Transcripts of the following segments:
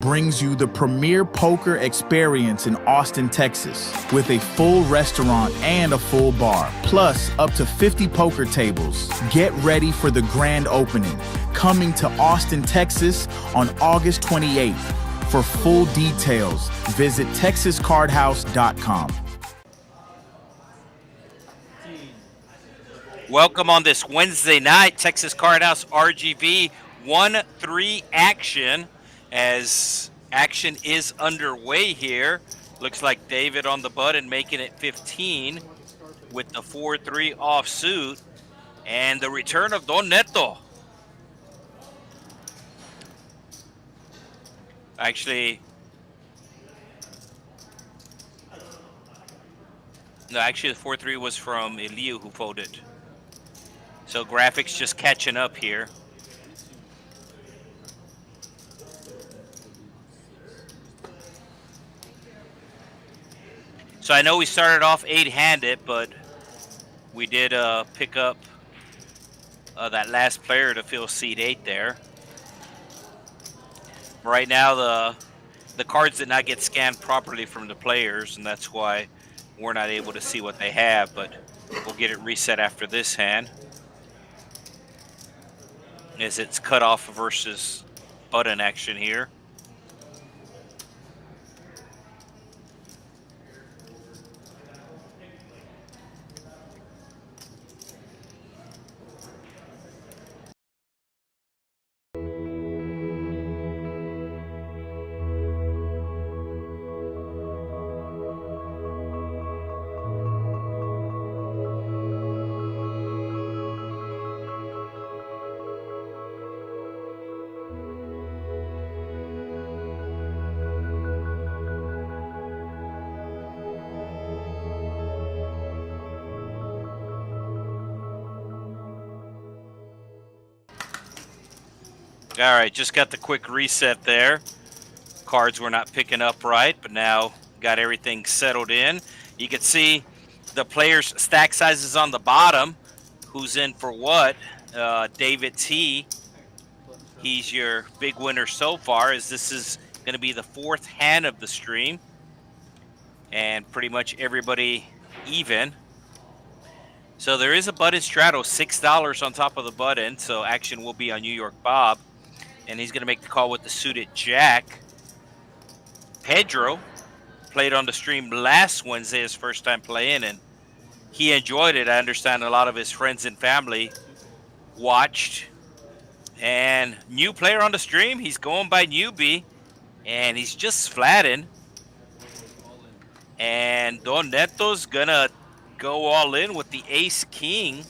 brings you the premier poker experience in Austin, Texas, with a full restaurant and a full bar, plus up to 50 poker tables. Get ready for the grand opening, coming to Austin, Texas on August 28th. For full details, visit texascardhouse.com. Welcome on this Wednesday night, Texas Card House RGV 1-3 action. As action is underway here, looks like David on the button making it 15 with the 4-3 offsuit, and the return of Don Neto. Actually, the 4-3 was from Eliu, who folded. So graphics just catching up here. So I know we started off 8-handed, but we did pick up that last player to fill seat 8 there. Right now, the cards did not get scanned properly from the players, and that's why we're not able to see what they have, but we'll get it reset after this hand, as it's cutoff versus button action here. All right, just got the quick reset there. Cards were not picking up right, but now got everything settled in. You can see the players' stack sizes on the bottom. Who's in for what? David T. He's your big winner so far, as this is going to be the 4th hand of the stream. And pretty much everybody even. So there is a button straddle, $6 on top of the button, so action will be on New York Bob. And he's going to make the call with the suited jack. Pedro played on the stream last Wednesday, his first time playing, and he enjoyed it. I understand a lot of his friends and family watched. And new player on the stream, he's going by Newbie, and he's just flattened. And Don Neto's going to go all in with the ace-king.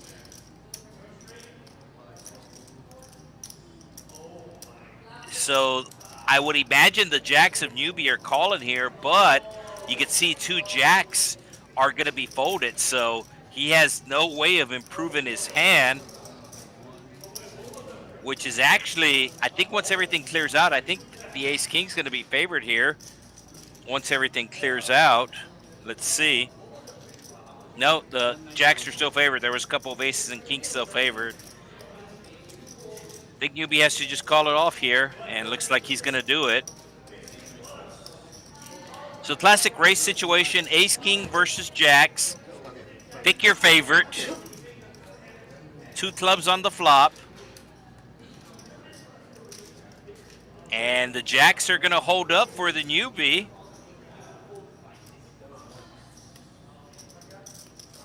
So I would imagine the jacks of Newbie are calling here, but you can see 2 jacks are going to be folded. So he has no way of improving his hand, which is actually, I think once everything clears out, I think the ace-king's going to be favored here. Once everything clears out, let's see. No, the jacks are still favored. There was a couple of aces and kings still favored. I think Newbie has to just call it off here, and it looks like he's going to do it. So classic race situation, ace-king versus jacks. Pick your favorite. 2 clubs on the flop. And the jacks are going to hold up for the Newbie.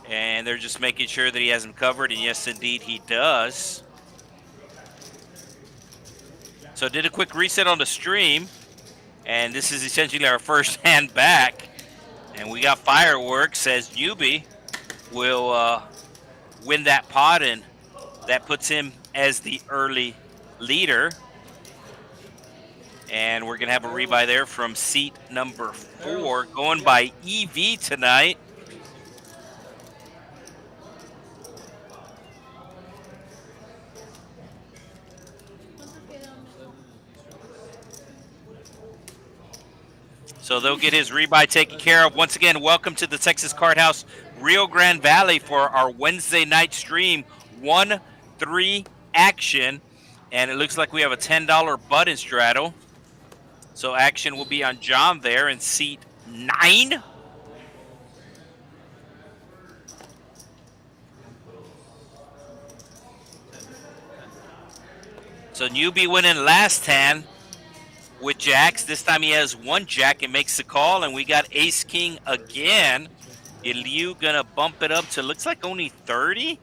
And they're just making sure that he has them covered, and yes, indeed, he does. So did a quick reset on the stream, and this is essentially our first hand back. And we got fireworks as Newbie will win that pot, and that puts him as the early leader. And we're going to have a rebuy there from seat number 4, going by EV tonight. So they'll get his rebuy taken care of. Once again, welcome to the Texas Card House, Rio Grande Valley, for our Wednesday night stream, 1-3 action. And it looks like we have a $10 button straddle. So action will be on John there in seat 9. So newbie winning last hand with jacks. This time he has 1 jack and makes the call, and we got ace king again. Liu gonna bump it up to looks like only 30.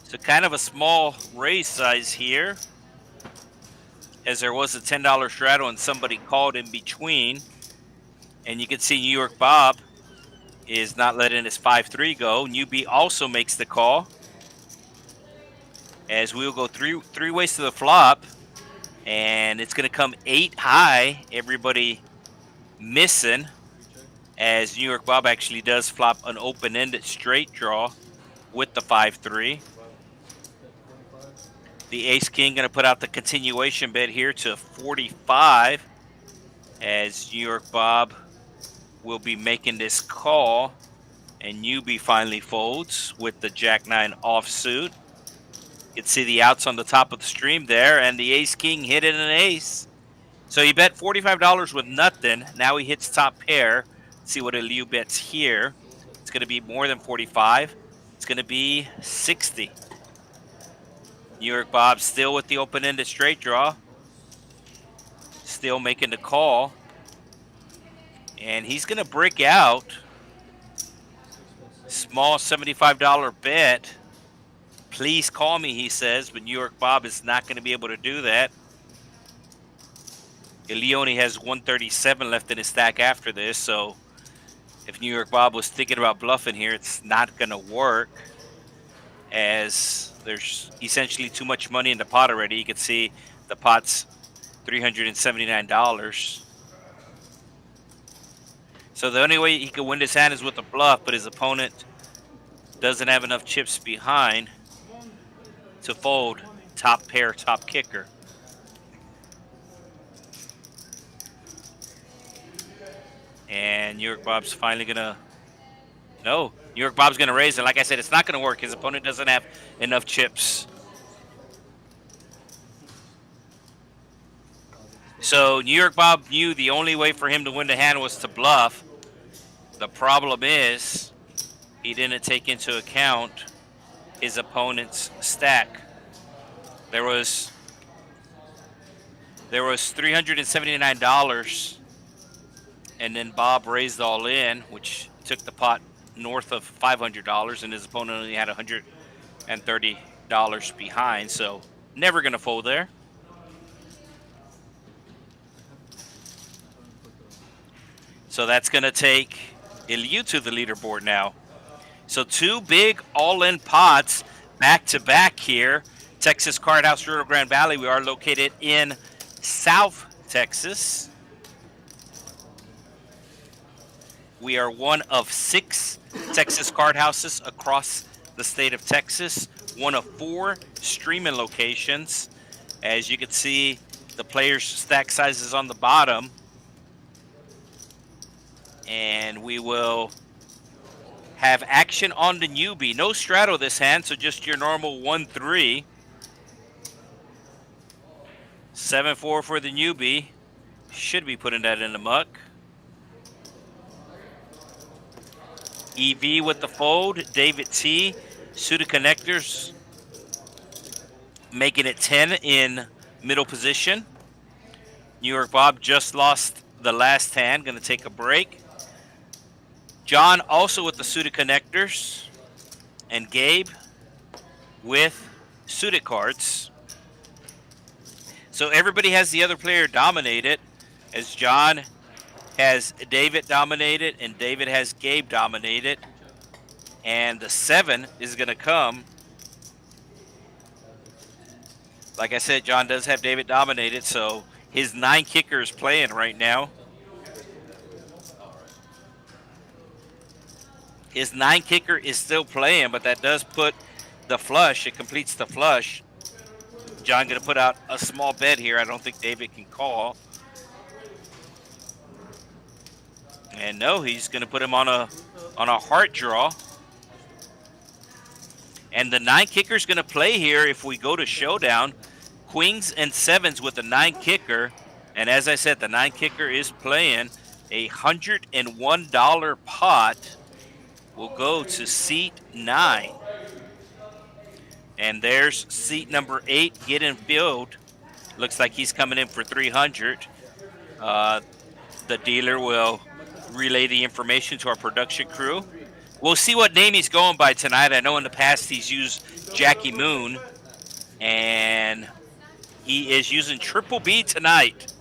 So kind of a small raise size here, as there was a $10 straddle and somebody called in between. And you can see New York Bob is not letting his 5-3 go. Newbie also makes the call, as we will go three ways to the flop, and it's going to come 8 high. Everybody missing, as New York Bob actually does flop an open-ended straight draw with the 5-3. The ace king going to put out the continuation bet here to 45, as New York Bob will be making this call, and newbie finally folds with the jack 9 offsuit. You can see the outs on the top of the stream there, and the ace king hit it an ace. So he bet $45 with nothing. Now he hits top pair. Let's see what Liu bets here. It's going to be more than 45. It's going to be 60. New York Bob still with the open-ended straight draw. Still making the call. And he's going to break out. Small $75 bet. Please call me, he says, but New York Bob is not going to be able to do that. Leone has 137 left in his stack after this, so if New York Bob was thinking about bluffing here, it's not going to work, as there's essentially too much money in the pot already. You can see the pot's $379. So the only way he could win this hand is with a bluff, but his opponent doesn't have enough chips behind to fold top pair, top kicker. And New York Bob's finally gonna, no, New York Bob's gonna raise, and like I said, it's not gonna work. His opponent doesn't have enough chips. So New York Bob knew the only way for him to win the hand was to bluff. The problem is he didn't take into account his opponent's stack. There was $379, and then Bob raised all in, which took the pot north of $500, and his opponent only had $130 behind, so never gonna fold there. So that's gonna take Liu to the leaderboard now. So 2 big all-in pots back-to-back here. Texas Card House, Rio Grande Valley. We are located in South Texas. We are one of 6 Texas card houses across the state of Texas. One of 4 streaming locations. As you can see, the players' stack sizes on the bottom. And we will have action on the newbie. No straddle this hand, so just your normal 1-3. 7-4 for the newbie. Should be putting that in the muck. EV with the fold. David T. Suited connectors. Making it 10 in middle position. New York Bob just lost the last hand. Going to take a break. John also with the suited connectors. And Gabe with suited cards. So everybody has the other player dominated, as John has David dominated and David has Gabe dominated. And the 7 is going to come. Like I said, John does have David dominated, so his 9 kicker is playing right now. His 9 kicker is still playing, but that does put the flush. It completes the flush. John going to put out a small bet here. I don't think David can call. And no, he's going to put him on a heart draw. And the 9 kicker is going to play here if we go to showdown. Queens and 7s with the 9 kicker. And as I said, the 9 kicker is playing. A $101 pot will go to seat 9. And there's seat number 8 getting filled. Looks like he's coming in for 300. The dealer will relay the information to our production crew. We'll see what name he's going by tonight. I know in the past he's used Jackie Moon, and he is using Triple B tonight.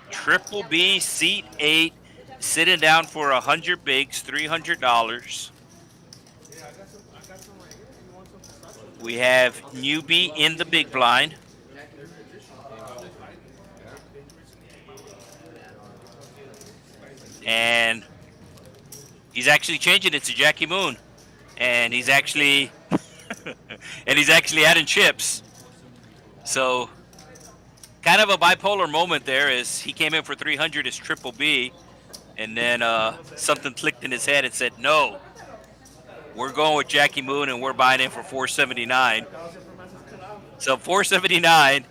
Triple B, seat 8, sitting down for 100 bigs, $300. We have newbie in the big blind. And he's actually changing it to Jackie Moon. And he's actually adding chips. So kind of a bipolar moment there as he came in for 300 as Triple B. And then something clicked in his head and said, no, we're going with Jackie Moon and we're buying in for 479. So 479,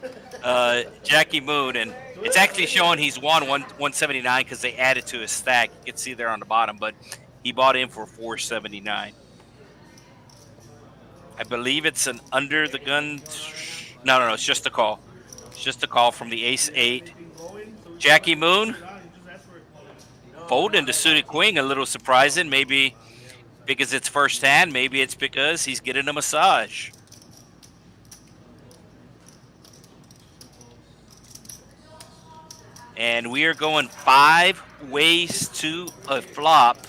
Jackie Moon, and it's actually showing he's won 179 because they added to his stack. You can see there on the bottom, but he bought in for 479. I believe it's an under the gun. No, it's just a call. It's just a call from the ace 8. Jackie Moon folding to suited queen, a little surprising. Maybe because it's first hand. Maybe it's because he's getting a massage. And we are going 5 ways to a flop.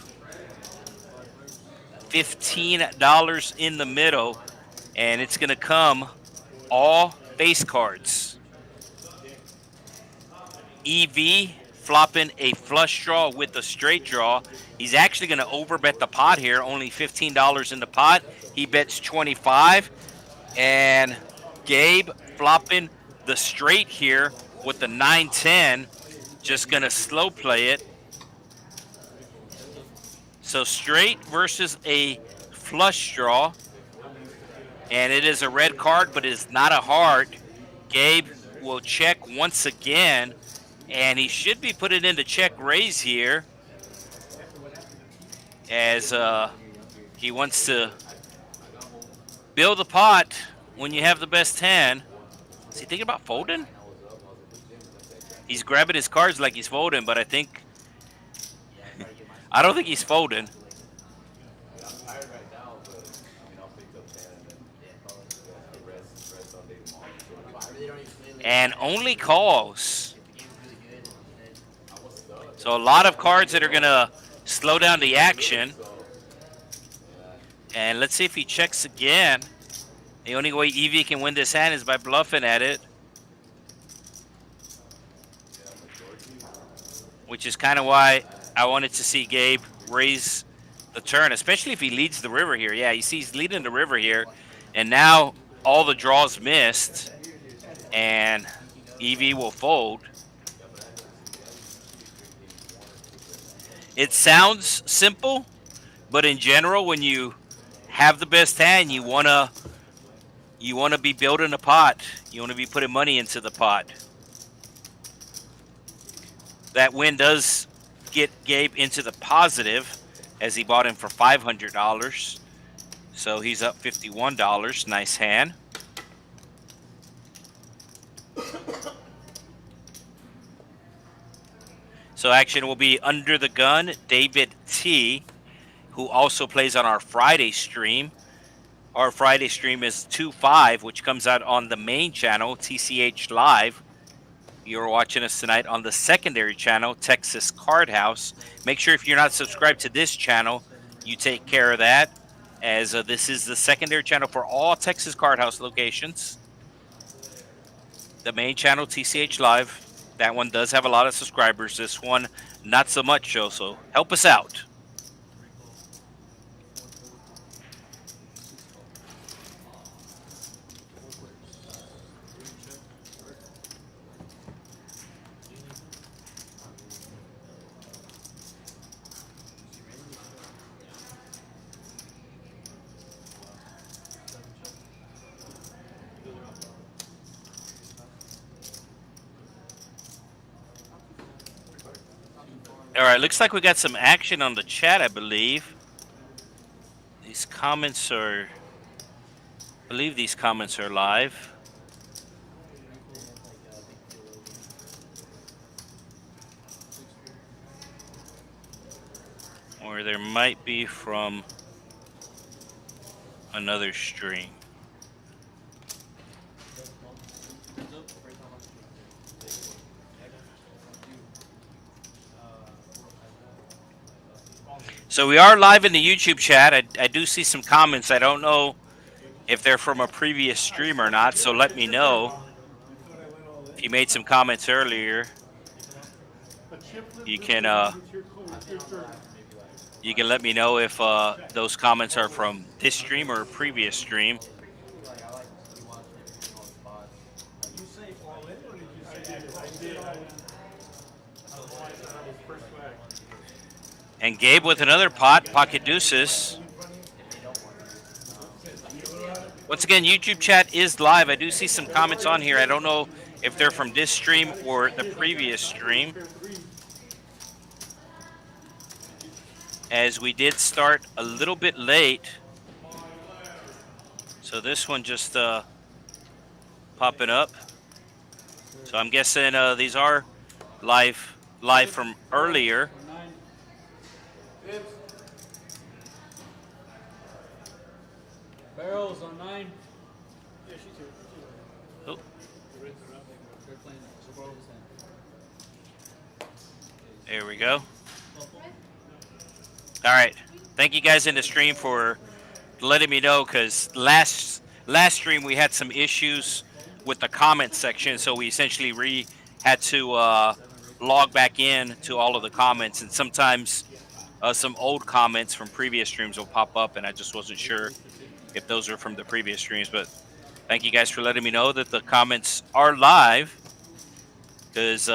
$15 in the middle. And it's going to come all face cards. EV flopping a flush draw with a straight draw. He's actually going to overbet the pot here. Only $15 in the pot. He bets 25. And Gabe flopping the straight here with the 9-10. Just going to slow play it. So straight versus a flush draw. And it is a red card, but it is not a heart. Gabe will check once again. And he should be putting into check raise here. As he wants to build the pot when you have the best hand. Is he thinking about folding? He's grabbing his cards like he's folding, but I don't think he's folding. And only calls. So a lot of cards that are going to slow down the action. And let's see if he checks again. The only way EV can win this hand is by bluffing at it. Which is kind of why I wanted to see Gabe raise the turn, especially if he leads the river here. Yeah, you see he's leading the river here. And now all the draws missed. And EV will fold. It sounds simple, but in general, when you have the best hand, you wanna be building a pot. You wanna be putting money into the pot. That win does get Gabe into the positive as he bought him for $500. So he's up $51. Nice hand. So action will be under the gun, David T, who also plays on our Friday stream. Our Friday stream is 2-5, which comes out on the main channel, TCH Live. You're watching us tonight on the secondary channel, Texas Card House. Make sure if you're not subscribed to this channel, you take care of that, as this is the secondary channel for all Texas Card House locations. The main channel, TCH Live, that one does have a lot of subscribers. This one, not so much, so help us out. All right, looks like we got some action on the chat, I believe. These comments are... I believe these comments are live. Or there might be from another stream. So we are live in the YouTube chat. I do see some comments. I don't know if they're from a previous stream or not, so let me know. If you made some comments earlier, you can let me know if those comments are from this stream or a previous stream. And Gabe with another pot, pocket deuces. Once again, YouTube chat is live. I do see some comments on here. I don't know if they're from this stream or the previous stream, as we did start a little bit late. So this one just popping up. So I'm guessing these are live from earlier. Barrels on 9. Oh. There we go. All right. Thank you guys in the stream for letting me know, because last stream we had some issues with the comment section, so we essentially had to log back in to all of the comments, and sometimes some old comments from previous streams will pop up, and I just wasn't sure if those are from the previous streams. But thank you guys for letting me know that the comments are live, because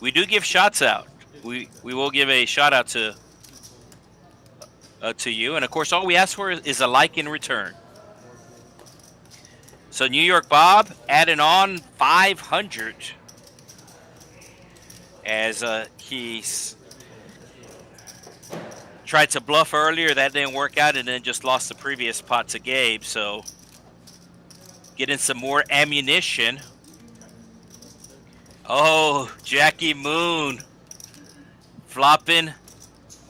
we do give shots out. We will give a shout out to you, and of course all we ask for is a like in return. So New York Bob adding on 500 as he's tried to bluff earlier. That didn't work out, and then just lost the previous pot to Gabe. So getting some more ammunition. Oh, Jackie Moon flopping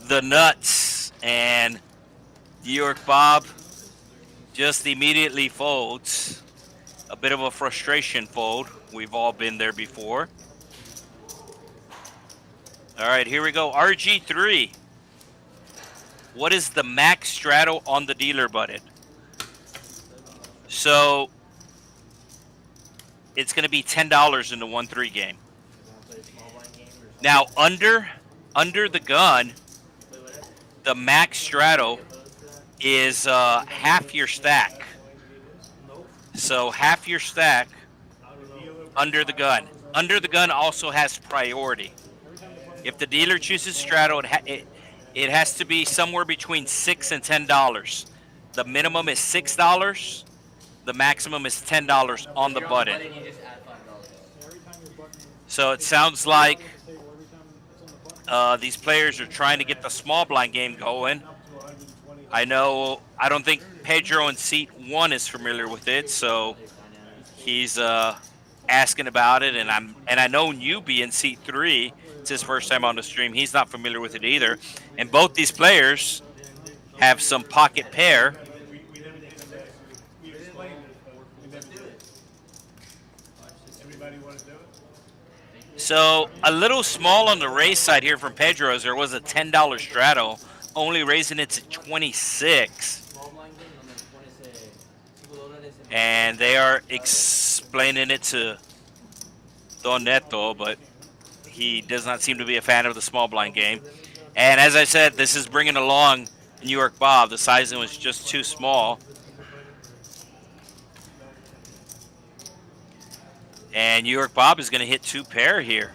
the nuts, and New York Bob just immediately folds. A bit of a frustration fold. We've all been there before. All right, here we go. RG3. What is the max straddle on the dealer button? So it's going to be $10 in the 1-3 game. Now under the gun, the max straddle is half your stack. So half your stack under the gun. Under the gun also has priority. If the dealer chooses straddle, it has to be somewhere between $6 and $10. The minimum is $6. The maximum is $10 on the button. So it sounds like these players are trying to get the small blind game going. I don't think Pedro in seat 1 is familiar with it, so he's asking about it, and I know Newbie in seat 3. It's his first time on the stream. He's not familiar with it either. And both these players have some pocket pair. So a little small on the raise side here from Pedro, as there was a $10 straddle, only raising it to 26. And they are explaining it to Don Neto, but he does not seem to be a fan of the small blind game. And as I said, this is bringing along New York Bob. The sizing was just too small. And New York Bob is going to hit 2 pair here.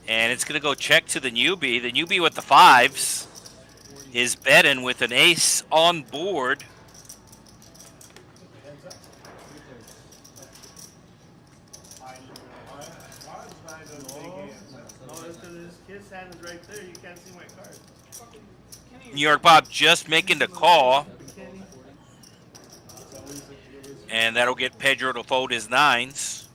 And it's going to go check to the newbie. The newbie with the 5s is betting with an ace on board. New York Bob just making the call. And that'll get Pedro to fold his 9s.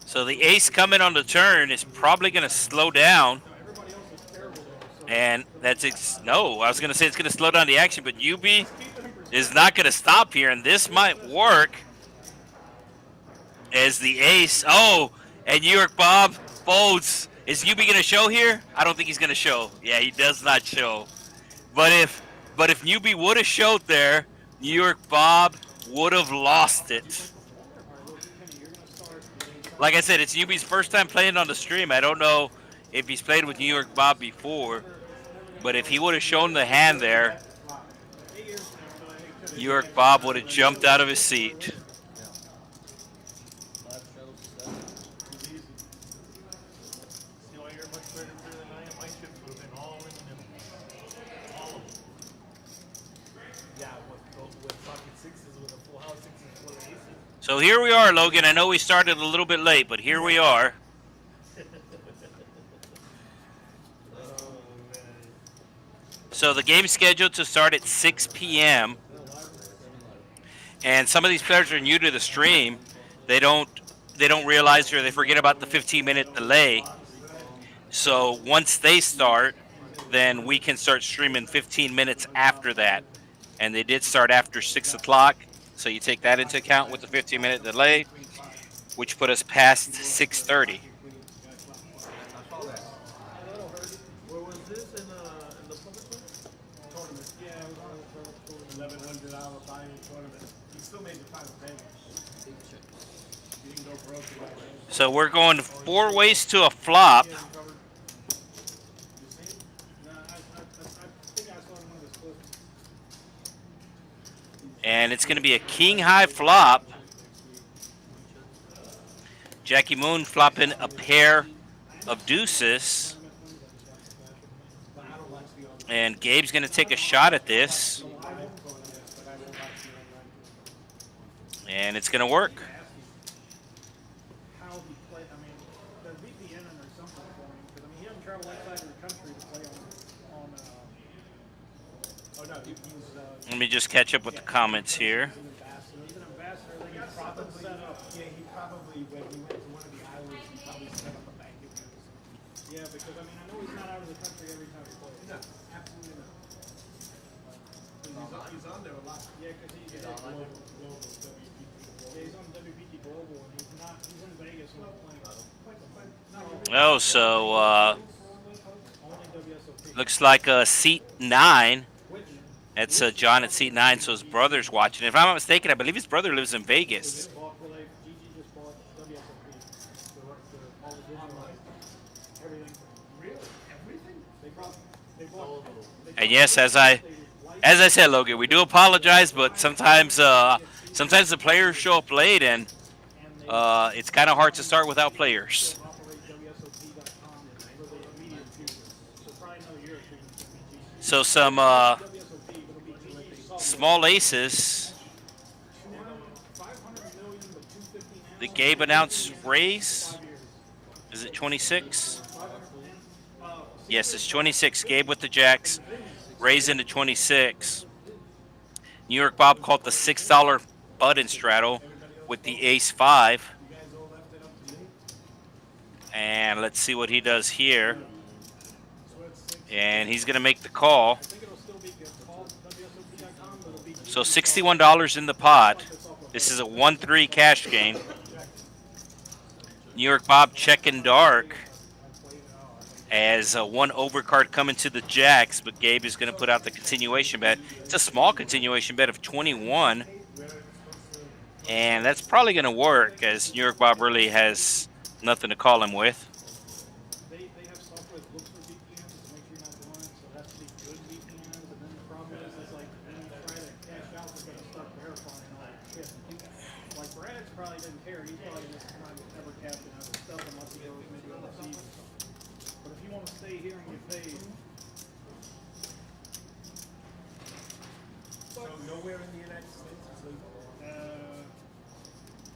So the ace coming on the turn is probably going to slow down. And that's no, I was going to say it's going to slow down the action, but UB is not going to stop here, and this might work as the ace. Oh, and New York Bob folds. Is UB going to show here? I don't think he's going to show. Yeah, he does not show. But if UB would have showed there, New York Bob would have lost it. Like I said, it's UB's first time playing on the stream. I don't know if he's played with New York Bob before, but if he would have shown the hand there, New York Bob would have jumped out of his seat. So here we are, Logan. I know we started a little bit late, but here we are. So the game's scheduled to start at 6 p.m. And some of these players are new to the stream. They don't realize or they forget about the 15-minute delay. So once they start, then we can start streaming 15 minutes after that. And they did start after 6 o'clock. So you take that into account with the 15-minute delay, which put us past 6:30. So we're going 4 ways to a flop. And it's going to be a king-high flop. Jackie Moon flopping a pair of deuces. And Gabe's going to take a shot at this. And it's going to work. Let me just catch up with the comments here. Yeah, because I mean, I know he's not out of the country every time he plays. No, absolutely not. He's on there a lot. Yeah, because he's global WPT. Yeah, he's on WPT Global, and he's in Vegas when he's playing. Oh, so looks like seat 9. That's John at seat 9, so his brother's watching. If I'm not mistaken, I believe his brother lives in Vegas. And yes, as I said, Logan, we do apologize, but sometimes the players show up late, and it's kind of hard to start without players. So some small aces. The Gabe announced raise. Is it 26? Yes, it's 26. Gabe with the jacks. Raise into 26. New York Bob called the $6 button straddle with the ace 5. And let's see what he does here. And he's going to make the call. So $61 in the pot. This is a 1-3 cash game. New York Bob checking dark as a 1 overcard coming to the jacks, but Gabe is going to put out the continuation bet. It's a small continuation bet of 21. And that's probably going to work, as New York Bob really has nothing to call him with.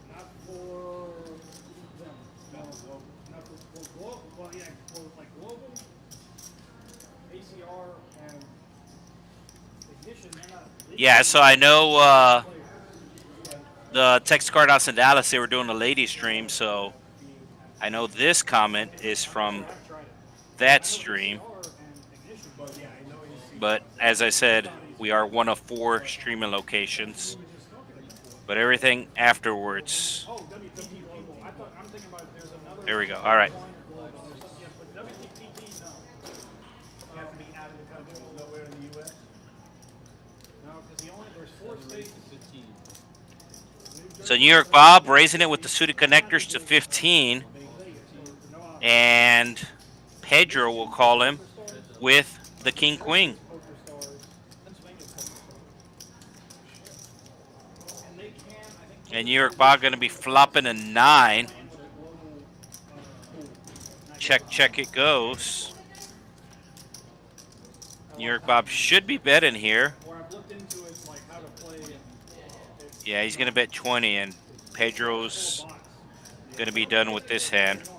Not for them. No, not for global. Well, yeah, for like global, ACR, and ignition. They're not. Yeah, so I know the Texas Card House in Dallas, they were doing a lady stream, so I know this comment is from that stream. But as I said, we are one of 4 streaming locations. But everything afterwards. There we go. All right. So New York Bob raising it with the suited connectors to 15. And Pedro will call him with the King Queen. And New York Bob going to be flopping a 9. Check, check it goes. New York Bob should be betting here. Yeah, he's going to bet 20, and Pedro's going to be done with this hand.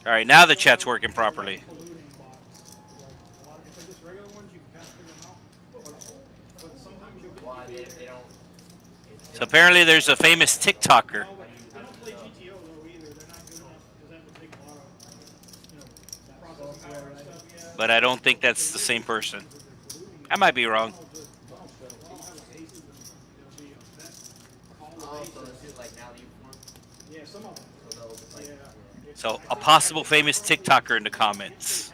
All right, now the chat's working properly. So apparently there's a famous TikToker. But I don't think that's the same person. I might be wrong. So a possible famous TikToker in the comments.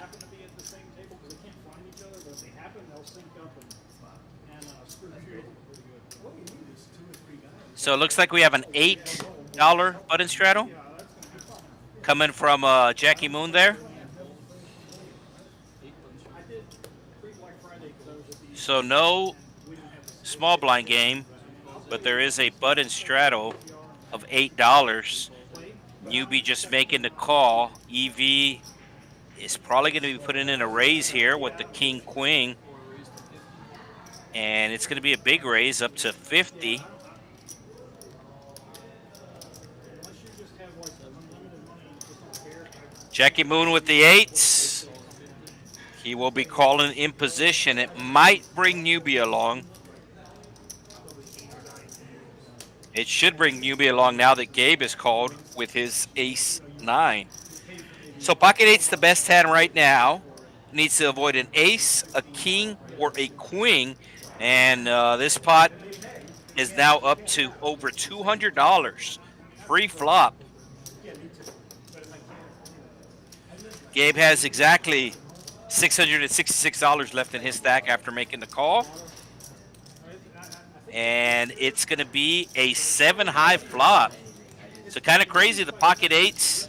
So it looks like we have an $8 button straddle coming from Jackie Moon there. So no small blind game, but there is a button straddle of $8. Newbie just making the call. EV is probably going to be putting in a raise here with the King Queen. And it's going to be a big raise up to 50. Jackie Moon with the 8s. He will be calling in position. It might bring Newbie along. It should bring Newbie along now that Gabe is called with his ace-9. So pocket 8's the best hand right now. Needs to avoid an ace, a king, or a queen. And this pot is now up to over $200 pre-flop. Gabe has exactly $666 left in his stack after making the call. And it's going to be a 7-high flop. So kind of crazy. The pocket 8s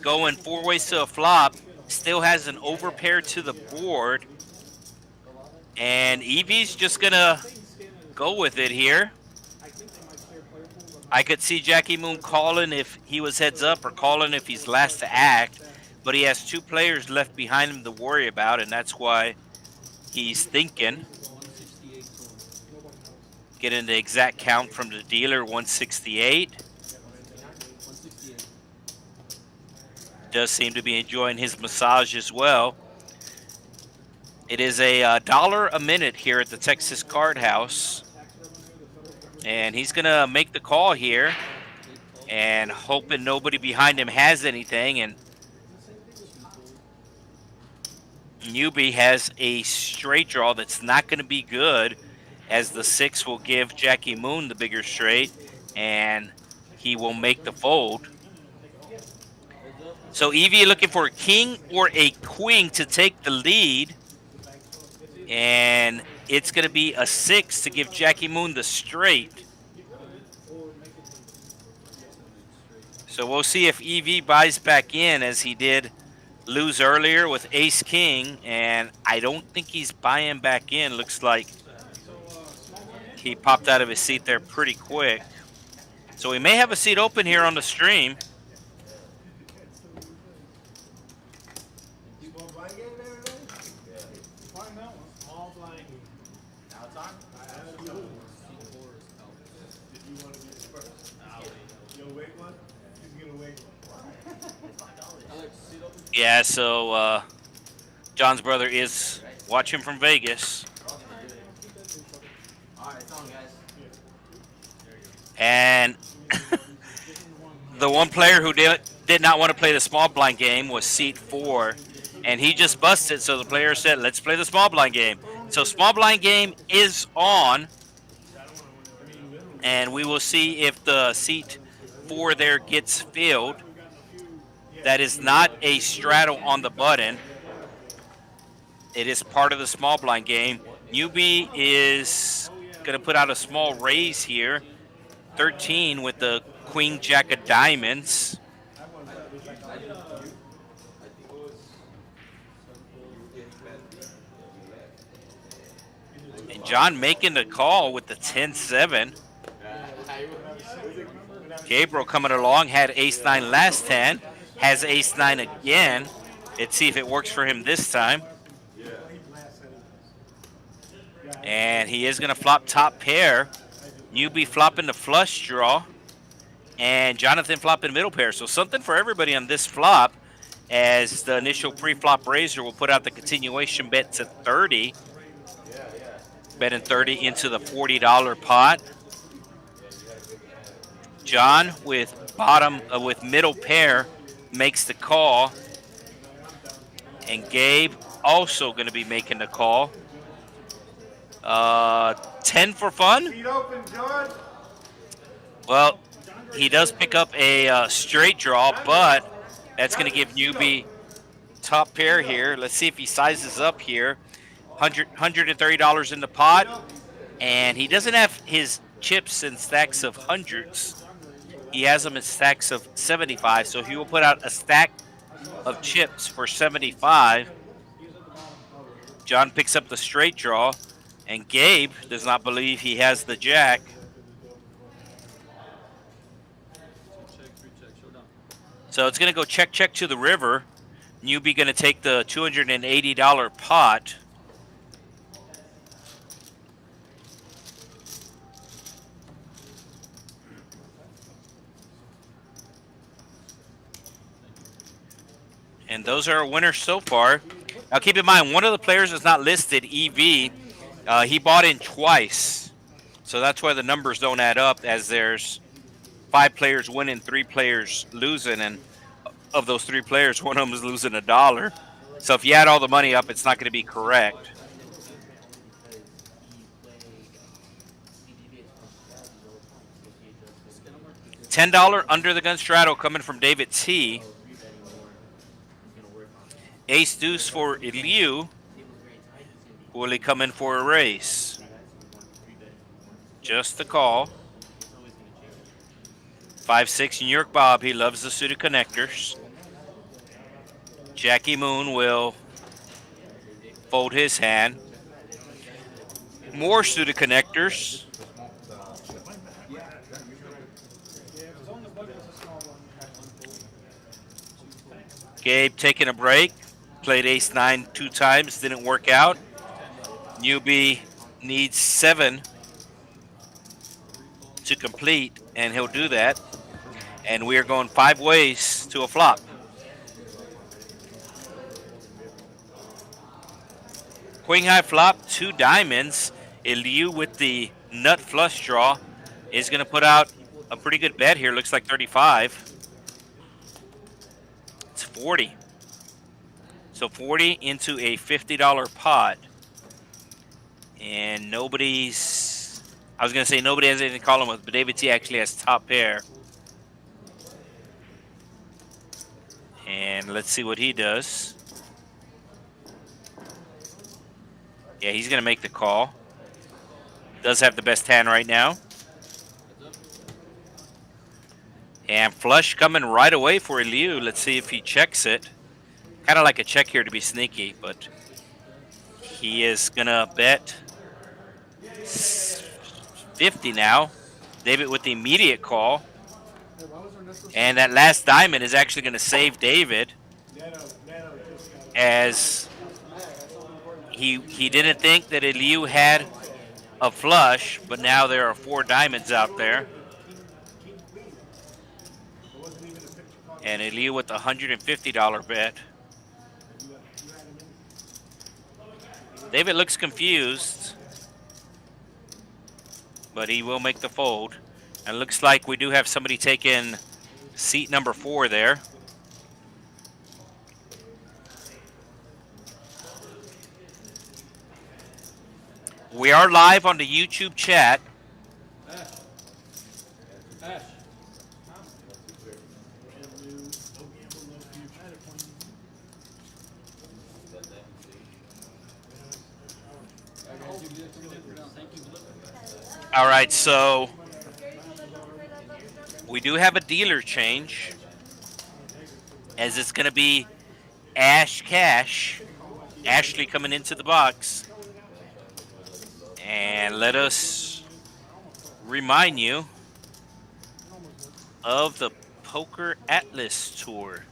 going 4 ways to a flop. Still has an overpair to the board. And EV's just going to go with it here. I could see Jackie Moon calling if he was heads up or calling if he's last to act. But he has 2 players left behind him to worry about, and that's why he's thinking. Getting the exact count from the dealer, 168. Does seem to be enjoying his massage as well. It is a $1 a minute here at the Texas Card House. And he's going to make the call here and hoping nobody behind him has anything. And Newbie has a straight draw that's not going to be good, as the 6 will give Jackie Moon the bigger straight, and he will make the fold. So EV looking for a king or a queen to take the lead, and it's going to be a 6 to give Jackie Moon the straight. So we'll see if EV buys back in, as he did lose earlier with ace-king, and I don't think he's buying back in. Looks like he popped out of his seat there pretty quick. So we may have a seat open here on the stream. Yeah, so John's brother is watching from Vegas. And the one player who did not want to play the small blind game was seat 4. And he just busted, so the player said, let's play the small blind game. So small blind game is on. And we will see if the seat 4 there gets filled. That is not a straddle on the button. It is part of the small blind game. Newbie is going to put out a small raise here. 13 with the queen jack of diamonds. And John making the call with the 10-7. Gabriel coming along, had ace-9 last hand, has ace-9 again. Let's see if it works for him this time. And he is going to flop top pair. Newbie flopping the flush draw. And Jonathan flopping middle pair. So something for everybody on this flop, as the initial pre-flop raiser will put out the continuation bet to 30. Betting 30 into the $40 pot. John with with middle pair makes the call. And Gabe also going to be making the call. 10 for fun. Well, he does pick up a straight draw, but that's going to give Newbie top pair here. Let's see if he sizes up here. $130 in the pot, and he doesn't have his chips in stacks of hundreds. He has them in stacks of 75, so he will put out a stack of chips for 75. John picks up the straight draw, and Gabe does not believe he has the jack. So it's going to go check, check to the river. Newbie going to take the $280 pot. And those are our winners so far. Now keep in mind, one of the players is not listed, EV. He bought in twice. So that's why the numbers don't add up, as there's 5 players winning, 3 players losing. And of those 3 players, one of them is losing $1. So if you add all the money up, it's not going to be correct. $10 under the gun straddle coming from David T. Ace deuce for Liu. Will he come in for a race? Just the call. 5-6 New York Bob. He loves the suited connectors. Jackie Moon will fold his hand. More suited connectors. Gabe taking a break. Played ace-9 2 times. Didn't work out. Newbie needs 7 to complete, and he'll do that. And we are going 5 ways to a flop. Queen high flop, 2 diamonds. Liu with the nut flush draw is going to put out a pretty good bet here. Looks like 35. It's 40. So 40 into a $50 pot. And nobody's, I was going to say nobody has anything to call him with, but David T actually has top pair. And let's see what he does. Yeah, he's going to make the call. Does have the best hand right now. And flush coming right away for Liu. Let's see if he checks it. Kind of like a check here to be sneaky, but he is going to bet 50 now. David with the immediate call. And that last diamond is actually going to save David, as he didn't think that Liu had a flush, but now there are 4 diamonds out there. And Elia with a $150 bet. David looks confused, but he will make the fold. And it looks like we do have somebody taking seat number 4 there. We are live on the YouTube chat. All right, so we do have a dealer change, as it's going to be Ash Cash, Ashley coming into the box. And let us remind you of the Poker Atlas Tour.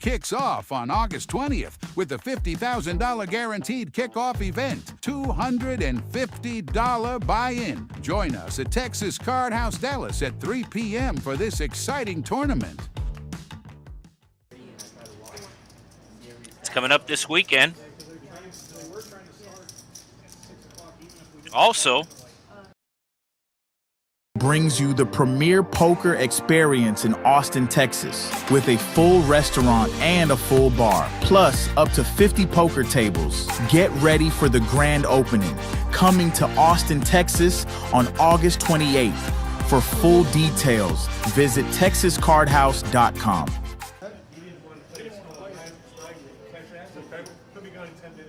Kicks off on August 20th with the $50,000 guaranteed kickoff event. $250 buy-in. Join us at Texas Card House Dallas at 3 p.m. for this exciting tournament. It's coming up this weekend. Also, brings you the premier poker experience in Austin, Texas, with a full restaurant and a full bar, plus up to 50 poker tables. Get ready for the grand opening, coming to Austin, Texas on August 28th. For full details, visit texascardhouse.com.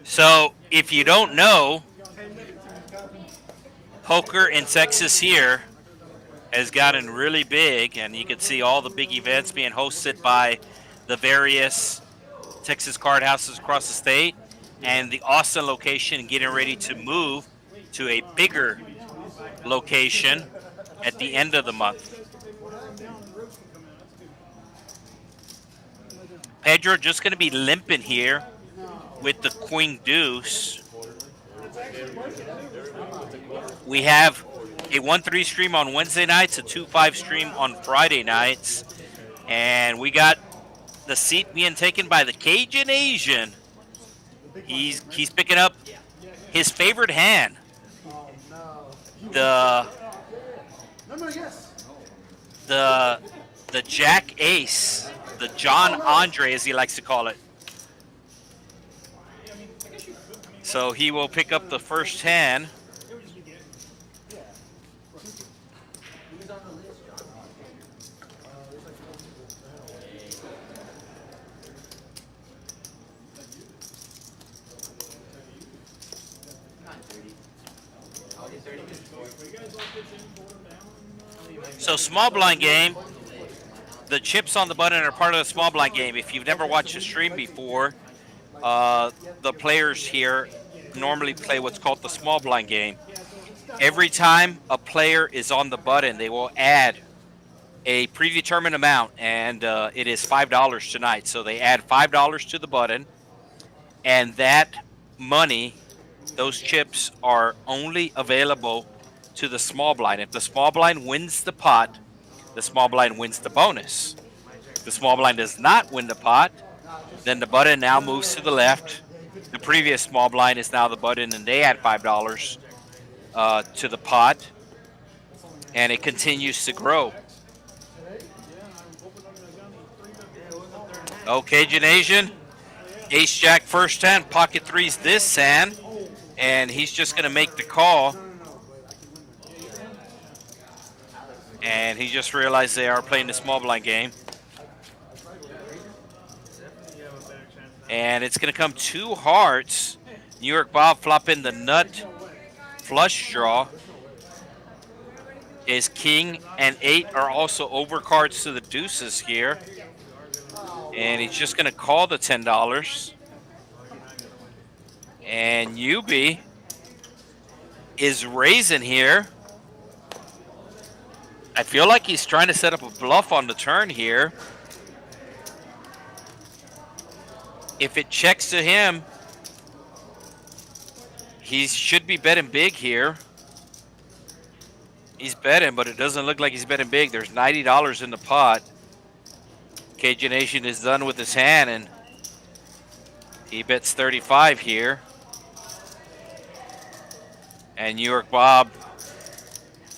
so if you don't know, poker in Texas here has gotten really big, and you can see all the big events being hosted by the various Texas card houses across the state, and the Austin location getting ready to move to a bigger location at the end of the month. Pedro just going to be limping here with the Queen Deuce. We have a 1-3 stream on Wednesday nights, a 2-5 stream on Friday nights. And we got the seat being taken by the Cajun Asian. He's picking up his favorite hand. The Jack Ace, the John Andre as he likes to call it. So he will pick up the first hand. So small blind game, the chips on the button are part of the small blind game. If you've never watched a stream before, the players here normally play what's called the small blind game. Every time a player is on the button, they will add a predetermined amount, and it is $5 tonight. So they add $5 to the button, and that money, those chips, are only available to the small blind. If the small blind wins the pot, the small blind wins the bonus. If the small blind does not win the pot, then the button now moves to the left. The previous small blind is now the button, and they add $5 to the pot, and it continues to grow. Okay, Cajun Asian, Ace Jack first hand, pocket threes this hand, and he's just going to make the call. And he just realized they are playing the small blind game. And it's going to come 2 hearts. New York Bob flopping the nut flush draw. His king and 8 are also overcards to the deuces here. And he's just going to call the $10. And Yubi is raising here. I feel like he's trying to set up a bluff on the turn here. If it checks to him, he should be betting big here. He's betting, but it doesn't look like he's betting big. There's $90 in the pot. Cajun Nation is done with his hand, and he bets 35 here. And New York Bob,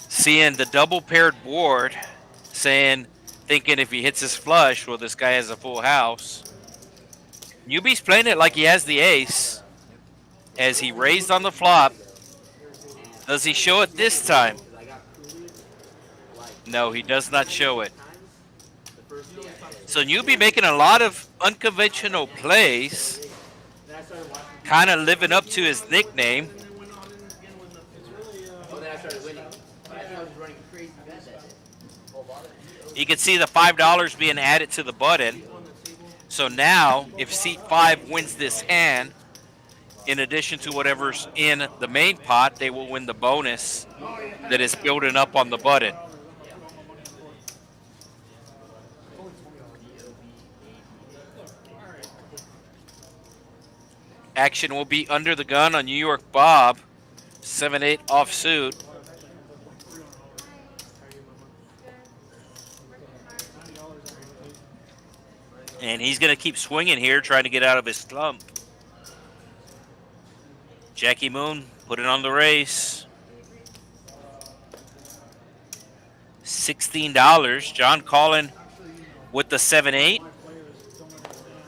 seeing the double paired board, thinking if he hits his flush, well, this guy has a full house. Newbie's playing it like he has the ace, as he raised on the flop. Does he show it this time? No, he does not show it. So Newbie making a lot of unconventional plays, kind of living up to his nickname. You can see the $5 being added to the button. So now, if seat 5 wins this hand, in addition to whatever's in the main pot, they will win the bonus that is building up on the button. Action will be under the gun on New York Bob. 7-8 offsuit. And he's going to keep swinging here, trying to get out of his slump. Jackie Moon put it on the race. $16. John Collin with the 7-8.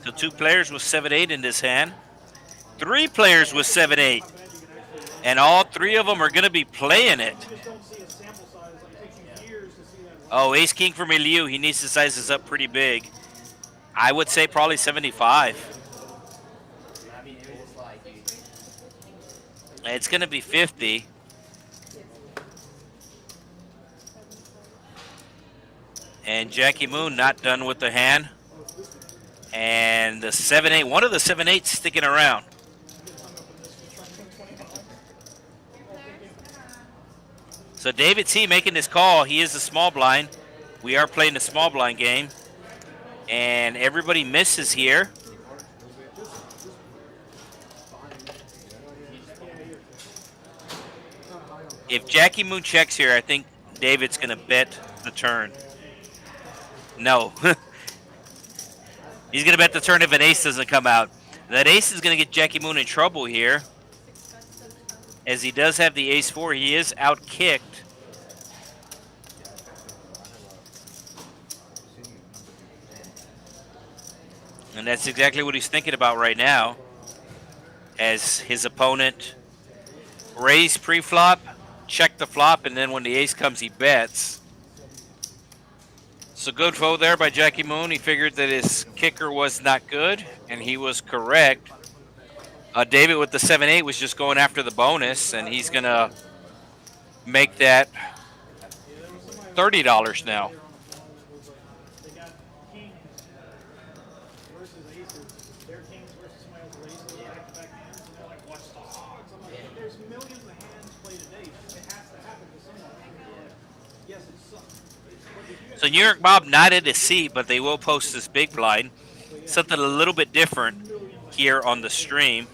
So 2 players with 7-8 in this hand. 3 players with 7-8. And all 3 of them are going to be playing it. Oh, Ace King for Milieu. He needs to size this up pretty big. I would say probably 75. It's going to be 50. And Jackie Moon not done with the hand. And the 7-8, one of the 7-8s sticking around. So David T making this call. He is a small blind. We are playing the small blind game. And everybody misses here. If Jackie Moon checks here, I think David's going to bet the turn. No. He's going to bet the turn if an ace doesn't come out. That ace is going to get Jackie Moon in trouble here. As he does have the ace-4, he is out-kicked. And that's exactly what he's thinking about right now. As his opponent raised pre-flop, checked the flop, and then when the ace comes, he bets. So good fold there by Jackie Moon. He figured that his kicker was not good, and he was correct. David with the 7-8 was just going after the bonus, and he's going to make that $30 now. So New York Bob not in his seat, but they will post this big blind. Something a little bit different here on the stream,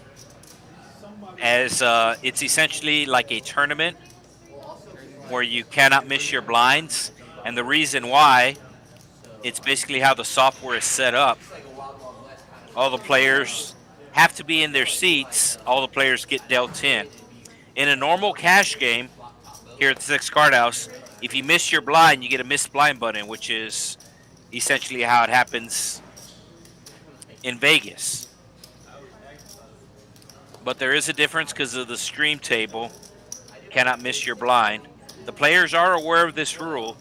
as it's essentially like a tournament where you cannot miss your blinds. And the reason why, it's basically how the software is set up. All the players have to be in their seats. All the players get dealt 10. In a normal cash game here at the Six Card House, if you miss your blind, you get a missed blind button, which is essentially how it happens in Vegas. But there is a difference because of the stream table. You cannot miss your blind. The players are aware of this rule.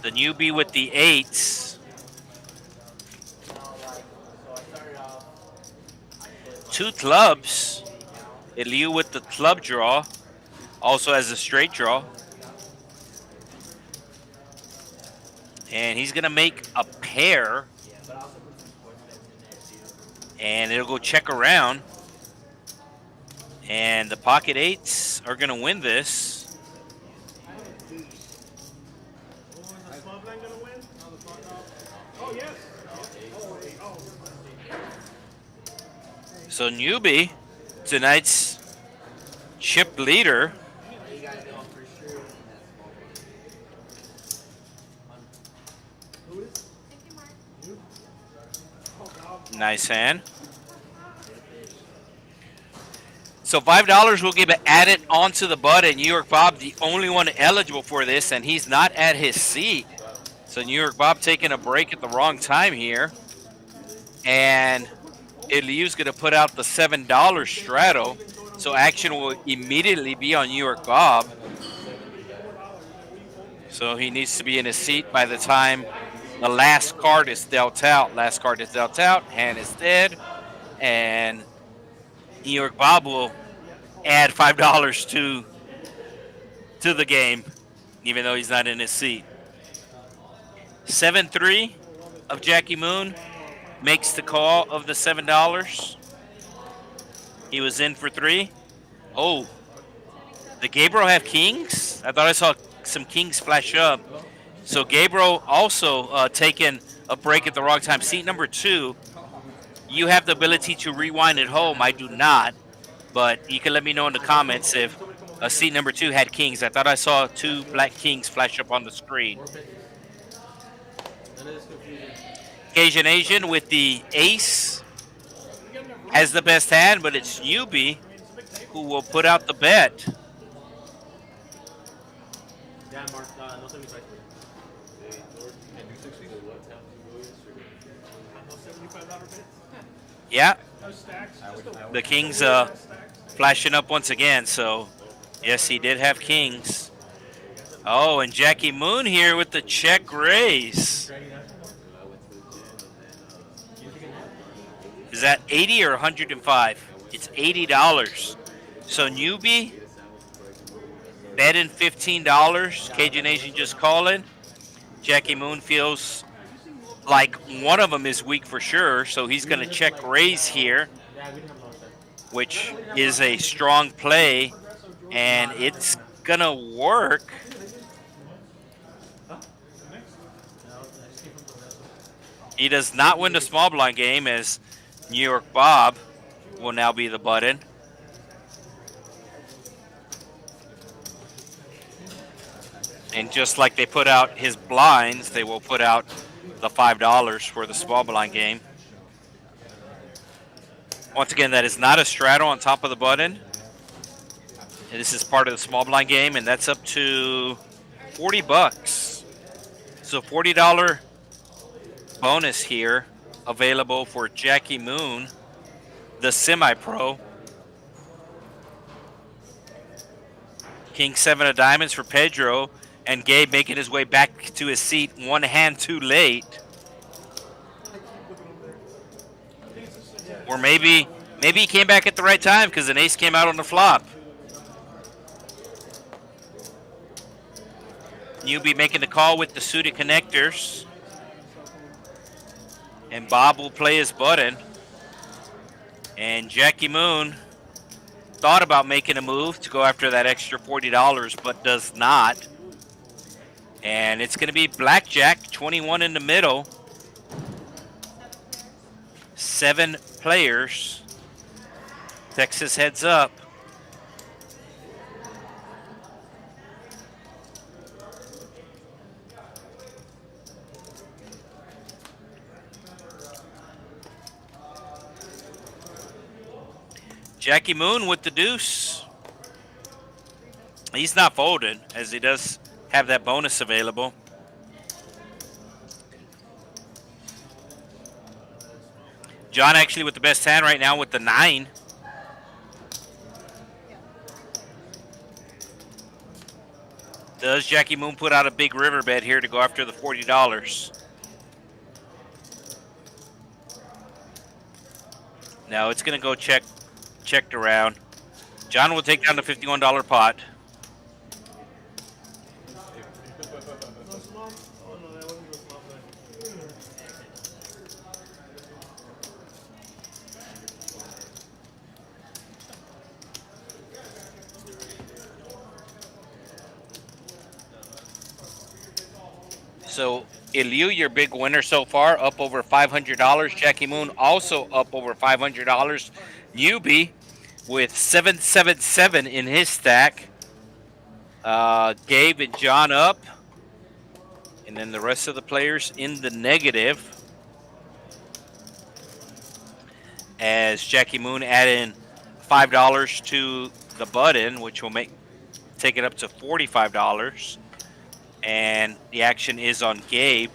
The newbie with the 8s. Two clubs. Eliu with the club draw. Also has a straight draw. And he's going to make a pair. And it'll go check around. And the pocket 8s are going to win this. So newbie, tonight's chip leader, Nice hand. So $5 will give it added onto the button. New York Bob, the only one eligible for this, and he's not at his seat. So New York Bob taking a break at the wrong time here. And Eliu's going to put out the $7 straddle. So action will immediately be on New York Bob. So he needs to be in his seat by the time the last card is dealt out. Last card is dealt out. Hand is dead. And New York Bob will add $5 to the game, even though he's not in his seat. 7-3 of Jackie Moon makes the call of the $7. He was in for 3. Oh, did Gabriel have kings? I thought I saw some kings flash up. So Gabriel also taking a break at the wrong time. Seat number 2, you have the ability to rewind at home. I do not, but you can let me know in the comments if seat number 2 had kings. I thought I saw 2 black kings flash up on the screen. Cajun Asian with the ace has the best hand, but it's Newbie who will put out the bet. Yeah, the kings flashing up once again. So yes, he did have kings. Oh, and Jackie Moon here with the check raise. Is that 80 or 105? It's $80. So Newbie betting $15. Cajun Asian just calling. Jackie Moon feels like one of them is weak for sure, so he's going to check raise here, which is a strong play, and it's going to work. He does not win the small blind game, as New York Bob will now be the button. And just like they put out his blinds, they will put out the $5 for the small blind game. Once again, that is not a straddle on top of the button. And this is part of the small blind game, and that's up to $40. So $40 bonus here available for Jackie Moon, the semi-pro. King 7 of diamonds for Pedro, and Gabe making his way back to his seat, one hand too late. Or maybe he came back at the right time because an ace came out on the flop. Newbie making the call with the suited connectors. And Bob will play his button. And Jackie Moon thought about making a move to go after that extra $40, but does not. And it's going to be blackjack, 21 in the middle. 7 players. Texas heads up. Jackie Moon with the deuce. He's not folded, as he does have that bonus available. John actually with the best hand right now with the 9. Does Jackie Moon put out a big river bet here to go after the $40? No, it's going to go checked around. John will take down the $51 pot. So, Eliu, your big winner so far, up over $500. Jackie Moon also up over $500. Newbie with 777 in his stack. Gabe and John up. And then the rest of the players in the negative. as Jackie Moon adding $5 to the button, which will take it up to $45. And the action is on Gabe.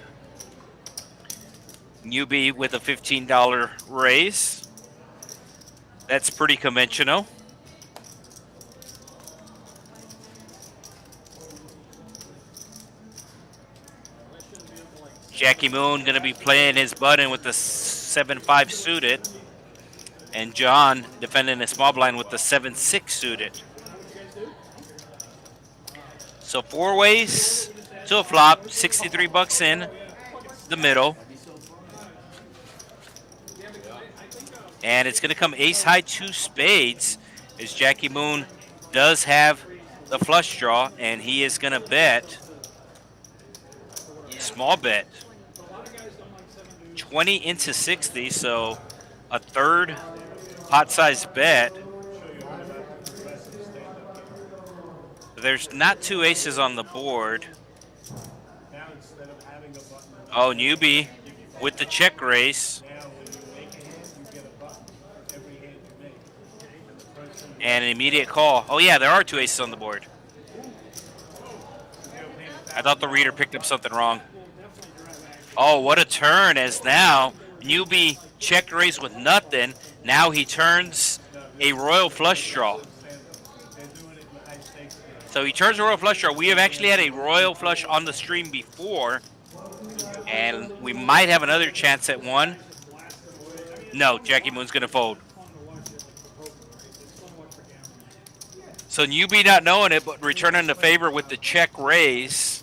Newbie with a $15 raise. That's pretty conventional. Jackie Moon going to be playing his button with the 7-5 suited. And John defending a small blind with the 7-6 suited. So 4 ways to a flop, 63 bucks in the middle. And it's going to come ace high 2 spades as Jackie Moon does have the flush draw, and he is going to bet, small bet, 20 into 60, so a third pot size bet. There's not 2 aces on the board. Oh, newbie with the check raise. And an immediate call. Oh yeah, there are 2 aces on the board. I thought the reader picked up something wrong. Oh, what a turn, as now newbie check raise with nothing. Now he turns a royal flush draw. So he turns a royal flush draw. We have actually had a royal flush on the stream before, and we might have another chance at one. No, Jackie Moon's going to fold. So newbie not knowing it, but returning the favor with the check raise,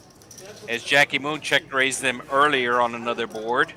as Jackie Moon check raised them earlier on another board.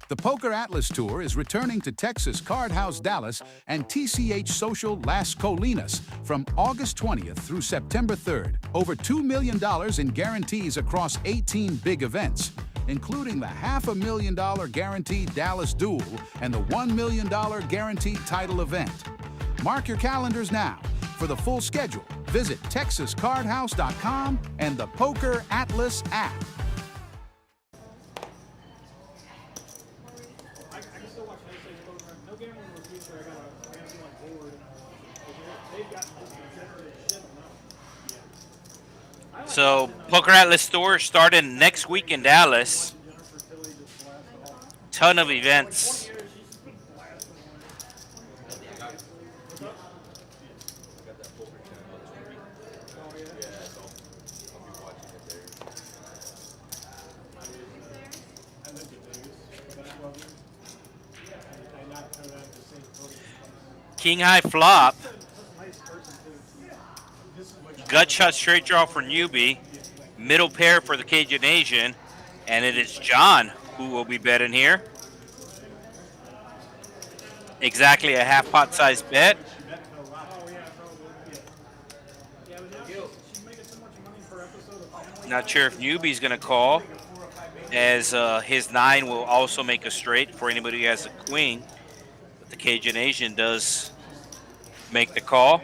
The Poker Atlas Tour is returning to Texas Card House Dallas and TCH Social Las Colinas from August 20th through September 3rd. Over $2 million in guarantees across 18 big events, including the $500,000 guaranteed Dallas Duel and the $1 million guaranteed title event. Mark your calendars now. For the full schedule, visit TexasCardHouse.com and the Poker Atlas app. So Poker Atlas Tour starting next week in Dallas. Ton of events. King high flop. Gut shot straight draw for newbie. Middle pair for the Cajun Asian. And it is John who will be betting here. Exactly a half pot size bet. Not sure if newbie's going to call, as his 9 will also make a straight for anybody who has a queen. But the Cajun Asian does make the call.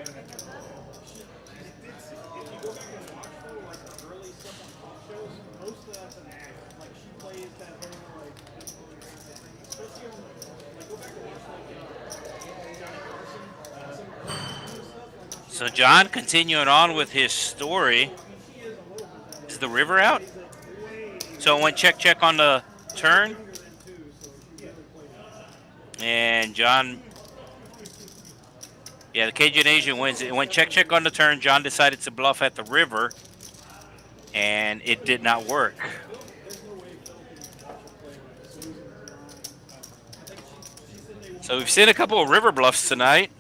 So John continuing on with his story. Is the river out? So it went check on the turn. And John, yeah, the Cajun Asian wins. It went check on the turn. John decided to bluff at the river, and it did not work. So we've seen a couple of river bluffs tonight.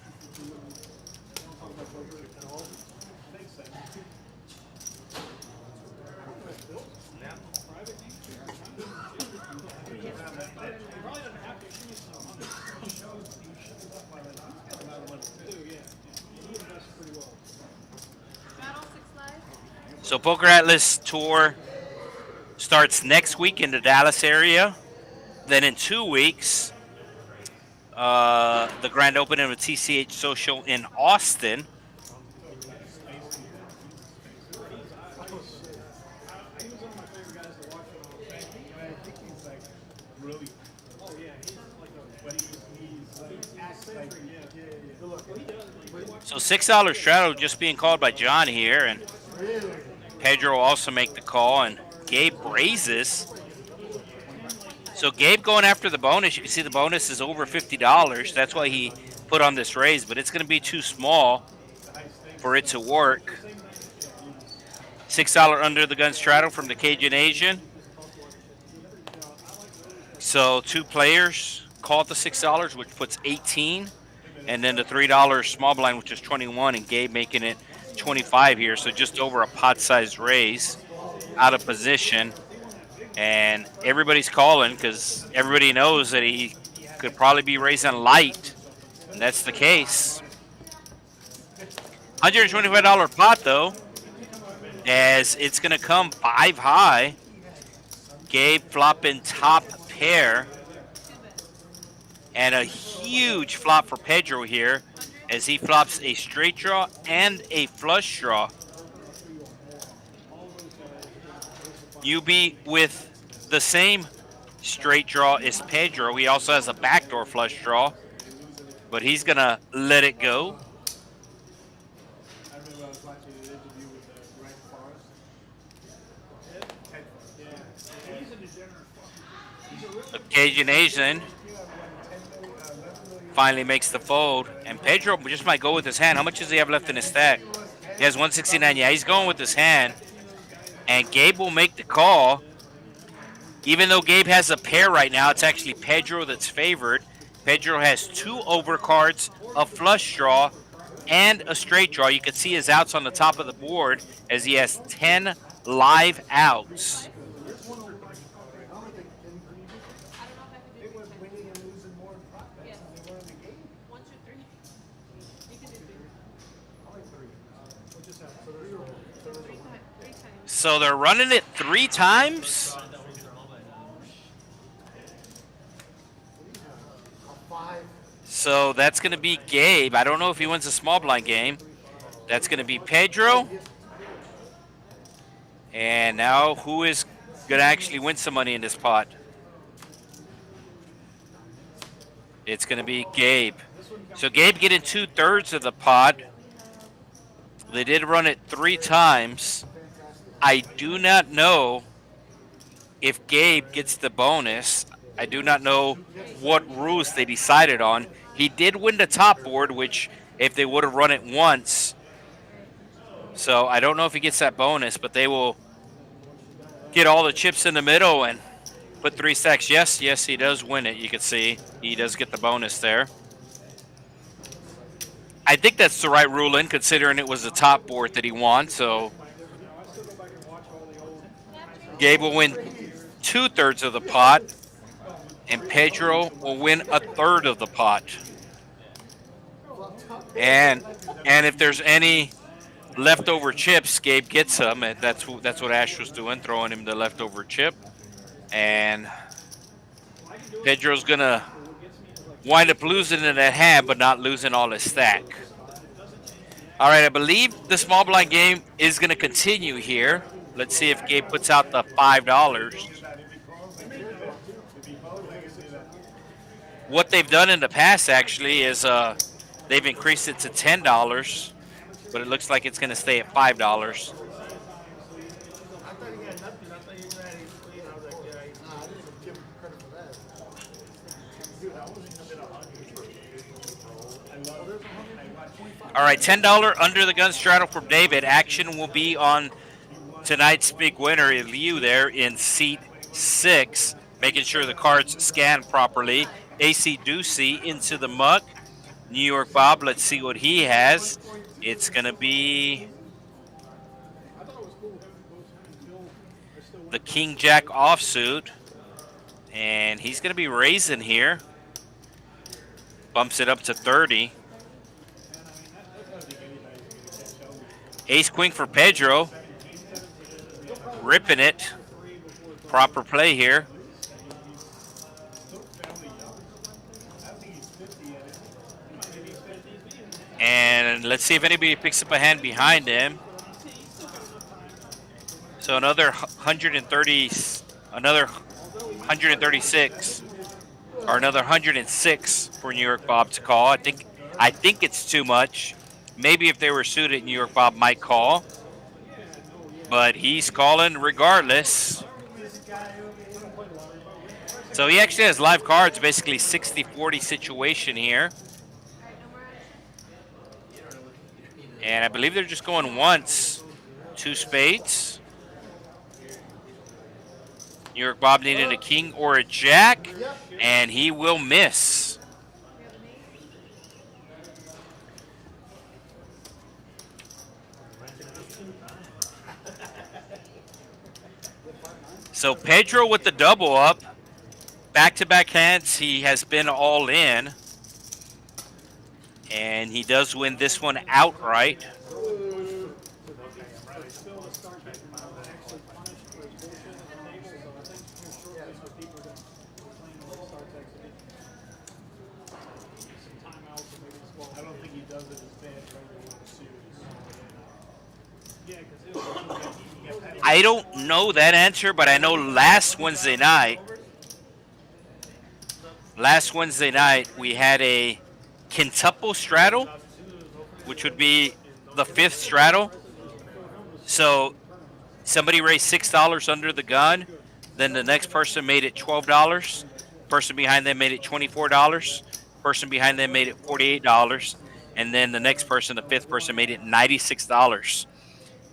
So Poker Atlas Tour starts next week in the Dallas area. Then in 2 weeks, the grand opening of TCH Social in Austin. He was one of my favorite guys to watch when I was banking. I think he's like really. Oh yeah, he's like a. But he's eccentric. Yeah. Look, he does. So $6 straddle just being called by John here, and Pedro will also make the call, and Gabe raises. So Gabe going after the bonus. You can see the bonus is over $50. That's why he put on this raise, but it's going to be too small for it to work. $6 under the gun straddle from the Cajun Asian. So 2 players call it the $6, which puts 18, and then the $3 small blind, which is 21, and Gabe making it 25 here. So just over a pot-sized raise, out of position, and everybody's calling because everybody knows that he could probably be raising light, and that's the case. $125 pot though, as it's going to come 5 high. Gabe flopping top pair, and a huge flop for Pedro here as he flops a straight draw and a flush draw. UB with the same straight draw as Pedro. He also has a backdoor flush draw, but he's going to let it go. I remember I was watching an interview with Grande Forrest. Yeah. He's a degenerate. The Cajun Asian finally makes the fold, and Pedro just might go with his hand. How much does he have left in his stack? He has 169. Yeah, he's going with his hand, and Gabe will make the call. Even though Gabe has a pair right now, it's actually Pedro that's favored. Pedro has 2 overcards, a flush draw, and a straight draw. You can see his outs on the top of the board as he has 10 live outs. So they're running it 3 times? So that's going to be Gabe. I don't know if he wins a small blind game. That's going to be Pedro. And now who is going to actually win some money in this pot? It's going to be Gabe. So Gabe getting 2/3 of the pot. They did run it 3 times. I do not know if Gabe gets the bonus. I do not know what rules they decided on. He did win the top board, which if they would have run it once. So I don't know if he gets that bonus, but they will get all the chips in the middle and put 3 stacks. Yes, he does win it. You can see he does get the bonus there. I think that's the right ruling, considering it was the top board that he won. So Gabe will win 2/3 of the pot, and Pedro will win 1/3 of the pot. And if there's any leftover chips, Gabe gets them, and that's what Ash was doing, throwing him the leftover chip. And Pedro's gonna wind up losing in that hand, but not losing all his stack. All right, I believe the small blind game is gonna continue here. Let's see if Gabe puts out the $5. What they've done in the past actually is they've increased it to $10, but it looks like it's going to stay at $5. All right, $10 under the gun straddle from David. Action will be on tonight's big winner, Liu, there in seat 6, making sure the cards scan properly. AC Ducey into the muck. New York Bob, let's see what he has. It's going to be the King Jack offsuit, and he's going to be raising here. Bumps it up to 30. Ace Queen for Pedro. Ripping it. Proper play here. And let's see if anybody picks up a hand behind him. So another 130, another 136, or another 106 for New York Bob to call. I think it's too much. Maybe if they were suited, New York Bob might call. But he's calling regardless. So he actually has live cards, basically 60-40 situation here. And I believe they're just going once. 2 spades. New York Bob needed a king or a jack, and he will miss. So Pedro with the double up. Back-to-back hands, he has been all in. And he does win this one outright. I don't know that answer, but I know last Wednesday night, we had a quintuple straddle, which would be the 5th straddle. So somebody raised $6 under the gun, then the next person made it $12. Person behind them made it $24. Person behind them made it $48, and then the next person, the 5th person, made it $96.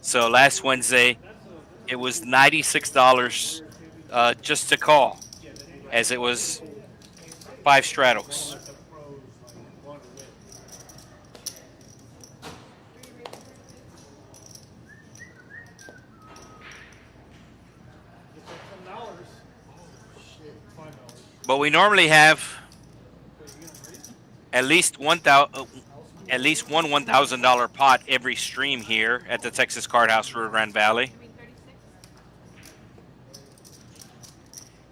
So last Wednesday, it was $96 just to call, as it was 5 straddles. But we normally have at least one $1,000 pot every stream here at the Texas Card House, Rio Grande Valley.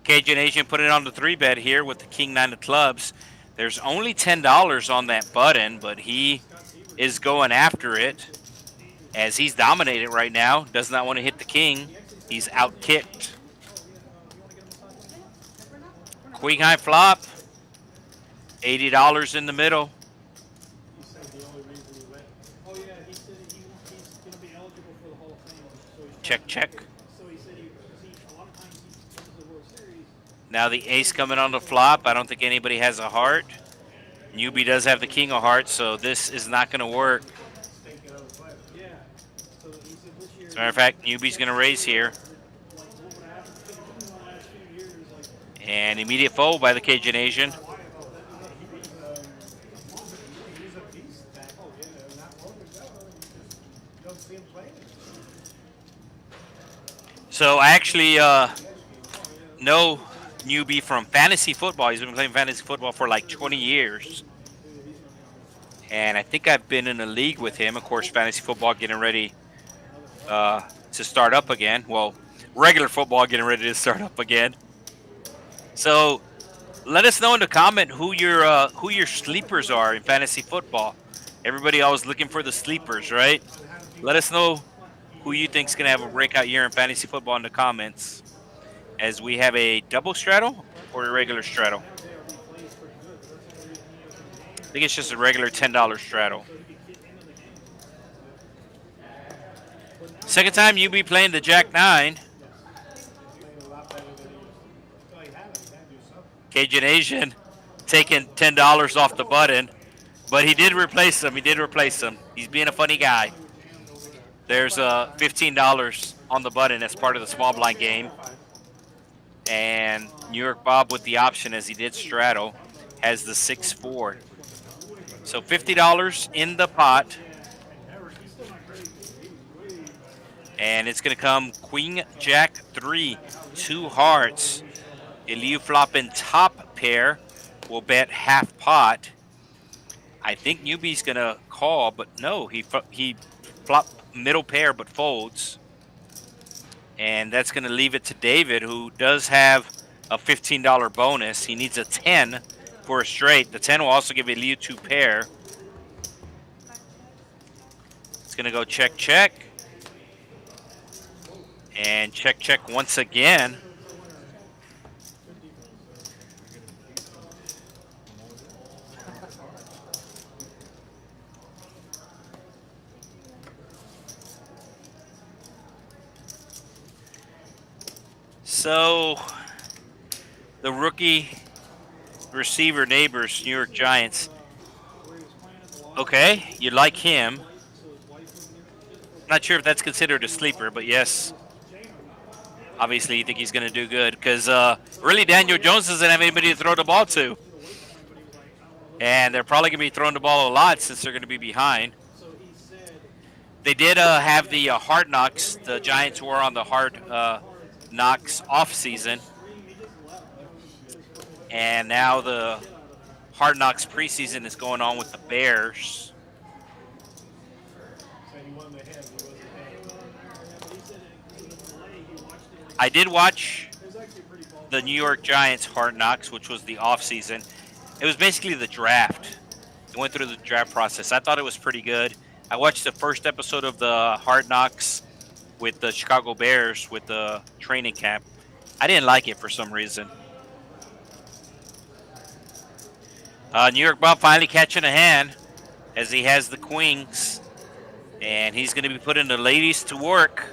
Cajun Asian put it on the 3-bet here with the king 9 of clubs. There's only $10 on that button, but he is going after it as he's dominated right now. Does not want to hit the king. He's out-kicked. Queen high flop. $80 in the middle. Check, check. Now the ace coming on the flop. I don't think anybody has a heart. Newbie does have the king of hearts, so this is not going to work. As a matter of fact, Newbie's going to raise here. And immediate fold by the Cajun Asian. So I actually know Newbie from fantasy football. He's been playing fantasy football for like 20 years. And I think I've been in a league with him. Of course, fantasy football getting ready to start up again. Well, regular football getting ready to start up again. So let us know in the comment who your sleepers are in fantasy football. Everybody always looking for the sleepers, right? Let us know who you think is going to have a breakout year in fantasy football in the comments, as we have a double straddle or a regular straddle. I think it's just a regular $10 straddle. Second time you be playing the Jack 9. Cajun Asian taking $10 off the button, but he did replace him. He's being a funny guy. There's $15 on the button as part of the small blind game. And New York Bob with the option, as he did straddle, has the 6-4. So $50 in the pot. And it's going to come Queen Jack 3, 2 hearts. Eliu flopping top pair will bet half pot. I think Newbie's going to call, but no, he flopped middle pair but folds. And that's going to leave it to David, who does have a $15 bonus. He needs a 10 for a straight. The 10 will also give Eliu 2 pair. It's going to go check, check. And check, check once again. So, the rookie receiver neighbors, New York Giants. Okay, you like him. Not sure if that's considered a sleeper, but yes. Obviously, you think he's going to do good because really Daniel Jones doesn't have anybody to throw the ball to. And they're probably going to be throwing the ball a lot since they're going to be behind. They did have the Hard Knocks. The Giants were on the Hard Knocks off season. And now the Hard Knocks preseason is going on with the Bears. I did watch the New York Giants Hard Knocks, which was the off season. It was basically the draft. It went through the draft process. I thought it was pretty good. I watched the first episode of the Hard Knocks with the Chicago Bears with the training camp. I didn't like it for some reason. New York Bob finally catching a hand as he has the queens. And he's going to be putting the ladies to work.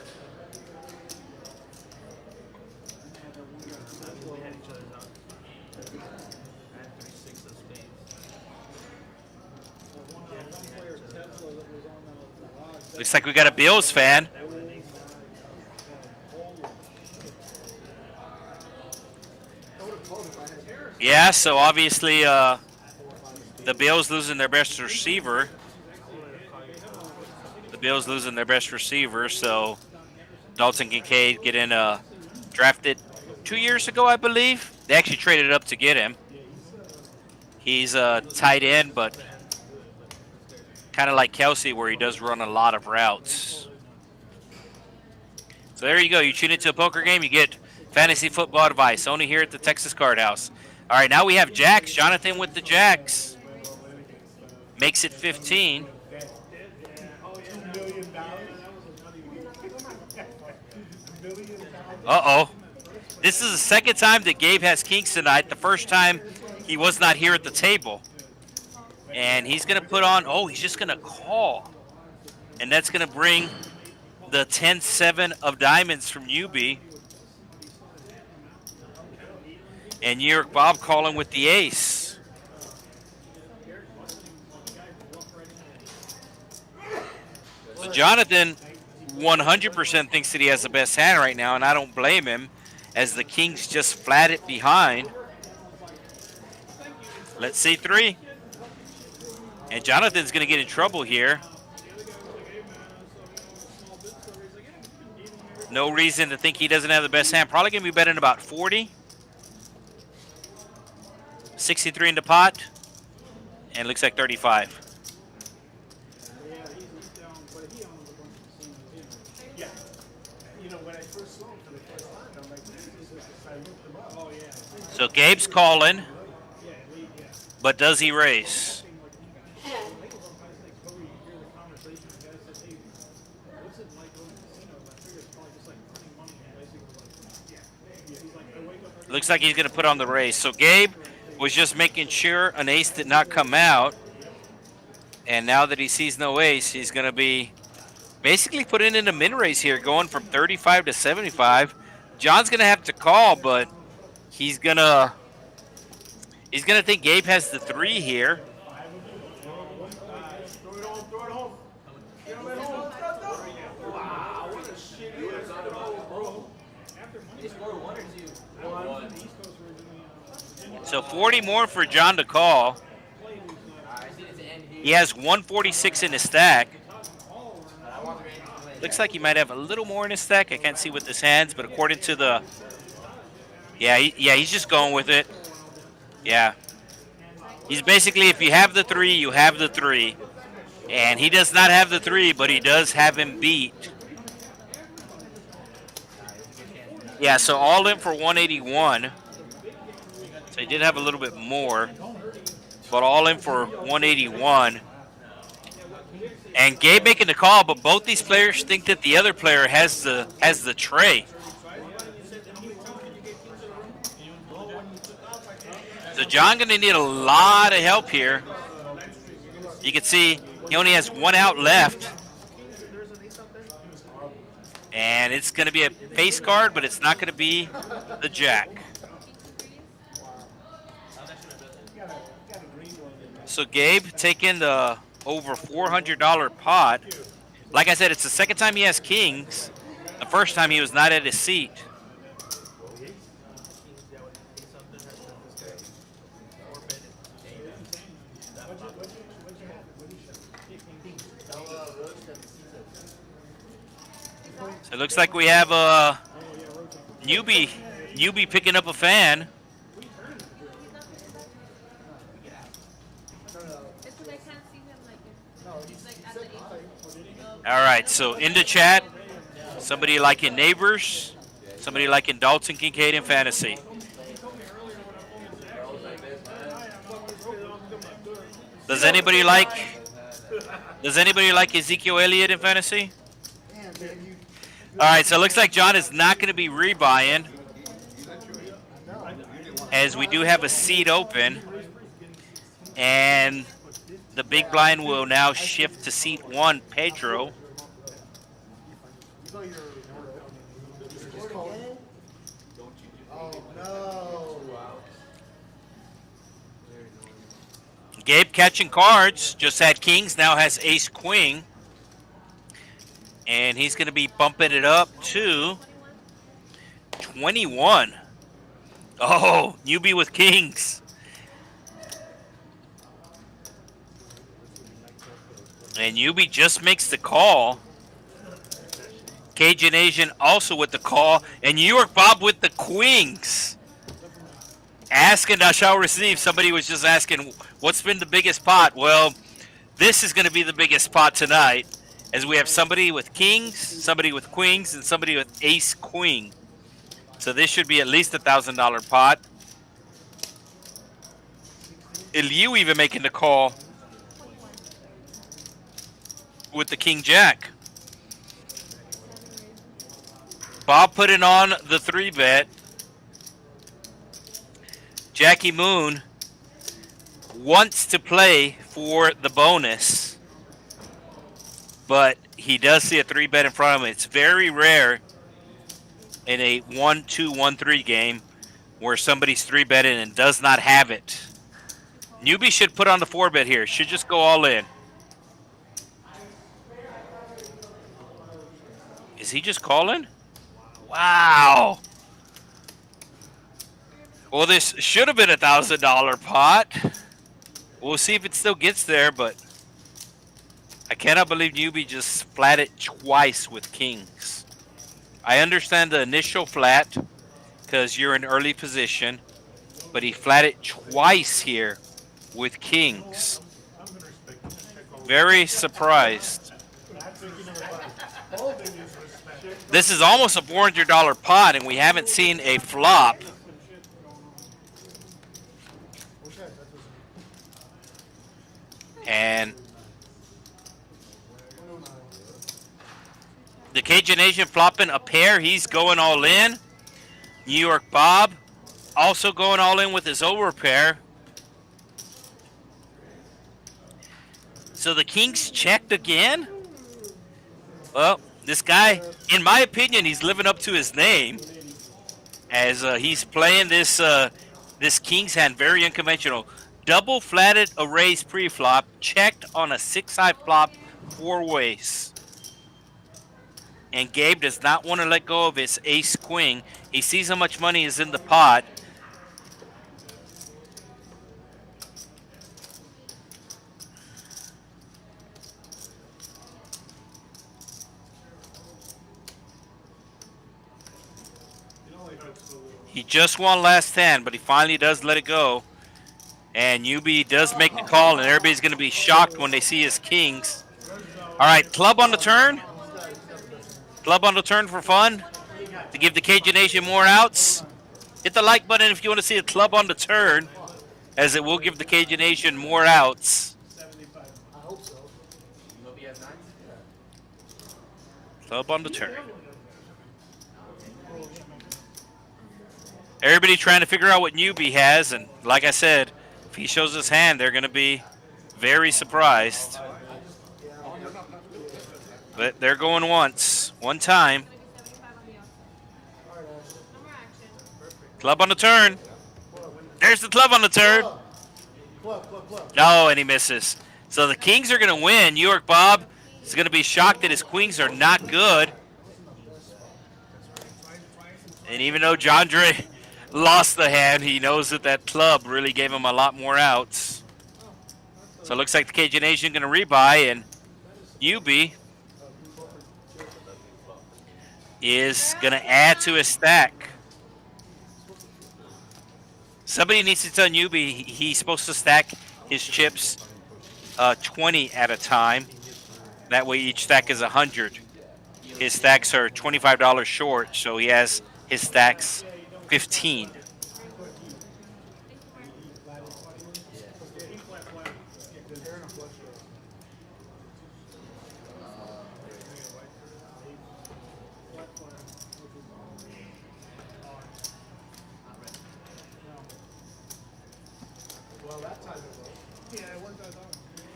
Looks like we got a Bills fan. Yeah, so obviously the Bills losing their best receiver. The Bills losing their best receiver, so Dalton Kincaid getting drafted 2 years ago, I believe. They actually traded up to get him. He's a tight end, but kind of like Kelsey, where he does run a lot of routes. So there you go. You tune into a poker game, you get fantasy football advice, only here at the Texas Card House. All right, now we have Jacks. Jonathan with the Jacks. Makes it 15. Uh-oh. This is the second time that Gabe has kings tonight. The first time he was not here at the table. And he's going to put on, he's just going to call. And that's going to bring the 10-7 of diamonds from UB. And New York Bob calling with the ace. So Jonathan 100% thinks that he has the best hand right now, and I don't blame him, as the kings just flat it behind. Let's see 3. And Jonathan's going to get in trouble here. No reason to think he doesn't have the best hand. Probably going to be betting about 40. 63 in the pot. And looks like 35. So Gabe's calling. But does he raise? Looks like he's going to put on the raise. So Gabe was just making sure an ace did not come out. And now that he sees no ace, he's going to be basically putting in a min raise here, going from 35 to 75. John's going to have to call, but he's going to think Gabe has the 3 here. So 40 more for John to call. He has 146 in his stack. Looks like he might have a little more in his stack. I can't see with his hands, but according to the... Yeah, he's just going with it. Yeah. He's basically, if you have the 3, you have the 3. And he does not have the 3, but he does have him beat. Yeah, so all in for 181. So he did have a little bit more, but all in for 181. And Gabe making the call, but both these players think that the other player has the tray. So John going to need a lot of help here. You can see he only has one out left. And it's going to be a face card, but it's not going to be the jack. So Gabe taking the over $400 pot. Like I said, it's the second time he has kings. The first time he was not at his seat. So it looks like we have a newbie picking up a fan. All right, so in the chat, somebody liking Neighbors, somebody liking Dalton Kincaid in fantasy. Does anybody like Ezekiel Elliott in fantasy? All right, so it looks like John is not going to be rebuying, as we do have a seat open, and the big blind will now shift to seat 1, Pedro. Gabe catching cards, just had kings, now has ace queen. And he's going to be bumping it up to 21. Oh, newbie with kings. And Yubi just makes the call. Cajun Asian also with the call. And New York Bob with the queens. Ask and I shall receive. Somebody was just asking, what's been the biggest pot? Well, this is going to be the biggest pot tonight, as we have somebody with kings, somebody with queens, and somebody with ace queen. So this should be at least $1,000 pot. Eliu even making the call with the king jack. Bob putting on the 3-bet. Jackie Moon wants to play for the bonus, but he does see a 3-bet in front of him. It's very rare in a 1-2, 1-3 game where somebody's 3-betting and does not have it. Newbie should put on the 4-bet here. Should just go all in. Is he just calling? Wow. Well, this should have been a $1,000 pot. We'll see if it still gets there, but I cannot believe Newbie just flatted twice with kings. I understand the initial flat because you're in early position, but he flatted twice here with kings. Very surprised. This is almost a $400 pot, and we haven't seen a flop. And the Cajun Asian flopping a pair. He's going all in. New York Bob also going all in with his overpair. So the kings checked again. Well, this guy, in my opinion, he's living up to his name, as he's playing this this king's hand very unconventional. Double flatted a raise pre-flop, checked on a 6-high flop 4 ways. And Gabe does not want to let go of his ace queen. He sees how much money is in the pot. He just won last hand, but he finally does let it go. And Yubi does make the call, and everybody's going to be shocked when they see his kings. All right, club on the turn. Club on the turn for fun, to give the Cajun Nation more outs. Hit the like button if you want to see a club on the turn, as it will give the Cajun Nation more outs. Club on the turn. Everybody trying to figure out what newbie has, and like I said, if he shows his hand, they're going to be very surprised. But they're going once, one time. Club on the turn. There's the club on the turn. No, and he misses. So the Kings are going to win. New York Bob is going to be shocked that his Queens are not good. And even though Jandre lost the hand, he knows that that club really gave him a lot more outs. So it looks like the Cajun Asian going to rebuy, and Newbie is going to add to his stack. Somebody needs to tell Newbie he's supposed to stack his chips 20 at a time. That way each stack is 100. His stacks are $25 short, so he has his stacks 15.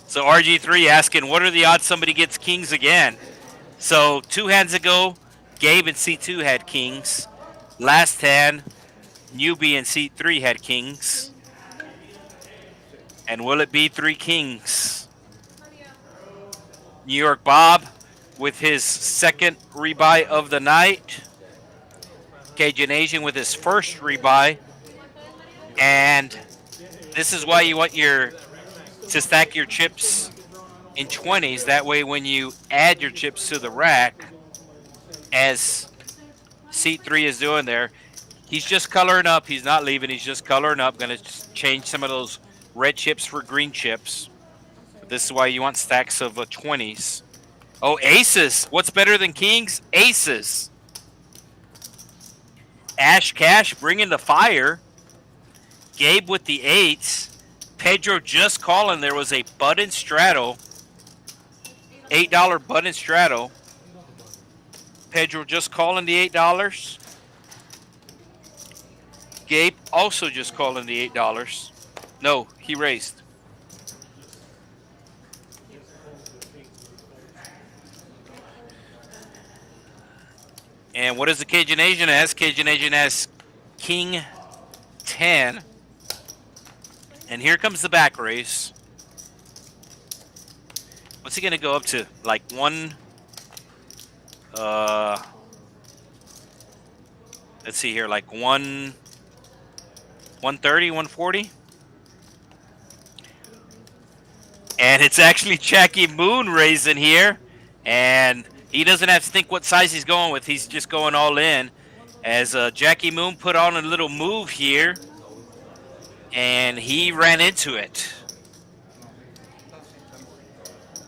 So RG3 asking, what are the odds somebody gets kings again? So 2 hands ago, Gabe in seat 2 had kings. Last hand, Newbie in seat 3 had kings. And will it be 3 kings? New York Bob with his second rebuy of the night. Cajun Asian with his first rebuy. And this is why you want to stack your chips in 20s. That way when you add your chips to the rack, as seat 3 is doing there, he's just coloring up. He's not leaving. He's just coloring up. Going to change some of those red chips for green chips. This is why you want stacks of 20s. Oh, aces. What's better than kings? Aces. Ash Cash bringing the fire. Gabe with the 8s. Pedro just calling. There was a button straddle. $8 button straddle. Pedro just calling the $8. Gabe also just calling the $8. No, he raised. And what does the Cajun Asian has? Cajun Asian has King 10. And here comes the back raise. What's he going to go up to? Like 130, 140? And it's actually Jackie Moon raising here. And he doesn't have to think what size he's going with. He's just going all in. As Jackie Moon put on a little move here. And he ran into it.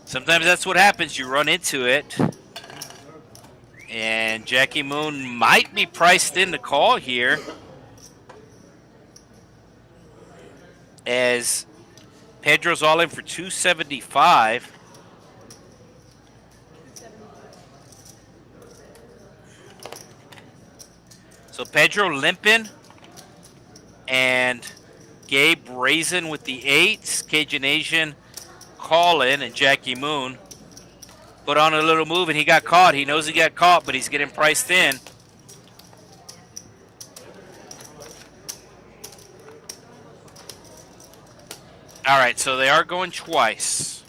Sometimes that's what happens. You run into it. And Jackie Moon might be priced in the call here. As Pedro's all in for 275. So Pedro limping. And Gabe raising with the 8s. Cajun Asian calling, and Jackie Moon put on a little move, and he got caught. He knows he got caught, but he's getting priced in. All right, so they are going twice.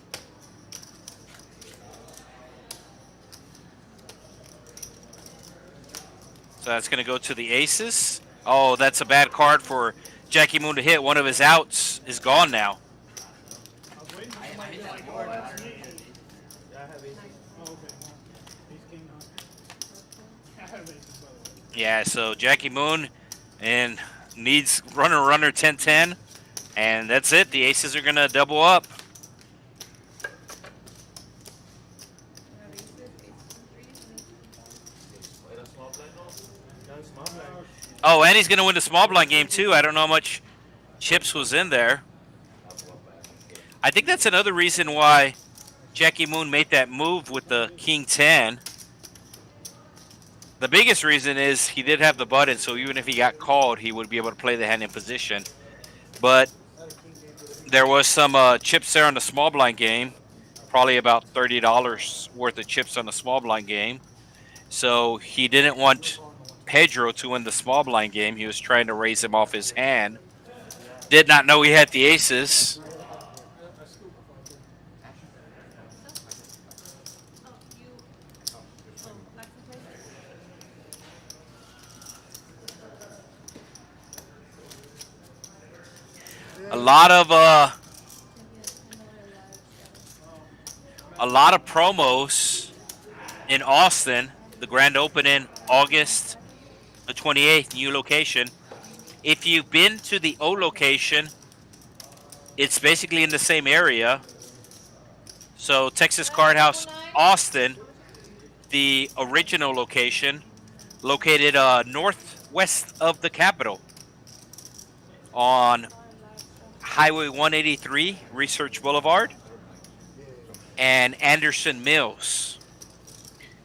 So that's going to go to the aces. Oh, that's a bad card for Jackie Moon to hit. One of his outs is gone now. Yeah, so Jackie Moon and needs runner 10-10, and that's it. The aces are going to double up. Oh, and he's going to win the small blind game too. I don't know how much chips was in there. I think that's another reason why Jackie Moon made that move with the King 10. The biggest reason is he did have the button, so even if he got called, he would be able to play the hand in position. But there was some chips there on the small blind game, probably about $30 worth of chips on the small blind game. So he didn't want Pedro to win the small blind game. He was trying to raise him off his hand. Did not know he had the aces. A lot of promos in Austin. The Grand Opening, August the 28th, new location. If you've been to the O location, it's basically in the same area. So Texas Card House, Austin, the original location, located northwest of the Capitol on Highway 183, Research Boulevard, and Anderson Mills.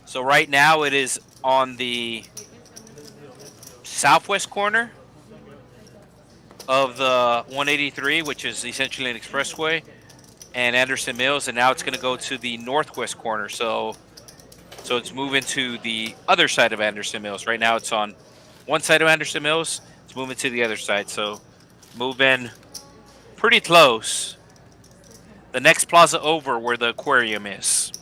So right now it is on the southwest corner of the 183, which is essentially an expressway, and Anderson Mills, and now it's going to go to the northwest corner. So it's moving to the other side of Anderson Mills. Right now it's on one side of Anderson Mills. It's moving to the other side. So moving pretty close. The next plaza over where the aquarium is.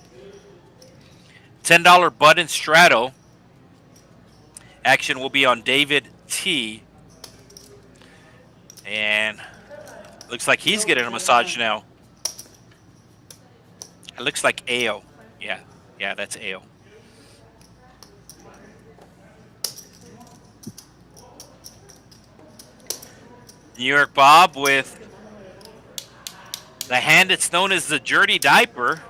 $10 button straddle. Action will be on David T. And looks like he's getting a massage now. It looks like Ale. Yeah, that's Ale. New York Bob with the hand that's known as the Dirty Diaper,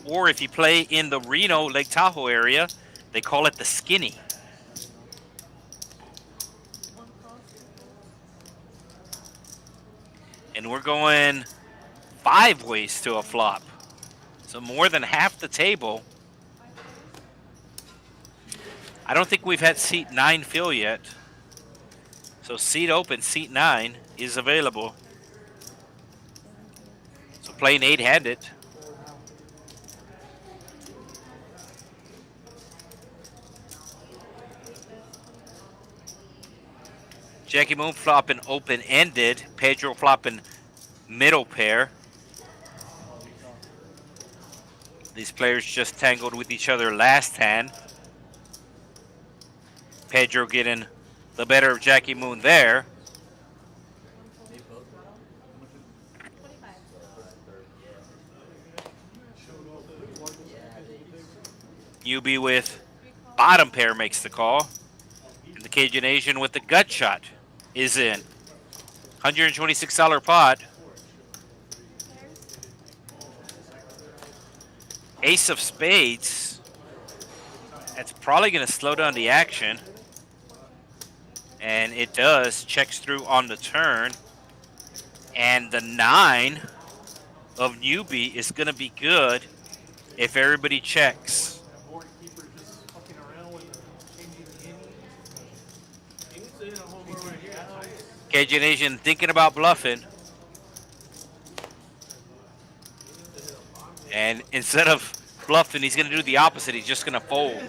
or if you play in the Reno, Lake Tahoe area, they call it the Skinny. And we're going 5 ways to a flop. So more than half the table. I don't think we've had seat 9 fill yet. So seat open, seat 9 is available. So playing 8-handed. Jackie Moon flopping open-ended. Pedro flopping middle pair. These players just tangled with each other last hand. Pedro getting the better of Jackie Moon there. UB with bottom pair makes the call. And the Cajun Asian with the gut shot is in. $126 pot. Ace of spades. That's probably going to slow down the action. And it does. Checks through on the turn. And the 9 of newbie is going to be good if everybody checks. Cajun Asian thinking about bluffing. And instead of bluffing, he's going to do the opposite. He's just going to fold. There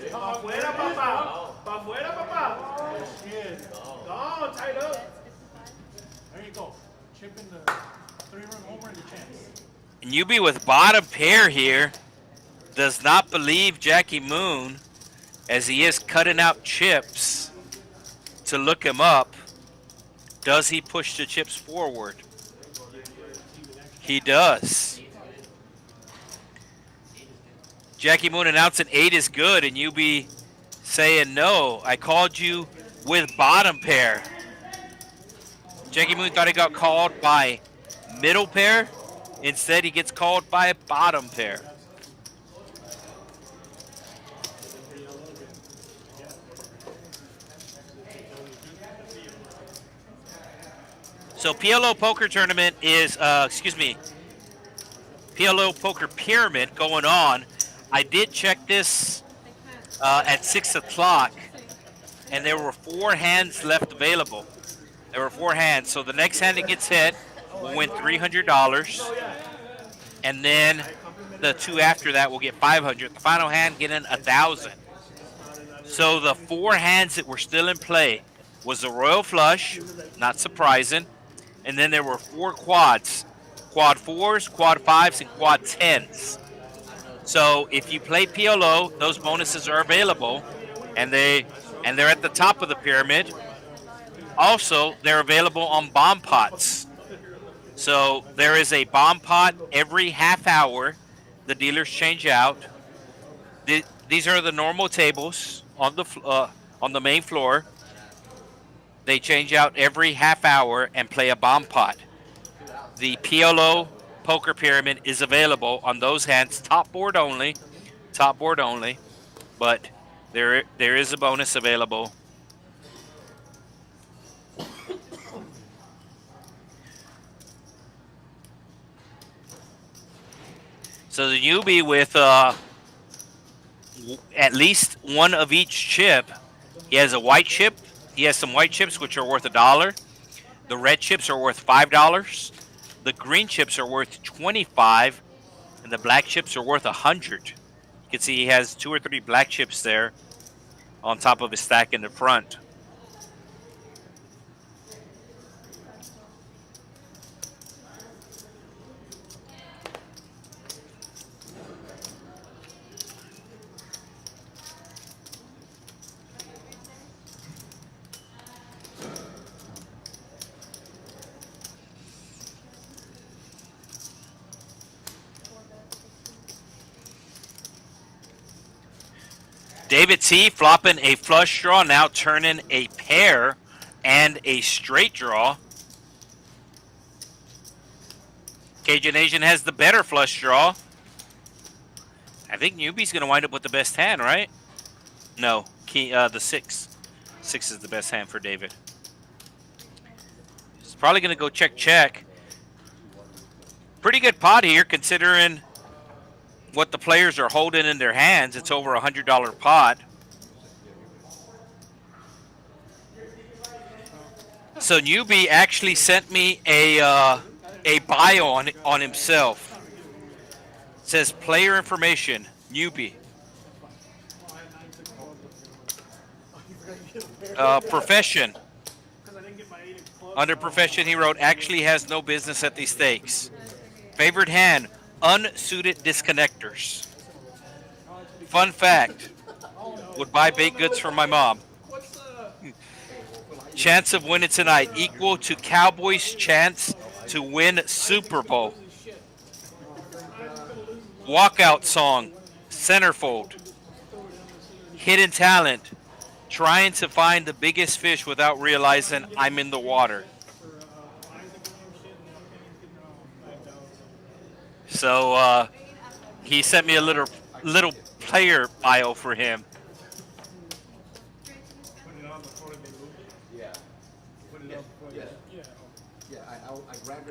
you go. Chip in the 3-run homer and the chance. And UB with bottom pair here does not believe Jackie Moon, as he is cutting out chips to look him up. Does he push the chips forward? He does. Jackie Moon announcing 8 is good, and UB saying no. I called you with bottom pair. Jackie Moon thought he got called by middle pair. Instead, he gets called by a bottom pair. So PLO Poker Tournament is, PLO Poker Pyramid going on. I did check this at 6 o'clock, and there were 4 hands left available. There were 4 hands, so the next hand that gets hit will win $300, and then the 2 after that will get 500. The final hand getting 1,000. So the 4 hands that were still in play was the royal flush, not surprising, and then there were 4 quads, quad 4s, quad 5s, and quad 10s. So if you play PLO, those bonuses are available, and they're at the top of the pyramid. Also, they're available on bomb pots. So there is a bomb pot every half hour. The dealers change out. These are the normal tables on the main floor. They change out every half hour and play a bomb pot. The PLO poker pyramid is available on those hands, top board only, but there is a bonus available. So the newbie with at least one of each chip, he has a white chip. He has some white chips which are worth $1. The red chips are worth $5. The green chips are worth $25, and the black chips are worth $100. You can see he has 2 or 3 black chips there on top of his stack in the front. David T. flopping a flush draw, now turning a pair and a straight draw. Cajun Asian has the better flush draw. I think newbie's going to wind up with the best hand, right? No, the 6. 6 is the best hand for David. He's probably going to go check. Pretty good pot here considering what the players are holding in their hands. It's over a $100 pot. So newbie actually sent me a bio on himself. It says player information, newbie. Profession. Under profession, he wrote, actually has no business at these stakes. Favorite hand, unsuited disconnectors. Fun fact, would buy baked goods for my mom. Chance of winning tonight equal to Cowboys' chance to win Super Bowl. Walkout song, centerfold. Hidden talent, trying to find the biggest fish without realizing I'm in the water. So he sent me a little player bio for him.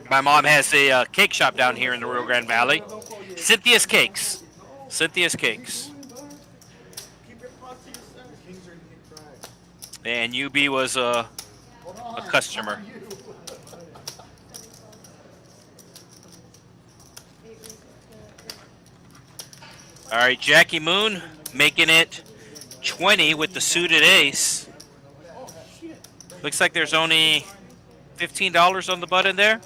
My mom has a cake shop down here in the Rio Grande Valley. Cynthia's Cakes. Cynthia's Cakes. And UB was a customer. All right, Jackie Moon making it 20 with the suited ace. Looks like there's only $15 on the button there.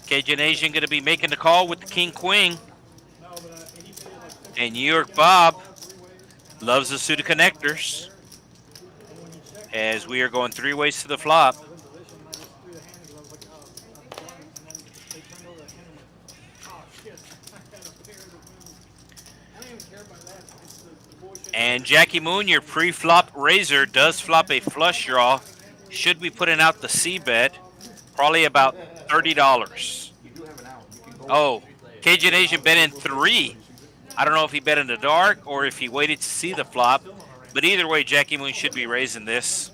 Cajun Asian going to be making the call with the king queen. And New York Bob loves the suited connectors. As we are going 3 ways to the flop. And Jackie Moon, your pre-flop raiser, does flop a flush draw. Should be putting out the C bet. Probably about $30. Oh, Cajun Asian bet in 3. I don't know if he bet in the dark or if he waited to see the flop. But either way, Jackie Moon should be raising this.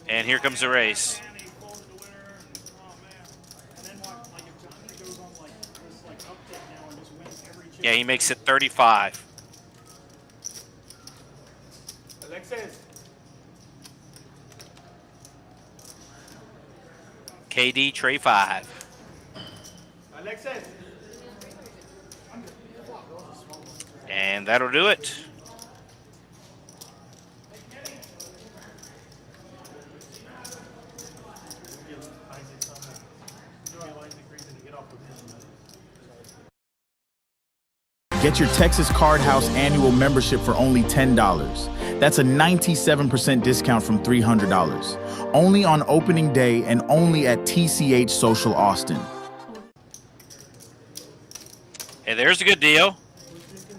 And here comes the raise. Yeah, he makes it 35. Alexis. KD, tray 5. Alexis. And that'll do it. Get your Texas Card House annual membership for only $10. That's a 97% discount from $300. Only on opening day and only at TCH Social Austin. Hey, there's a good deal.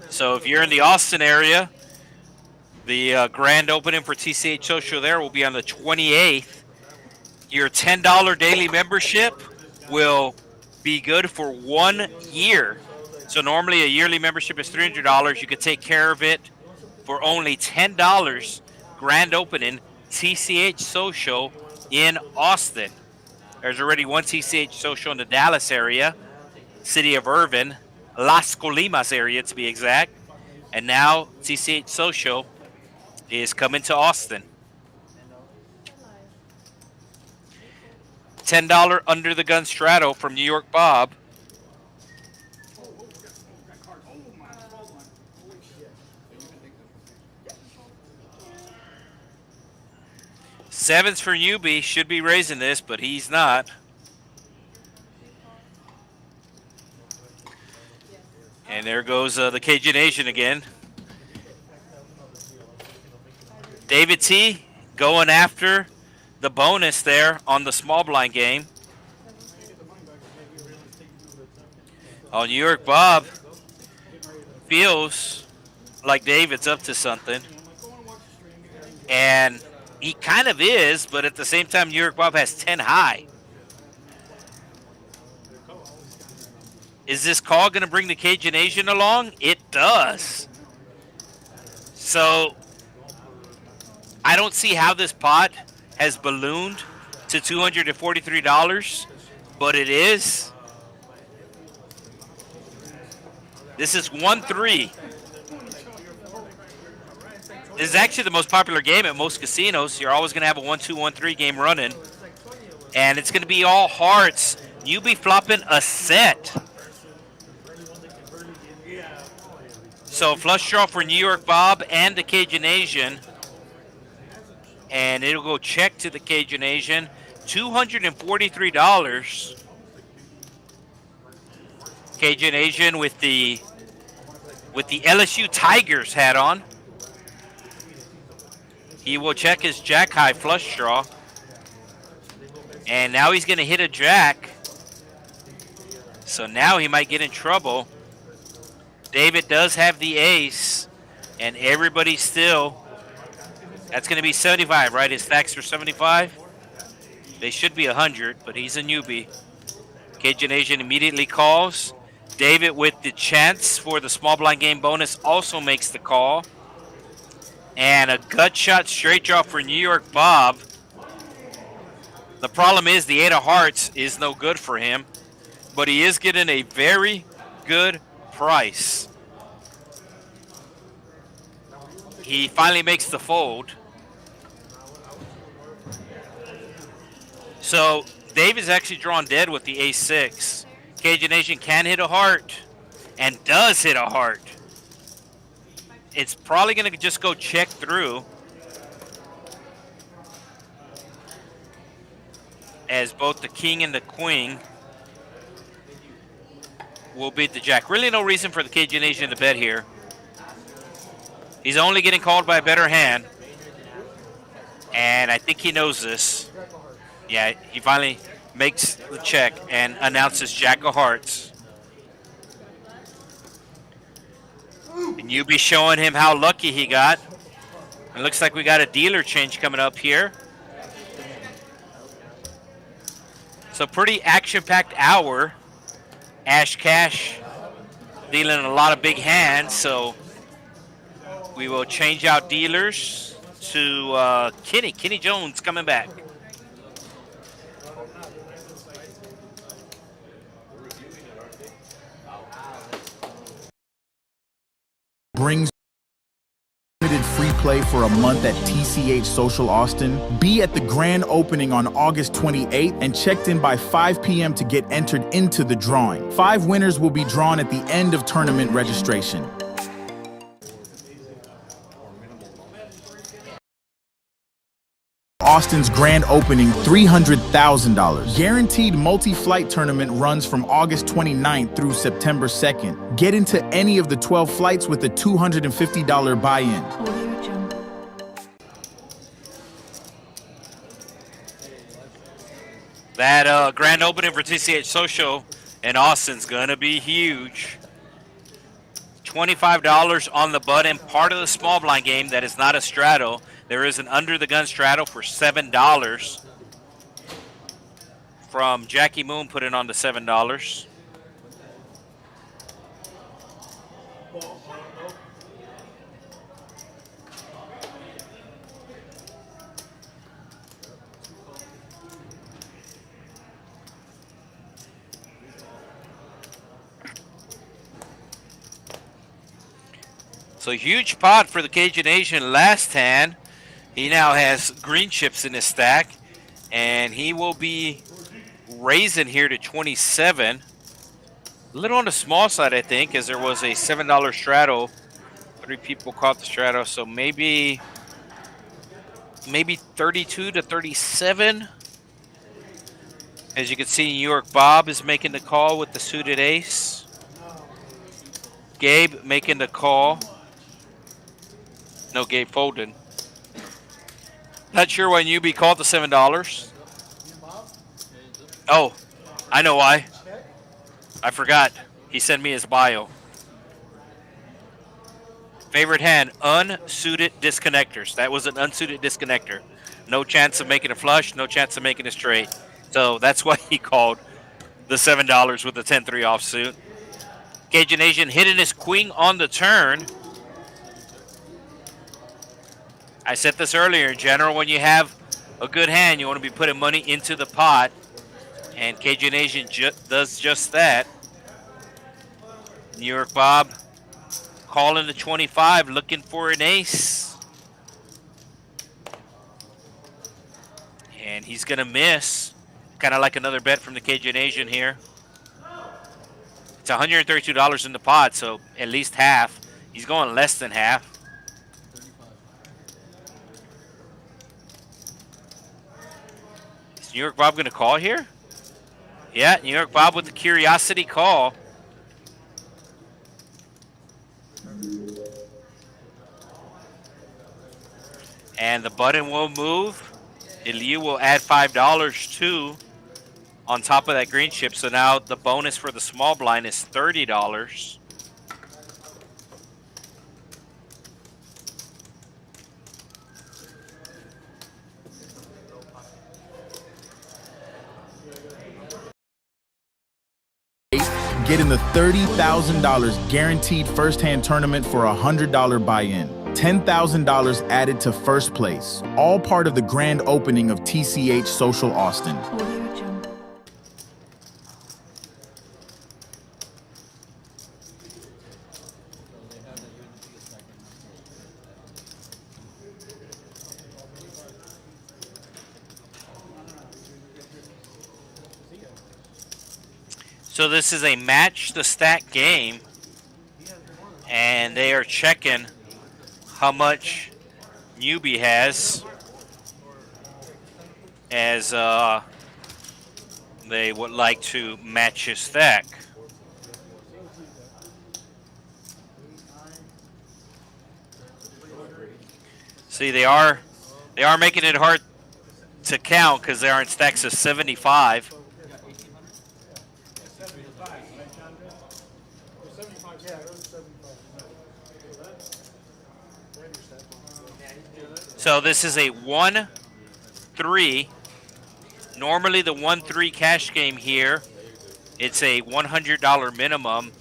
So if you're in the Austin area, the grand opening for TCH Social there will be on the 28th. Your $10 daily membership will be good for 1 year. So normally a yearly membership is $300. You could take care of it for only $10. Grand opening, TCH Social in Austin. There's already one TCH Social in the Dallas area, city of Irvin, Las Colinas area to be exact. And now TCH Social is coming to Austin. $10 under the gun straddle from New York Bob. Sevens for Newbie, should be raising this, but he's not. And there goes the Cajun Asian again. David T going after the bonus there on the small blind game. Oh, New York Bob feels like David's up to something. And he kind of is, but at the same time, New York Bob has 10 high. Is this call going to bring the Cajun Asian along? It does. So I don't see how this pot has ballooned to $243, but it is. This is 1-3. This is actually the most popular game at most casinos. You're always going to have a 1-2, 1-3 game running. And it's going to be all hearts. Newbie flopping a set. So flush draw for New York Bob and the Cajun Asian. And it'll go check to the Cajun Asian. $243. Cajun Asian with the LSU Tigers hat on. He will check his jack high flush draw. And now he's going to hit a jack. So now he might get in trouble. David does have the ace. And everybody still. That's going to be 75, right? His stacks are 75. They should be 100, but he's a newbie. Cajun Asian immediately calls. David with the chance for the small blind game bonus also makes the call. And a gut shot straight draw for New York Bob. The problem is the 8 of hearts is no good for him, but he is getting a very good price. He finally makes the fold. So David's actually drawn dead with the ace-6. Cajun Asian can hit a heart and does hit a heart. It's probably going to just go check through as both the king and the queen will beat the jack. Really no reason for the Cajun Asian to bet here. He's only getting called by a better hand. And I think he knows this. Yeah, he finally makes the check and announces jack of hearts. And you be showing him how lucky he got. It looks like we got a dealer change coming up here. So pretty action-packed hour. Ash Cash dealing a lot of big hands, so we will change out dealers to Kenny Jones coming back. brings limited free play for a month at TCH Social Austin. Be at the grand opening on August 28th and checked in by 5 p.m. to get entered into the drawing. 5 winners will be drawn at the end of tournament registration. Austin's grand opening, $300,000. Guaranteed multi-flight tournament runs from August 29th through September 2nd. Get into any of the 12 flights with a $250 buy-in. That grand opening for TCH Social in Austin's gonna be huge. $25 on the button, part of the small blind game that is not a straddle. There is an under the gun straddle for $7 from Jackie Moon, put it on to $7. So huge pot for the Cajun Asian last hand. He now has green chips in his stack, and he will be raising here to 27. A little on the small side, I think, as there was a $7 straddle. 3 people caught the straddle, so maybe 32 to 37. As you can see, New York Bob is making the call with the suited ace. Gabe making the call. No, Gabe folding. Not sure why Newbie called the $7. Oh, I know why. I forgot. He sent me his bio. Favorite hand, unsuited disconnectors. That was an unsuited disconnector. No chance of making a flush, no chance of making a straight. So that's why he called the $7 with the 10-3 offsuit. Cajun Asian hitting his queen on the turn. I said this earlier, in general, when you have a good hand, you want to be putting money into the pot. And Cajun Asian does just that. New York Bob calling the 25, looking for an ace. And he's going to miss. Kind of like another bet from the Cajun Asian here. It's $132 in the pot, so at least half. He's going less than half. New York Bob going to call here? Yeah, New York Bob with the curiosity call. And the button will move. Eliu will add $5 too on top of that green chip. So now the bonus for the small blind is $30. Get in the $30,000 guaranteed first-hand tournament for a $100 buy-in. $10,000 added to first place. All part of the grand opening of TCH Social Austin. So this is a match the stack game, and they are checking how much Newbie has as they would like to match his stack. See, they are making it hard to count because they are in stacks of 75. So this is a 1-3. Normally the 1-3 cash game here, it's a $100 minimum.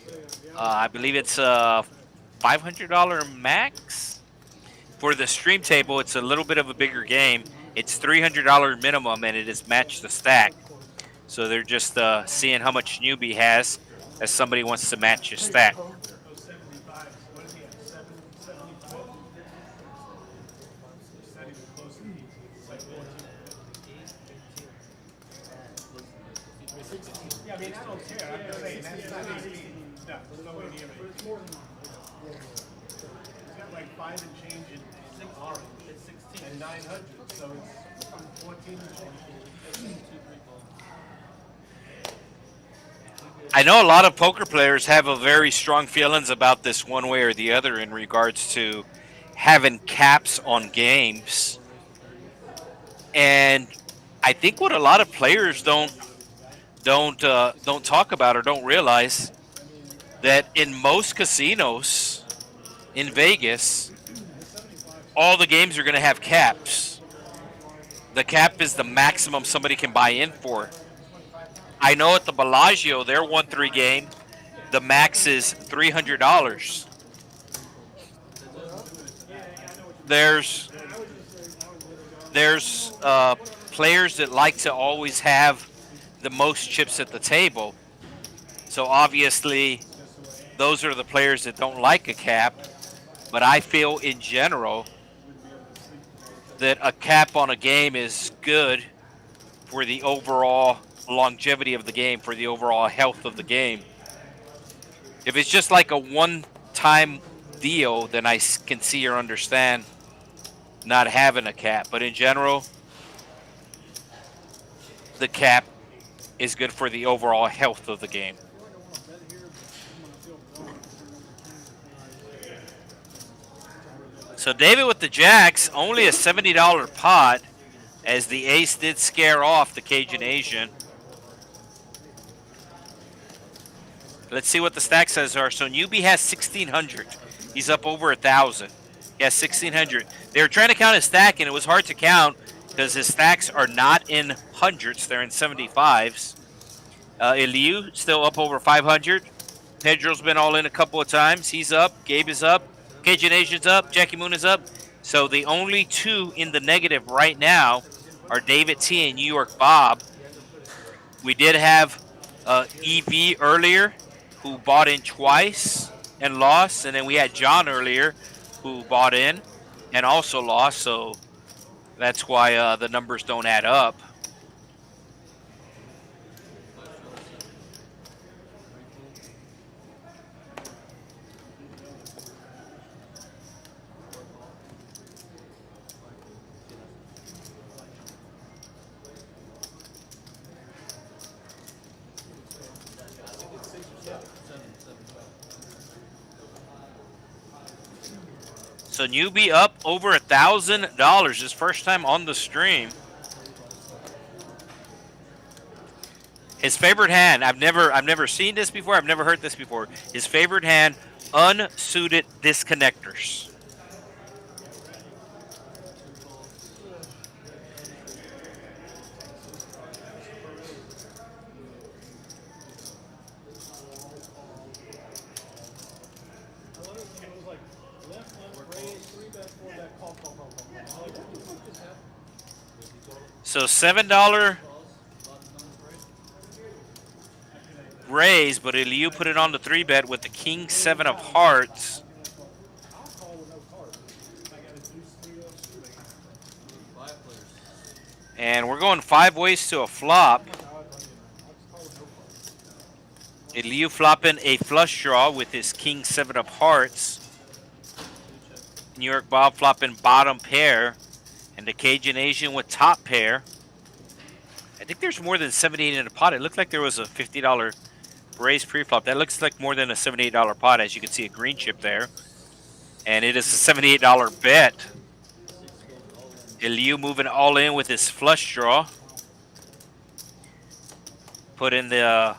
I believe it's a $500 max. For the stream table, it's a little bit of a bigger game. It's $300 minimum, and it is match the stack. So they're just seeing how much Newbie has as somebody wants to match his stack. It's not even close to 18. It's like 14. Yeah, I mean, I don't care. I'm just saying, that's not 18. No, there's no way near 18. It's got like 5 and change in orange. It's 16. And 900, so it's 14 and change. I know a lot of poker players have a very strong feelings about this one way or the other in regards to having caps on games. And I think what a lot of players don't talk about or don't realize that in most casinos in Vegas, all the games are going to have caps. The cap is the maximum somebody can buy in for. I know at the Bellagio, their 1-3 game, the max is $300. There's players that like to always have the most chips at the table. So obviously, those are the players that don't like a cap. But I feel in general that a cap on a game is good for the overall longevity of the game, for the overall health of the game. If it's just like a one-time deal, then I can see or understand not having a cap. But in general, the cap is good for the overall health of the game. So David with the jacks, only a $70 pot, as the ace did scare off the Cajun Asian. Let's see what the stack sizes are. So Newbie has 1,600. He's up over 1,000. He has 1,600. They were trying to count his stack, and it was hard to count because his stacks are not in hundreds. They're in 75s. Eliu still up over 500. Pedro's been all in a couple of times. He's up. Gabe is up. Cajun Asian's up. Jackie Moon is up. So the only two in the negative right now are David T and New York Bob. We did have EV earlier, who bought in twice and lost. And then we had John earlier, who bought in and also lost. So that's why the numbers don't add up. So Newbie up over $1,000. His first time on the stream. His favorite hand. I've never seen this before. I've never heard this before. His favorite hand, unsuited disconnectors. So $7 raise, but Eliu put it on the 3-bet with the King 7 of hearts. And we're going 5 ways to a flop. Eliu flopping a flush draw with his King 7 of hearts. New York Bob flopping bottom pair. And the Cajun Asian with top pair. I think there's more than 78 in the pot. It looked like there was a $50 raise pre-flop. That looks like more than a $78 pot, as you can see a green chip there. And it is a $78 bet. Eliu moving all in with his flush draw. Put in the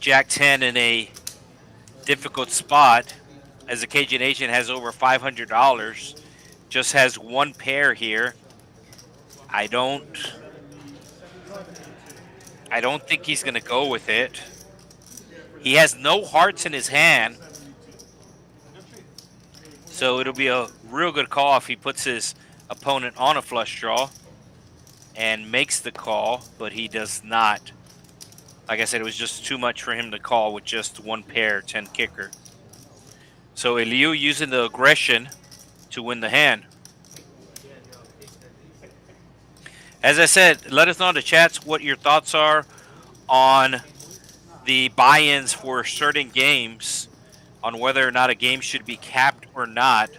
Jack-10 in a difficult spot, as the Cajun Asian has over $500. Just has one pair here. I don't think he's going to go with it. He has no hearts in his hand. So it'll be a real good call if he puts his opponent on a flush draw and makes the call, but he does not. Like I said, it was just too much for him to call with just one pair, 10 kicker. So Eliu using the aggression to win the hand. As I said, let us know in the chats what your thoughts are on the buy-ins for certain games, on whether or not a game should be capped or not.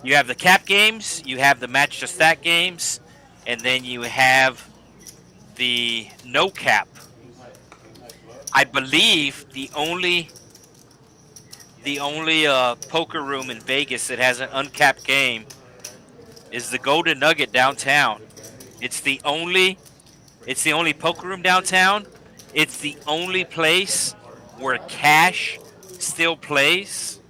You have the cap games, you have the match to stack games, and then you have the no cap. I believe the only poker room in Vegas that has an uncapped game is the Golden Nugget downtown. It's the only poker room downtown. It's the only place where cash still plays.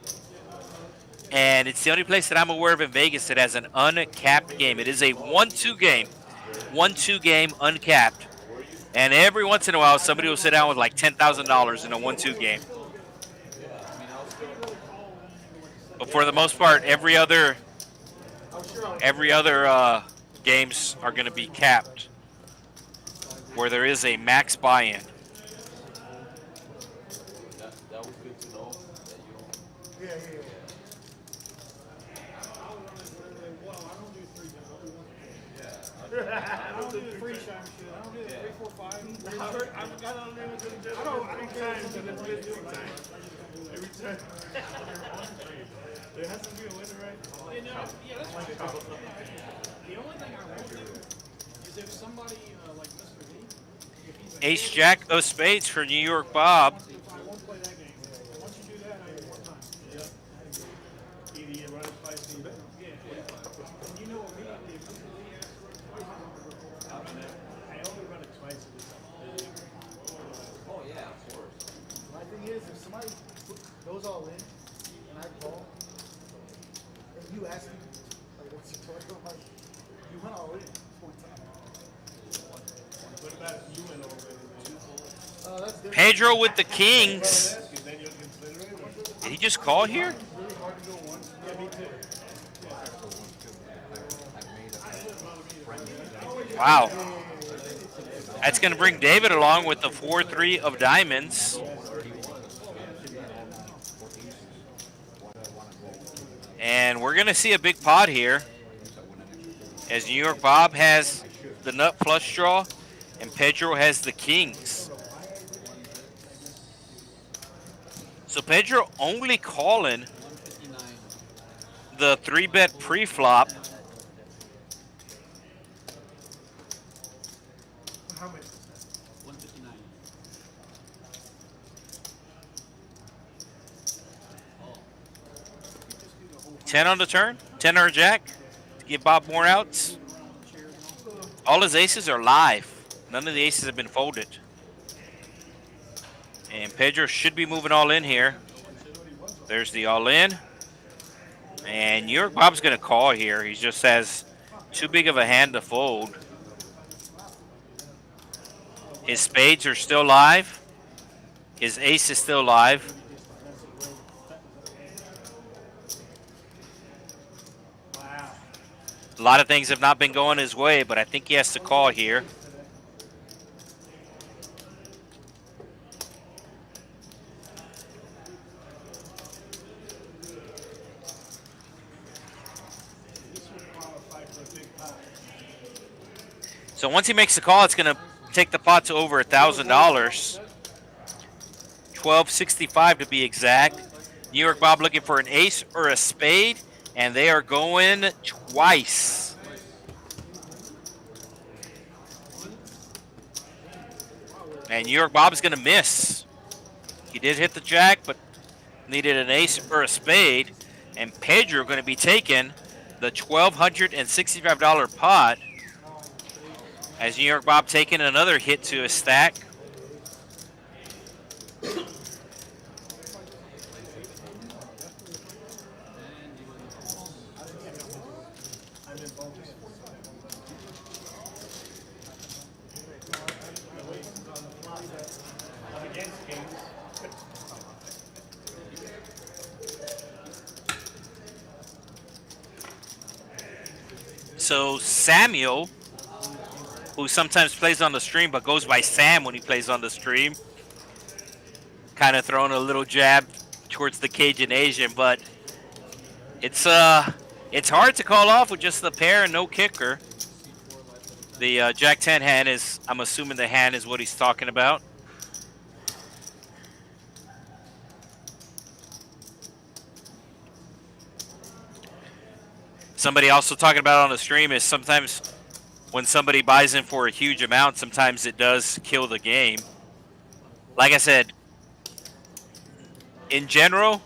And it's the only place that I'm aware of in Vegas that has an uncapped game. It is a 1-2 game. 1-2 game uncapped. And every once in a while, somebody will sit down with like $10,000 in a 1-2 game. But for the most part, every other games are going to be capped, where there is a max buy-in. That was good to know that you don't. Yeah. I don't do three now. I don't do the free shine shit. I don't do the 3, 4, 5. I don't times and then do it 2 times. Every time. There has to be a winner, right? Yeah, that's right. The only thing I won't do is if somebody like Mr. D, if he's like, Ace Jack of Spades for New York Bob. I won't play that game. Once you do that, I get more time. Yeah. Either you run it twice, or yeah. And you know what me, I only run it twice. Oh yeah, of course. My thing is, if somebody goes all in and I call, and you ask me, like, what's your total? I'm like, you went all in. Point time. What about if you went over it? That's different. Pedro with the Kings. Then you'll consider it? Did he just call here? It's really hard to go once. Yeah, me too. Wow. That's going to bring David along with the 4-3 of diamonds. And we're going to see a big pot here, as New York Bob has the nut flush draw and Pedro has the kings. So Pedro only calling the 3-bet pre-flop. How much? 159. 10 on the turn, 10 or a jack to give Bob more outs. All his aces are live. None of the aces have been folded. And Pedro should be moving all in here. There's the all in. And New York Bob's going to call here. He just has too big of a hand to fold. His spades are still live. His ace is still live. A lot of things have not been going his way, but I think he has to call here. So once he makes the call, it's going to take the pot to over $1,000. $1,265 to be exact. New York Bob looking for an ace or a spade, and they are going twice. And New York Bob is going to miss. He did hit the jack, but needed an ace or a spade. And Pedro going to be taking the $1,265 pot, as New York Bob taking another hit to a stack. So Samuel, who sometimes plays on the stream but goes by Sam when he plays on the stream, kind of throwing a little jab towards the Cajun Asian, but it's It's hard to call off with just the pair and no kicker. The Jack 10 hand is, I'm assuming the hand is what he's talking about. Somebody also talking about on the stream is sometimes when somebody buys in for a huge amount, sometimes it does kill the game. Like I said, in general,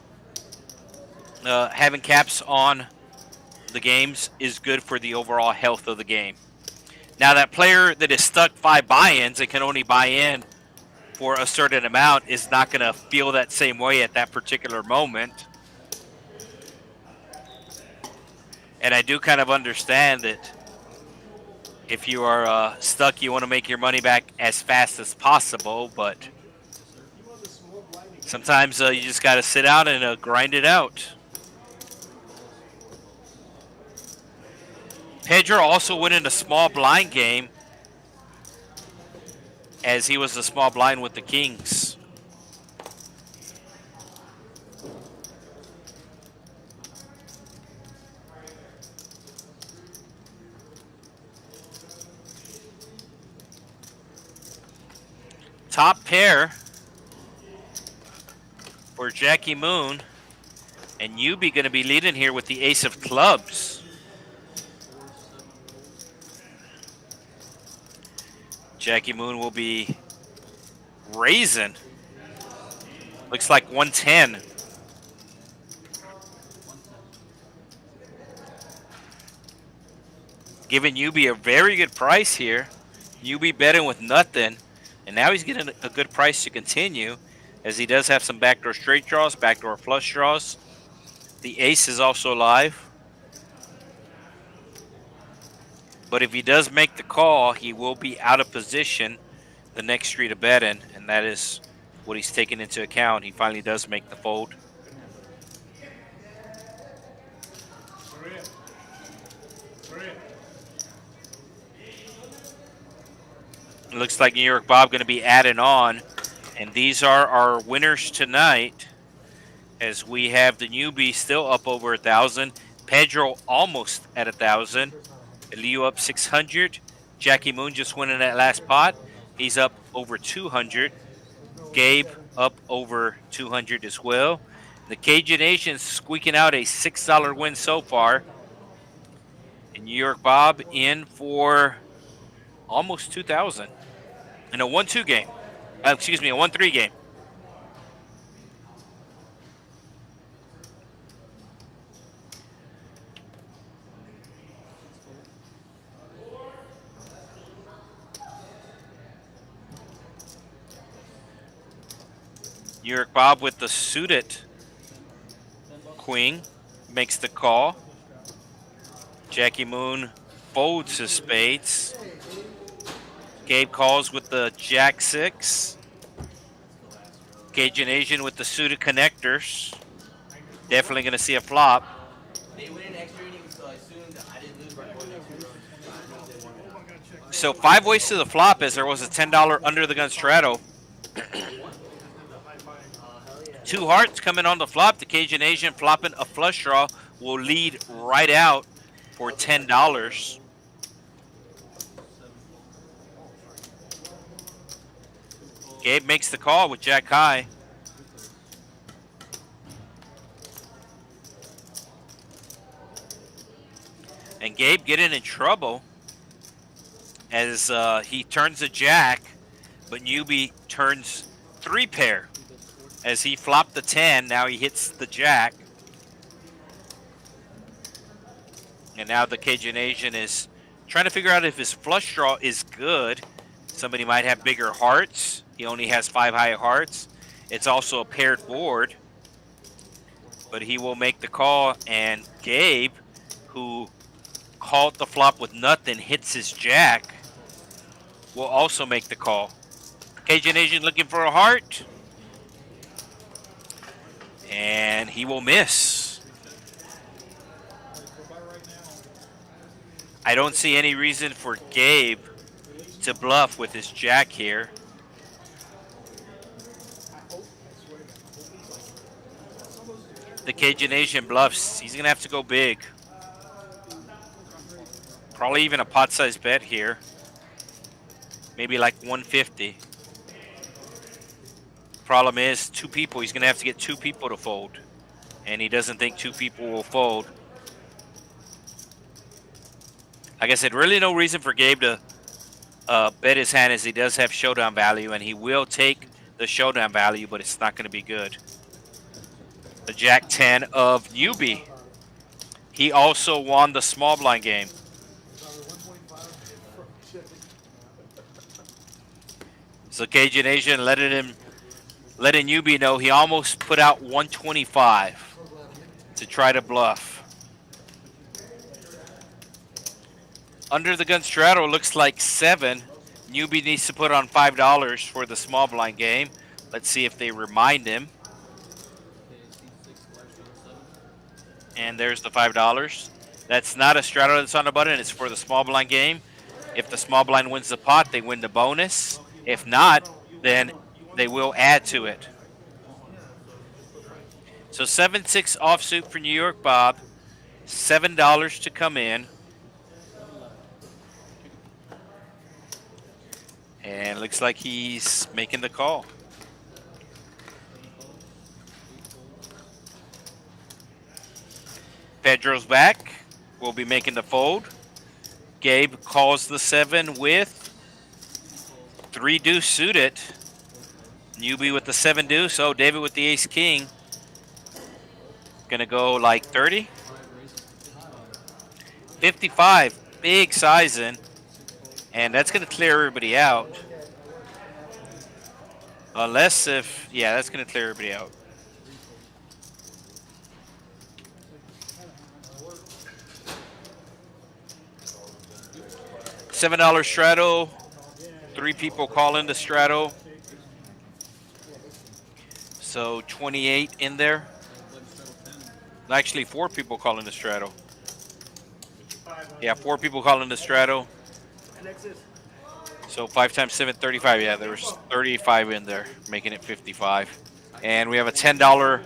having caps on the games is good for the overall health of the game. Now, that player that is stuck 5 buy-ins and can only buy in for a certain amount is not going to feel that same way at that particular moment. And I do kind of understand that if you are stuck, you want to make your money back as fast as possible, but sometimes you just got to sit out and grind it out. Pedro also went in a small blind game as he was a small blind with the Kings. Top pair for Jackie Moon, and Yubi going to be leading here with the ace of clubs. Jackie Moon will be raising. Looks like 110. Giving Yubi a very good price here. Yubi betting with nothing. And now he's getting a good price to continue, as he does have some backdoor straight draws, backdoor flush draws. The ace is also live. But if he does make the call, he will be out of position the next street of betting, and that is what he's taking into account. He finally does make the fold. It looks like New York Bob going to be adding on, and these are our winners tonight, as we have the newbie still up over 1,000, Pedro almost at 1,000, Leo up 600, Jackie Moon just winning that last pot, he's up over 200, Gabe up over 200 as well. The Cajun Nation squeaking out a $6 win so far, and New York Bob in for almost 2,000 in a 1-2 game. Excuse me, a 1-3 game. New York Bob with the suited queen makes the call. Jackie Moon folds his spades. Gabe calls with the Jack 6. Cajun Asian with the suited connectors. Definitely going to see a flop. They went in extra innings, so I assumed I didn't lose by going extra. So 5 ways to the flop, as there was a $10 under the gun straddle. 2 hearts coming on the flop. The Cajun Asian flopping a flush draw will lead right out for $10. Gabe makes the call with Jack high. And Gabe getting in trouble as he turns a jack, but newbie turns 3 pair. As he flopped the 10, now he hits the jack. And now the Cajun Asian is trying to figure out if his flush draw is good. Somebody might have bigger hearts. He only has 5 high hearts. It's also a paired board. But he will make the call, and Gabe, who called the flop with nothing, hits his jack, will also make the call. Cajun Asian looking for a heart. And he will miss. I don't see any reason for Gabe to bluff with his jack here. The Cajun Asian bluffs. He's going to have to go big. Probably even a pot-sized bet here. Maybe like 150. Problem is, 2 people. He's going to have to get 2 people to fold. And he doesn't think 2 people will fold. Like I said, really no reason for Gabe to bet his hand, as he does have showdown value, and he will take the showdown value, but it's not going to be good. The Jack-10 of newbie. He also won the small blind game. So Cajun Asian letting newbie know he almost put out 125 to try to bluff. Under the gun straddle looks like 7. Newbie needs to put on $5 for the small blind game. Let's see if they remind him. And there's the $5. That's not a straddle that's on the button. It's for the small blind game. If the small blind wins the pot, they win the bonus. If not, then they will add to it. So 7-6 offsuit for New York Bob. $7 to come in. And looks like he's making the call. Pedro's back. We'll be making the fold. Gabe calls the 7 with 3 deuce suited. Newbie with the 7 deuce. Oh, David with the ace king. Gonna go like 30. 55. Big sizing. And that's going to clear everybody out. Unless if, yeah, that's going to clear everybody out. $7 straddle. 3 people call in the straddle. So 28 in there. Actually, 4 people call in the straddle. Yeah, 4 people call in the straddle. So 5 times 7, 35. Yeah, there was 35 in there, making it 55. And we have a $10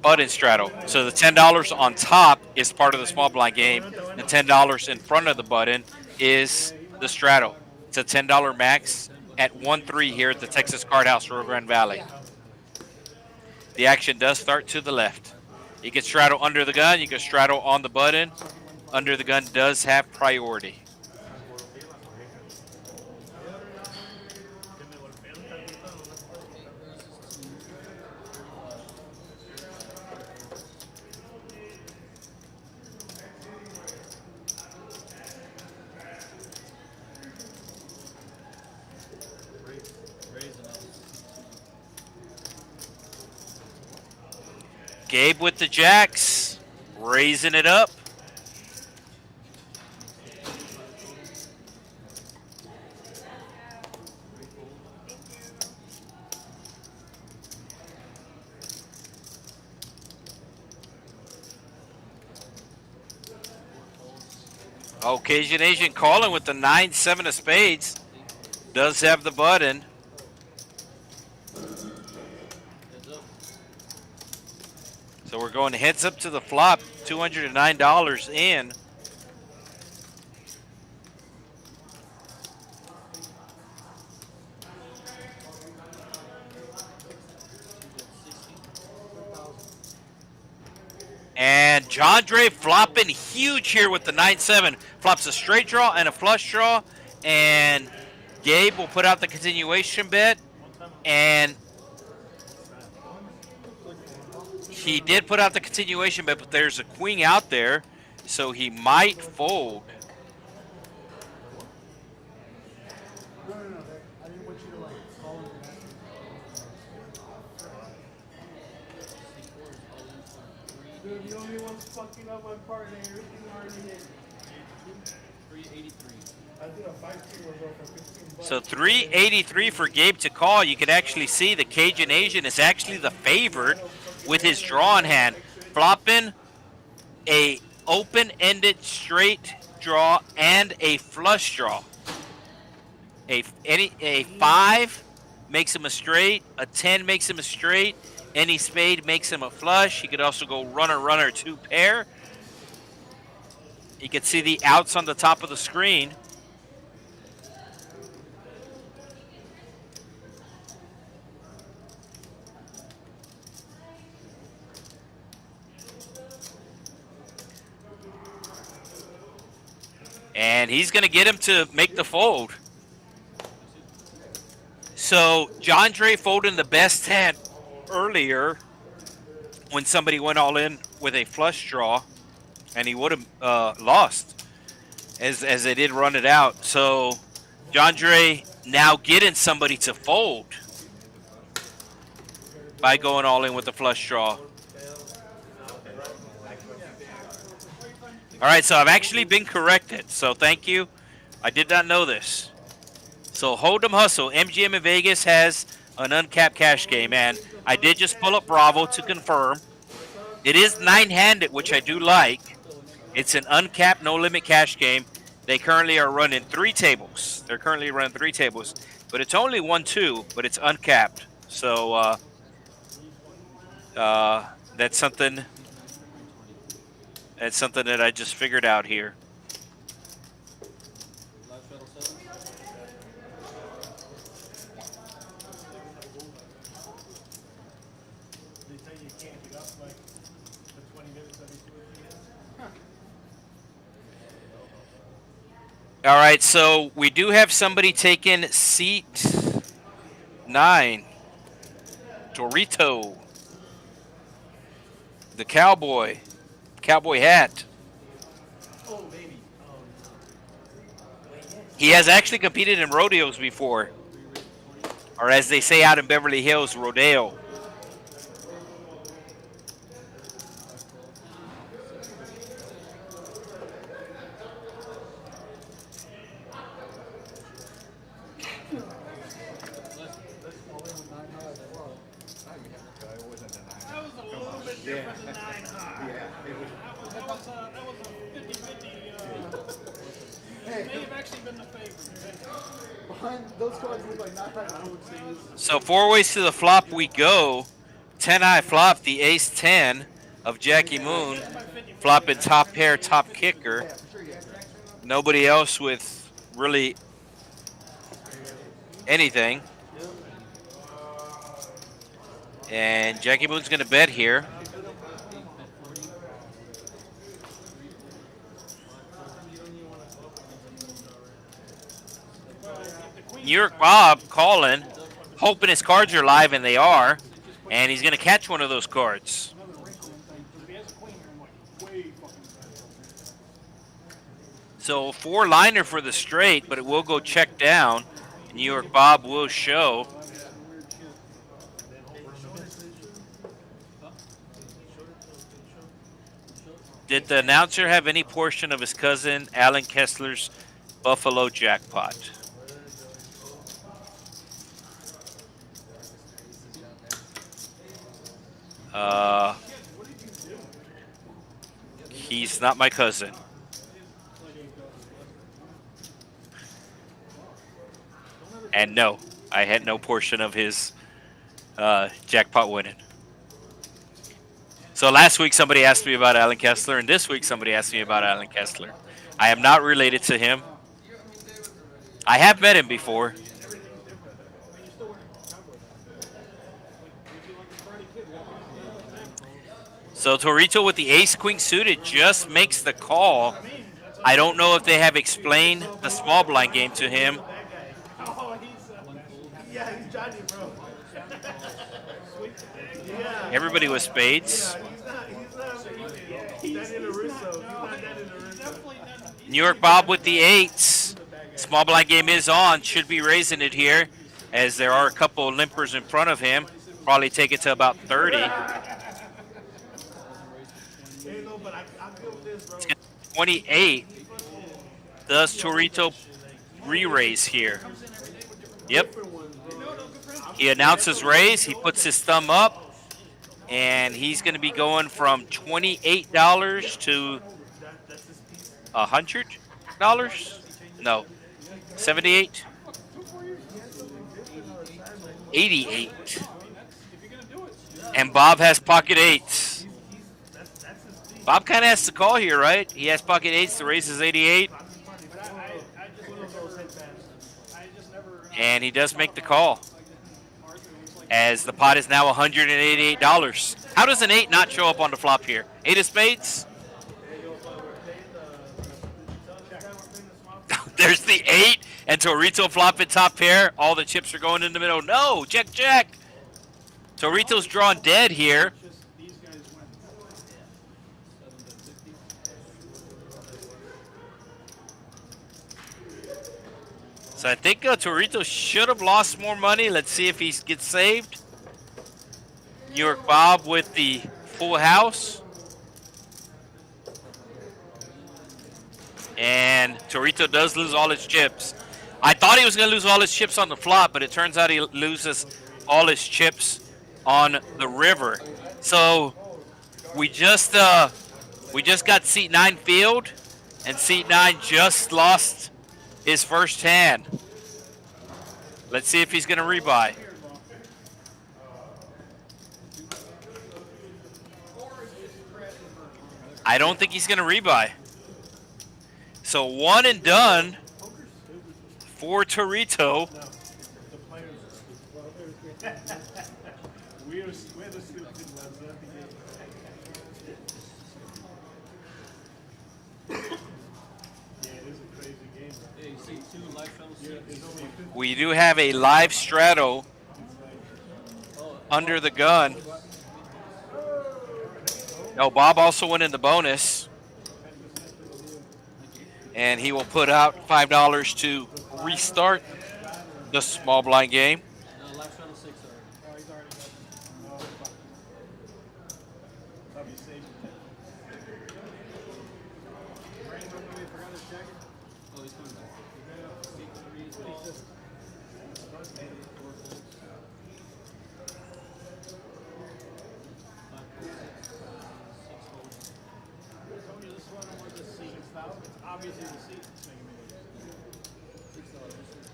button straddle. So the $10 on top is part of the small blind game. The $10 in front of the button is the straddle. It's a $10 max at 1-3 here at the Texas Card House, Rio Grande Valley. The action does start to the left. You can straddle under the gun. You can straddle on the button. Under the gun does have priority. Gabe with the jacks, raising it up. Cajun Asian calling with the 9-7 of spades. Does have the button. So we're going heads up to the flop, $209 in. And John Dre flopping huge here with the 9-7. Flops a straight draw and a flush draw. And Gabe will put out the continuation bet. And he did put out the continuation bet, but there's a queen out there, so he might fold. No, I didn't want you to like call him and ask him. Dude, the only one's fucking up my partner. Everything already hit. 383. I did a 5-2 was over 15 bucks. So 383 for Gabe to call. You can actually see the Cajun Asian is actually the favorite with his draw in hand. Flopping a open-ended straight draw and a flush draw. A 5 makes him a straight, a 10 makes him a straight, any spade makes him a flush. He could also go runner, 2 pair. You can see the outs on the top of the screen. And he's going to get him to make the fold. So John Dre folded the best hand earlier when somebody went all in with a flush draw, and he would have lost as they did run it out. So John Dre now getting somebody to fold by going all in with the flush draw. All right, so I've actually been corrected, so thank you. I did not know this. So Hold'em Hustle, MGM in Vegas has an uncapped cash game, and I did just pull up Bravo to confirm. It is 9-handed, which I do like. It's an uncapped, no-limit cash game. They currently are running 3 tables. They're currently running 3 tables, but it's only 1-2, but it's uncapped. So that's something. That's something that I just figured out here. They tell you can't get up like for 20 minutes every 2 or 3 days. All right, so we do have somebody taking seat 9. Torito. The cowboy hat. He has actually competed in rodeos before, or as they say out in Beverly Hills, rodeo. That was a little bit different than 9 high. That was a 50-50. May have actually been the favorite. Behind those cards look like not I would say this. So 4 ways to the flop we go. 10-high flop, the ace-10 of Jackie Moon. Flopping top pair, top kicker. Nobody else with really anything. And Jackie Moon's going to bet here. New York Bob calling, hoping his cards are live, and they are. And he's going to catch one of those cards. So 4-liner for the straight, but it will go check down. New York Bob will show. Did the announcer have any portion of his cousin Alan Kessler's Buffalo jackpot? He's not my cousin. And no, I had no portion of his jackpot winning. So last week somebody asked me about Alan Kessler, and this week somebody asked me about Alan Kessler. I am not related to him. I have met him before. So Torito with the ace-queen suited just makes the call. I don't know if they have explained the small blind game to him. Oh, yeah, he's Johnny, bro. Yeah. Everybody with spades. He's not in a Russo. He's not that in a Russo. New York Bob with the 8s. Small blind game is on. Should be raising it here, as there are a couple of limpers in front of him. Probably take it to about 30. 28. Does Torito re-raise here? Yep. He announces raise. He puts his thumb up, and he's going to be going from $28 to $100. No, 78. 88. And Bob has pocket 8s. Bob kind of has to call here, right? He has pocket eights. The raise is 88. But I just those headbands. I just never. And he does make the call. As the pot is now $188. How does an 8 not show up on the flop here? 8 of spades? There's the 8. And Torito flop at top pair. All the chips are going in the middle. No, check, check. Torito's drawn dead here. So I think Torito should have lost more money. Let's see if he gets saved. New York Bob with the full house. And Torito does lose all his chips. I thought he was going to lose all his chips on the flop, but it turns out he loses all his chips on the river. So we just got seat 9 filled, and seat 9 just lost his first hand. Let's see if he's going to rebuy. I don't think he's going to rebuy. So one and done for Torito. We're the stupid ones. We do have a live straddle under the gun. No, Bob also went in the bonus. And he will put out $5 to restart the small blind game.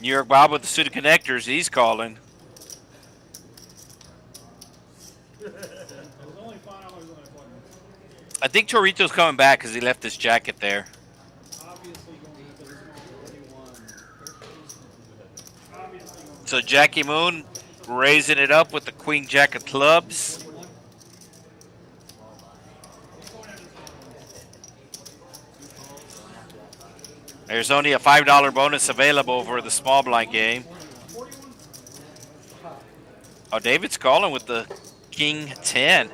New York Bob with the suited connectors. He's calling. I think Torito's coming back because he left his jacket there. So Jackie Moon raising it up with the queen jack of clubs. There's only a $5 bonus available for the small blind game. Oh, David's calling with the king 10.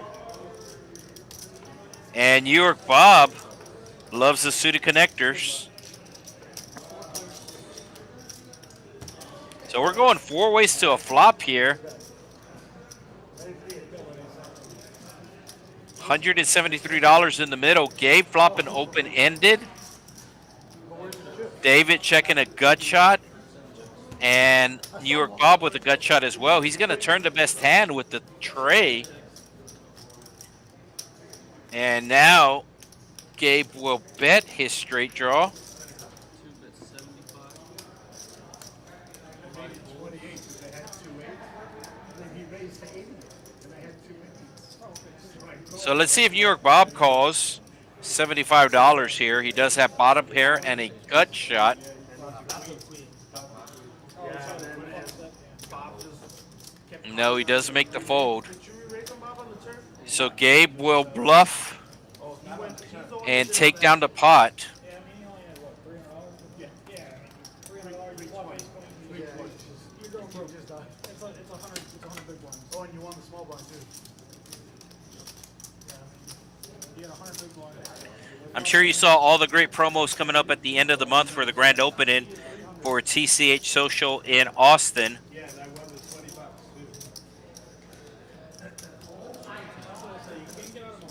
And New York Bob loves the suited connectors. So we're going 4 ways to a flop here. $173 in the middle. Gabe flopping open-ended. David checking a gut shot. And New York Bob with a gut shot as well. He's going to turn the best hand with the tray. And now Gabe will bet his straight draw. So let's see if New York Bob calls. $75 here. He does have bottom pair and a gut shot. No, he does make the fold. So Gabe will bluff and take down the pot. I'm sure you saw all the great promos coming up at the end of the month for the grand opening for TCH Social in Austin.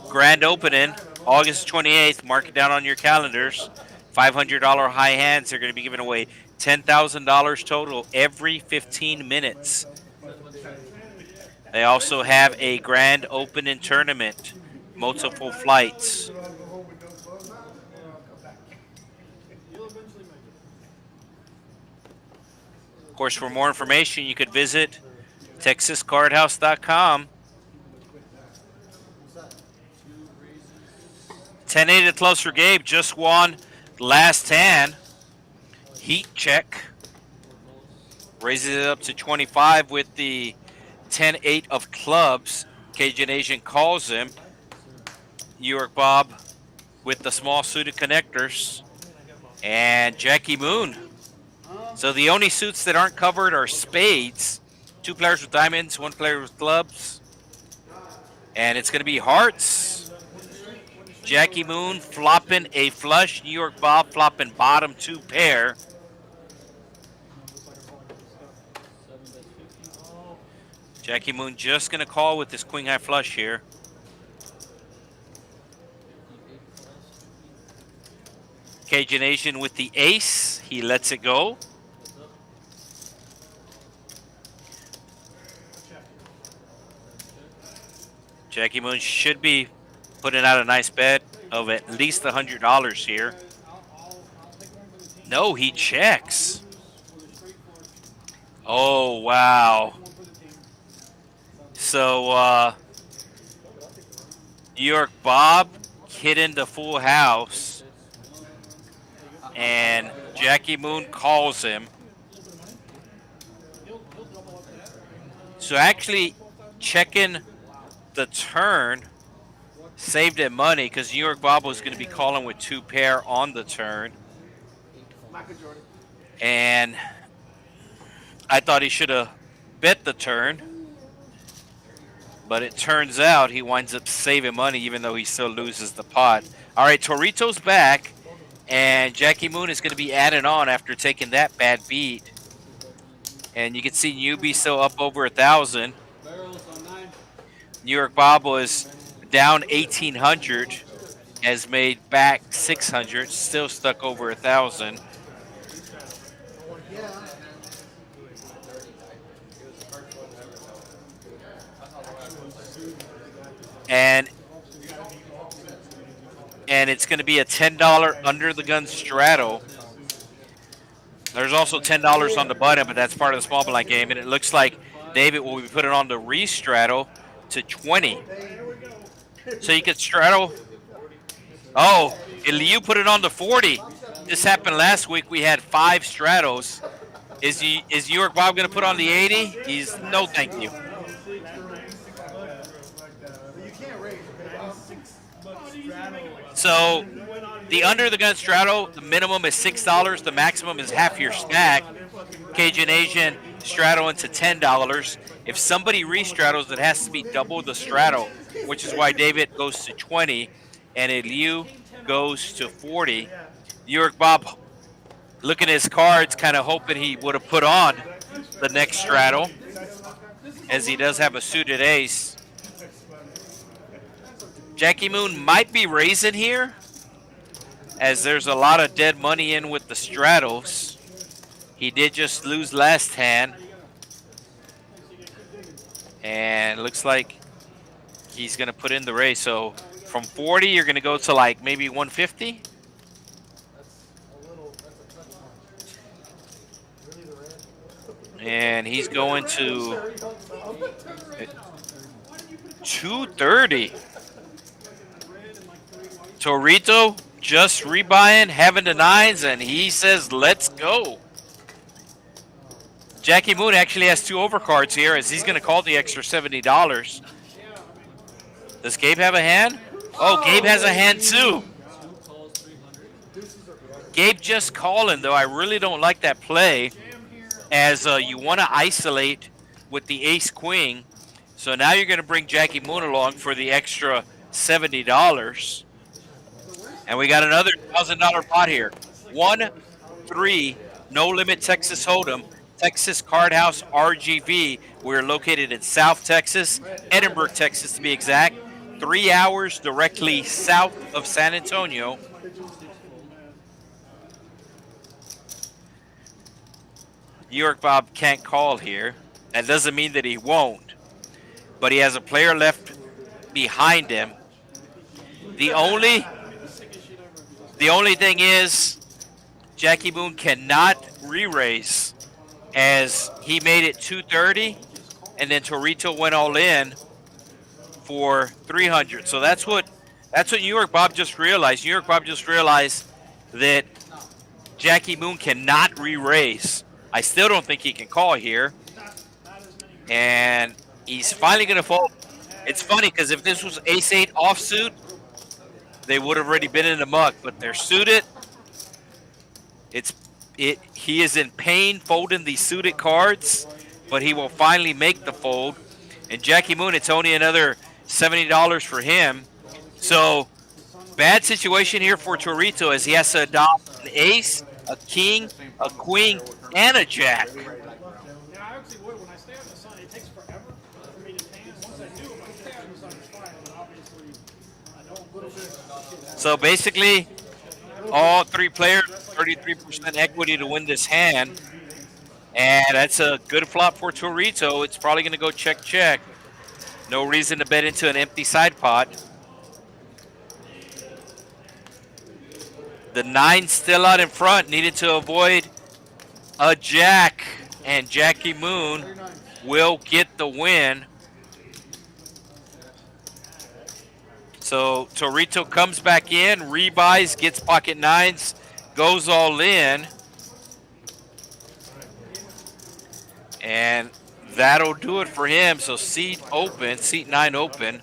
Grand opening, August 28th. Mark it down on your calendars. $500 high hands. They're going to be giving away $10,000 total every 15 minutes. They also have a grand opening tournament, multiple flights. Of course, for more information, you could visit texascardhouse.com. 10-8 of clubs for Gabe. Just won last hand. Heat check. Raises it up to 25 with the 10-8 of clubs. Cajun Asian calls him. New York Bob with the small suited connectors. And Jackie Moon. So the only suits that aren't covered are spades. 2 players with diamonds, 1 player with clubs. And it's going to be hearts. Jackie Moon flopping a flush. New York Bob flopping bottom 2 pair. Jackie Moon just going to call with this queen high flush here. Cajun Asian with the ace. He lets it go. Jackie Moon should be putting out a nice bet of at least $100 here. No, he checks. Oh, wow. So, New York Bob hitting the full house. And Jackie Moon calls him. So actually checking the turn saved him money because New York Bob was going to be calling with 2 pair on the turn. And I thought he should have bet the turn. But it turns out he winds up saving money even though he still loses the pot. All right, Torito's back. And Jackie Moon is going to be adding on after taking that bad beat. And you can see newbie still up over 1,000. New York Bob was down 1,800, has made back 600, still stuck over 1,000. And it's going to be a $10 under the gun straddle. There's also $10 on the button, but that's part of the small blind game. And it looks like David will be putting on the re-straddle to 20. So you could straddle. Oh, Liu put it on to 40. This happened last week. We had 5 straddles. Is New York Bob going to put on the 80? He's no, thank you. So the under the gun straddle, the minimum is $6. The maximum is half your stack. Cajun Asian straddle into $10. If somebody re-straddles, it has to be double the straddle, which is why David goes to 20 and Liu goes to 40. New York Bob looking at his cards, kind of hoping he would have put on the next straddle, as he does have a suited ace. Jackie Moon might be raising here, as there's a lot of dead money in with the straddles. He did just lose last hand. And looks like he's going to put in the raise. So from 40, you're going to go to like maybe 150? And he's going to 230. Torito just rebuying, having the 9s, and he says, let's go. Jackie Moon actually has 2 overcards here, as he's going to call the extra $70. Does Gabe have a hand? Oh, Gabe has a hand too. Gabe just calling, though. I really don't like that play, as you want to isolate with the ace-queen. So now you're going to bring Jackie Moon along for the extra $70. And we got another $1,000 pot here. 1-3, no limit Texas Hold'em, Texas Card House RGV. We're located in South Texas, Edinburg, Texas to be exact. 3 hours directly south of San Antonio. New York Bob can't call here. That doesn't mean that he won't, but he has a player left behind him. The only thing is Jackie Moon cannot re-raise, as he made it 230 and then Torito went all in for 300. So that's what That's what New York Bob just realized. New York Bob just realized that Jackie Moon cannot re-raise. I still don't think he can call here. And he's finally going to fold. It's funny because if this was ace-8 offsuit, they would have already been in the muck. But they're suited. He is in pain folding these suited cards, but he will finally make the fold. And Jackie Moon, it's only another $70 for him. So bad situation here for Torito as he has to adopt an ace, a king, a queen, and a jack. Yeah, I actually would. When I stay on the sun, it takes forever for me to tan. Once I do, if I stay on the sun, it's fine. But obviously, I don't. So basically, all three players, 33% equity to win this hand. And that's a good flop for Torito. It's probably going to go check. No reason to bet into an empty side pot. The 9 still out in front, needed to avoid a jack, and Jackie Moon will get the win. So Torito comes back in, rebuys, gets pocket 9s, goes all in. And that'll do it for him. So seat 9 open.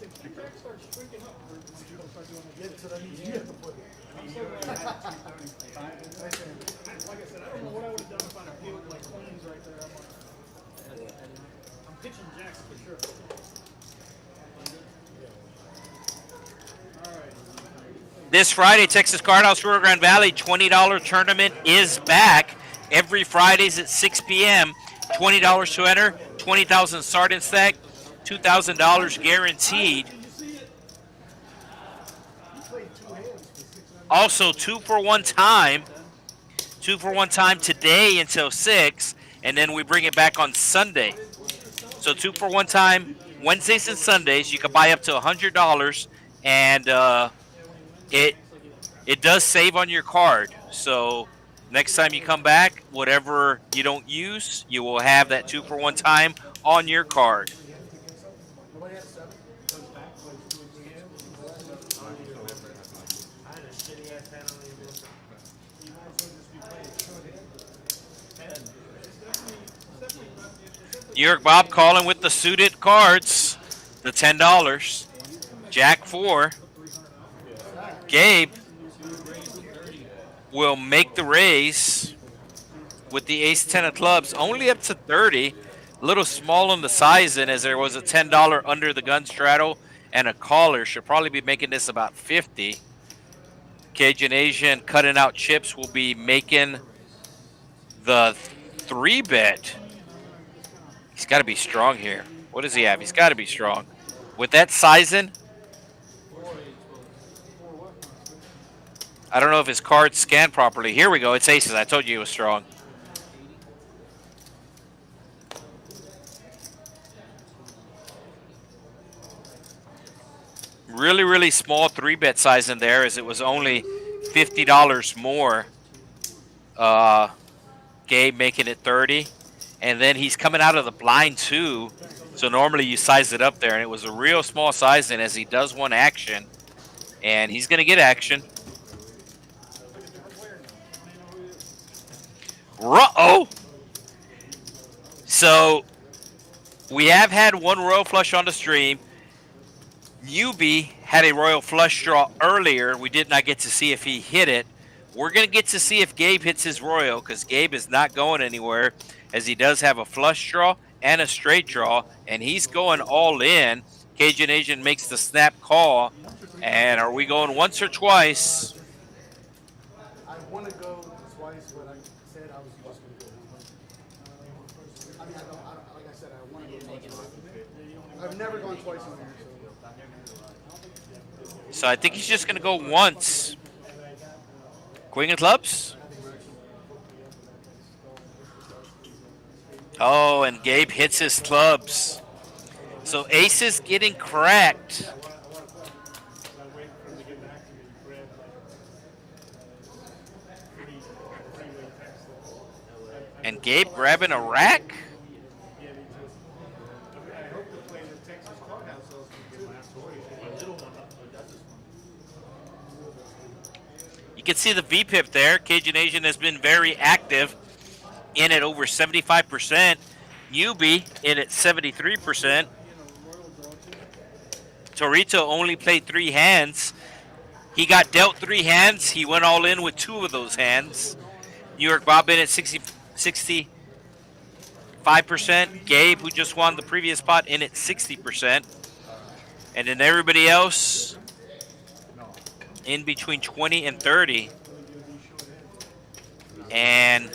This Friday, Texas Card House, Rio Grande Valley, $20 tournament is back. Every Fridays at 6 p.m. $20 to enter, 20,000 sardine stack, $2,000 guaranteed. Also, 2-for-1 time. 2-for-1 time today until 6, and then we bring it back on Sunday. So 2-for-1 time Wednesdays and Sundays. You can buy up to $100, and it does save on your card. So next time you come back, whatever you don't use, you will have that 2-for-1 time on your card. New York Bob calling with the suited cards, the $10. Jack 4. Gabe will make the raise with the ace 10 of clubs, only up to 30. A little small on the sizing as there was a $10 under the gun straddle and a caller. Should probably be making this about 50. Cajun Asian cutting out chips will be making the 3-bet. He's got to be strong here. What does he have? He's got to be strong. With that sizing, I don't know if his cards scanned properly. Here we go. It's aces. I told you he was strong. Really, really small 3-bet size in there as it was only $50 more. Gabe making it 30. And then he's coming out of the blind too. So normally you size it up there. And it was a real small sizing as he does want action. And he's going to get action. Uh-oh. So we have had one royal flush on the stream. Newbie had a royal flush draw earlier. We did not get to see if he hit it. We're going to get to see if Gabe hits his royal because Gabe is not going anywhere as he does have a flush draw and a straight draw, and he's going all in. Cajun Asian makes the snap call. And are we going once or twice? I want to go twice, but I said I was just going to go one. I mean, like I said, I want to go twice. I've never gone twice in there. So I think he's just going to go once. Queen of clubs. Oh, and Gabe hits his clubs. So ace is getting cracked. And Gabe grabbing a rack? see the VPIP there. Cajun Asian has been very active, in at over 75%. Newbie in at 73%. Torito only played 3 hands. He got dealt 3 hands. He went all in with 2 of those hands. New York Bob in at 65%. Gabe, who just won the previous spot, in at 60%. And then everybody else in between 20 and 30. And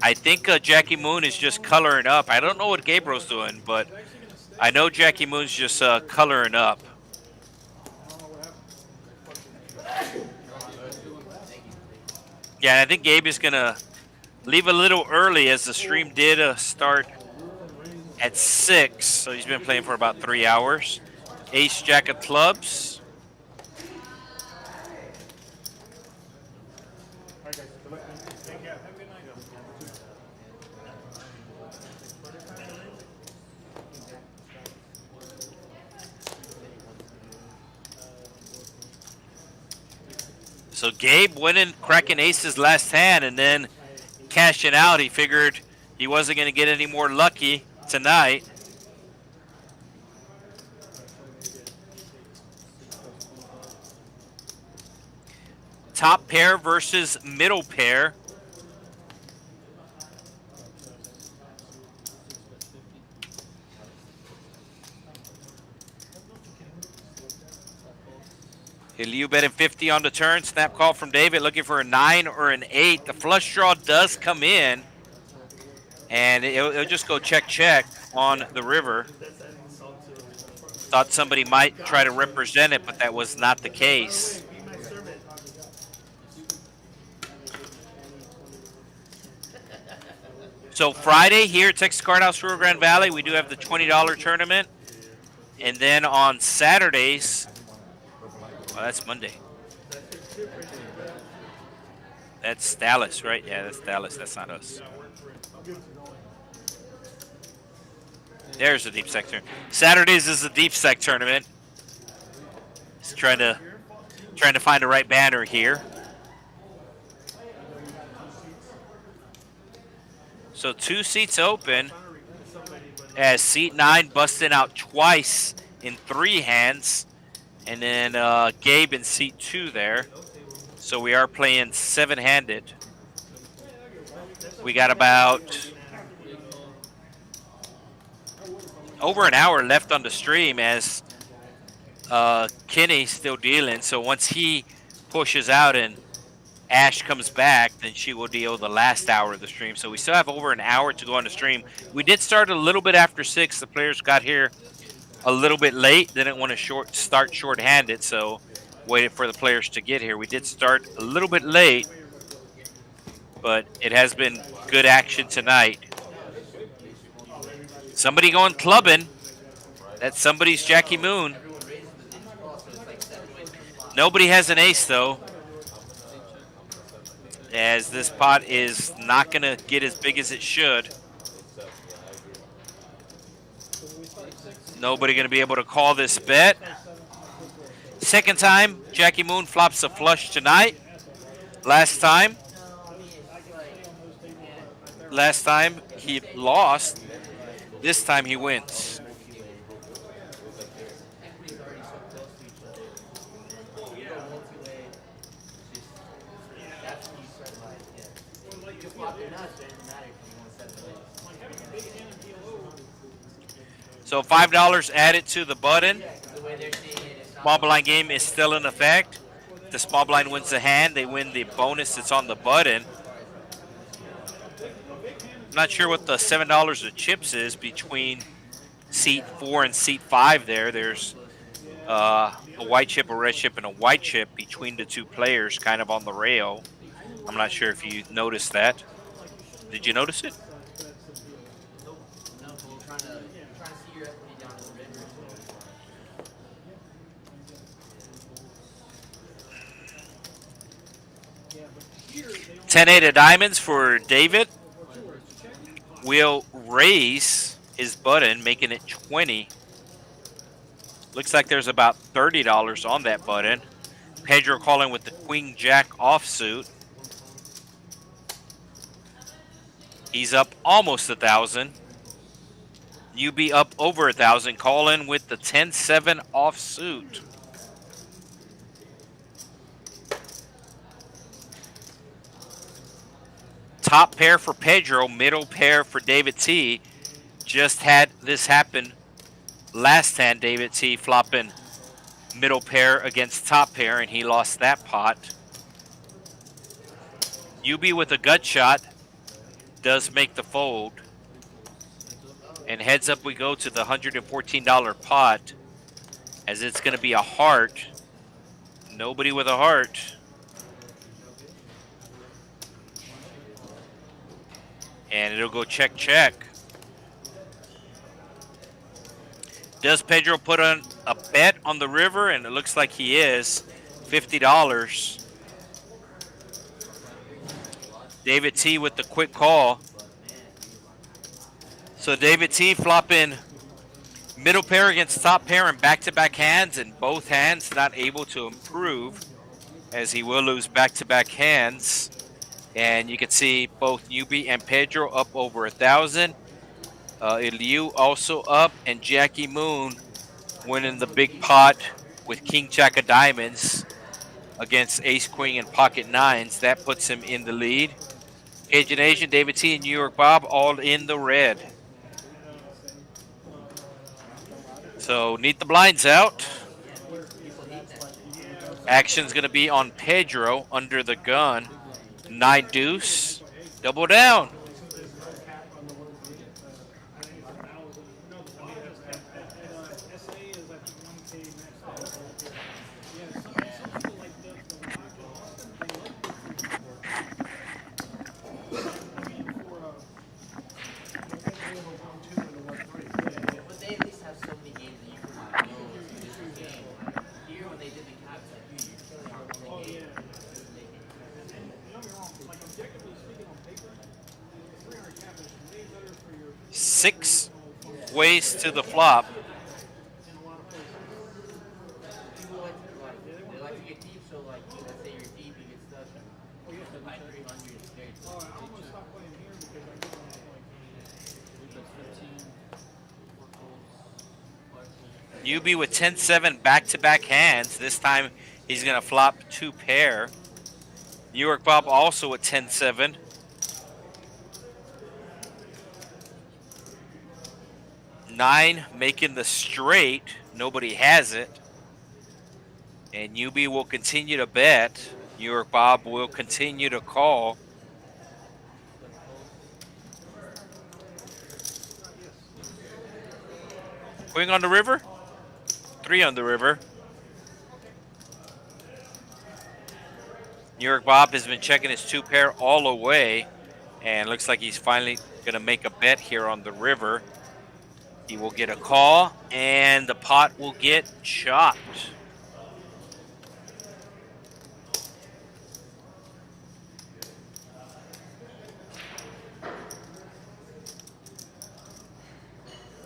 I think Jackie Moon is just coloring up. I don't know what Gabriel's doing, but I know Jackie Moon's just coloring up. Yeah, I think Gabe is going to leave a little early, as the stream did start at 6. So he's been playing for about 3 hours. Ace, Jack of clubs. So Gabe winning, cracking aces last hand, and then cashing out. He figured he wasn't going to get any more lucky tonight. Top pair versus middle pair. Liu betting 50 on the turn. Snap call from David, looking for a 9 or an 8. The flush draw does come in, and it'll just go check, check on the river. Thought somebody might try to represent it, but that was not the case. So Friday here at Texas Card House, Rio Grande Valley, we do have the $20 tournament. And then on Saturdays, well, that's Monday. That's Dallas, right? Yeah, that's Dallas. That's not us. There's the deep sec tournament. Saturdays is the deep sec tournament. Just trying to find the right banner here. So 2 seats open, as seat 9 busting out twice in 3 hands. And then Gabe in seat 2 there. So we are playing 7-handed. We got about over an hour left on the stream, as Kenny's still dealing. So once he pushes out and Ash comes back, then she will deal the last hour of the stream. So we still have over an hour to go on the stream. We did start a little bit after 6. The players got here a little bit late. Didn't want to start short-handed, so waited for the players to get here. We did start a little bit late, but it has been good action tonight. Somebody going clubbing. That's somebody's Jackie Moon. Nobody has an ace, though, as this pot is not going to get as big as it should. Nobody going to be able to call this bet. Second time, Jackie Moon flops a flush tonight. Last time he lost. This time he wins. So $5 added to the button. Small blind game is still in effect. If the small blind wins the hand, they win the bonus that's on the button. I'm not sure what the $7 of chips is between seat 4 and seat 5 there. There's a white chip, a red chip, and a white chip between the 2 players kind of on the rail. I'm not sure if you noticed that. Did you notice it? $10-8 of diamonds for David. Will raise his button, making it 20. Looks like there's about $30 on that button. Pedro calling with the Queen Jack offsuit. He's up almost 1,000. UB up over 1,000, calling with the 10-7 offsuit. Top pair for Pedro, middle pair for David T. Just had this happen last hand. David T flopping middle pair against top pair, and he lost that pot. UB with a gut shot does make the fold. And heads up we go to the $114 pot, as it's going to be a heart. Nobody with a heart. And it'll go check, check. Does Pedro put on a bet on the river? And it looks like he is. $50. David T with the quick call. So David T flopping middle pair against top pair in back-to-back hands, and both hands not able to improve, as he will lose back-to-back hands. And you can see both Newbie and Pedro up over 1,000. Eliu also up, and Jackie Moon winning the big pot with King Jack of Diamonds against Ace Queen and Pocket Nines. That puts him in the lead. Cajun Asian, David T, and New York Bob all in the red. So need the blinds out. Action's going to be on Pedro under the gun. 9 deuce. Double down. Six ways to the flop. UB with 10-7 back-to-back hands. This time he's going to flop 2 pair. New York Bob also with 10-7. Nine making the straight. Nobody has it. And UB will continue to bet. New York Bob will continue to call. Queen on the river. 3 on the river. New York Bob has been checking his 2 pair all the way. And looks like he's finally going to make a bet here on the river. He will get a call, and the pot will get chopped.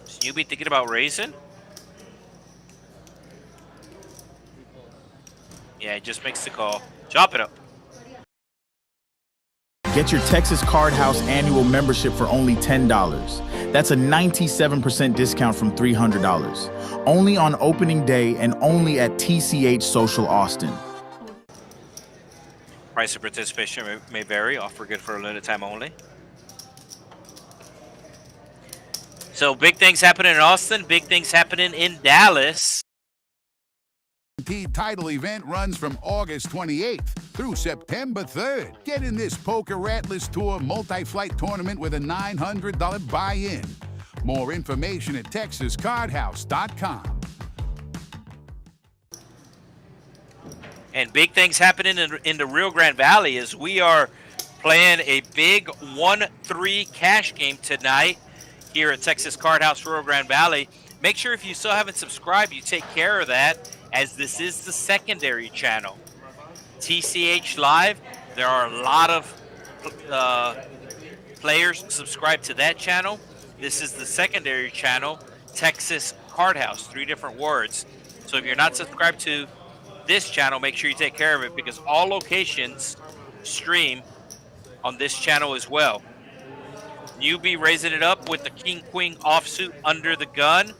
Is Newbie thinking about raising? Yeah, he just makes the call. Chop it up. Get your Texas Card House annual membership for only $10. That's a 97% discount from $300. Only on opening day and only at TCH Social Austin. Price of participation may vary. Offer good for a limited time only. So big things happening in Austin. Big things happening in Dallas. The title event runs from August 28th through September 3rd. Get in this Poker Atlas Tour multi-flight tournament with a $900 buy-in. More information at texascardhouse.com. And big things happening in the Rio Grande Valley as we are playing a big 1-3 cash game tonight here at Texas Card House Rio Grande Valley. Make sure if you still haven't subscribed, you take care of that, as this is the secondary channel. TCH Live, there are a lot of players subscribed to that channel. This is the secondary channel, Texas Card House, 3 different words. So if you're not subscribed to this channel, make sure you take care of it because all locations stream on this channel as well. Newbie raising it up with the King Queen offsuit under the gun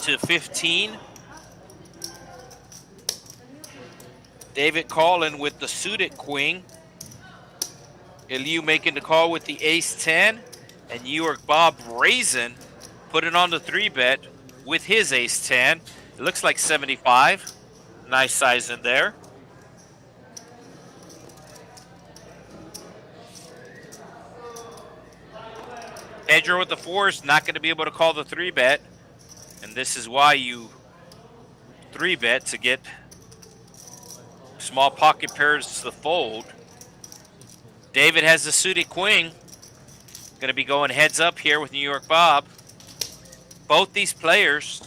to 15. David calling with the suited queen. Eliu making the call with the ace 10. And New York Bob raising, putting on the 3-bet with his ace 10. It looks like 75. Nice size in there. Pedro with the 4s, not going to be able to call the 3-bet. And this is why you 3-bet to get small pocket pairs to fold. David has the suited queen. Going to be going heads up here with New York Bob. Both these players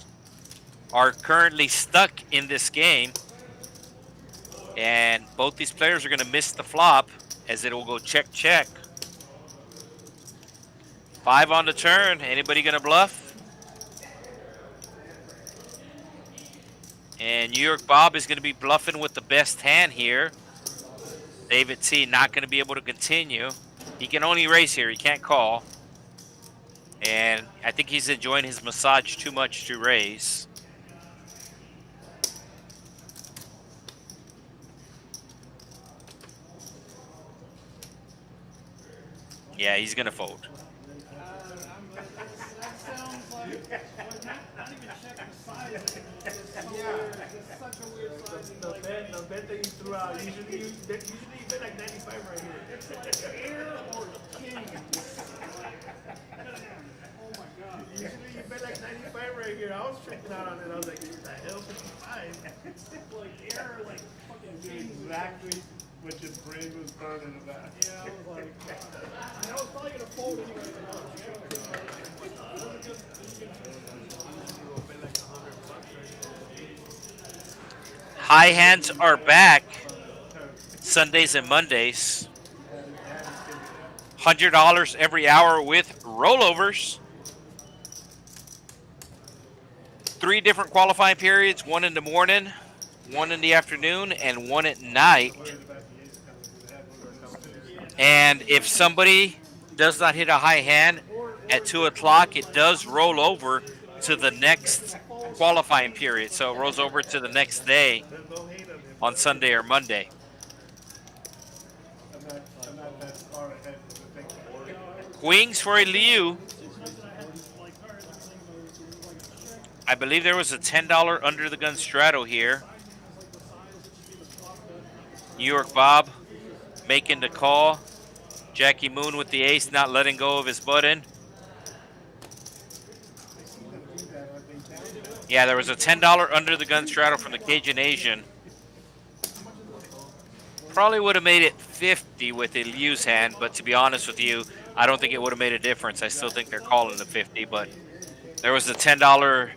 are currently stuck in this game. And both these players are going to miss the flop as it will go check, check. 5 on the turn. Anybody going to bluff? And New York Bob is going to be bluffing with the best hand here. David T not going to be able to continue. He can only raise here. He can't call. And I think he's enjoying his massage too much to raise. Yeah, he's going to fold. That sounds like not even checking the size. It's such a weird size. The bet that you threw out, usually you bet like 95 right here. It's like air or king. Oh my god. Usually you bet like 95 right here. I was tripping out on it. I was like, what the hell, 55? Like air, like fucking king. Exactly what your brain was burning about. Yeah, I was like, I was probably gonna fold anyway. High hands are back Sundays and Mondays. $100 every hour with rollovers. 3 different qualifying periods, 1 in the morning, 1 in the afternoon, and 1 at night. And if somebody does not hit a high hand at 2 o'clock, it does roll over to the next qualifying period. So it rolls over to the next day on Sunday or Monday. Queens for Eliu. I believe there was a $10 under the gun straddle here. New York Bob making the call. Jackie Moon with the ace, not letting go of his button. Yeah, there was a $10 under the gun straddle from the Cajun Asian. Probably would have made it 50 with Eliu's hand, but to be honest with you, I don't think it would have made a difference. I still think they're calling the 50, but there was the $10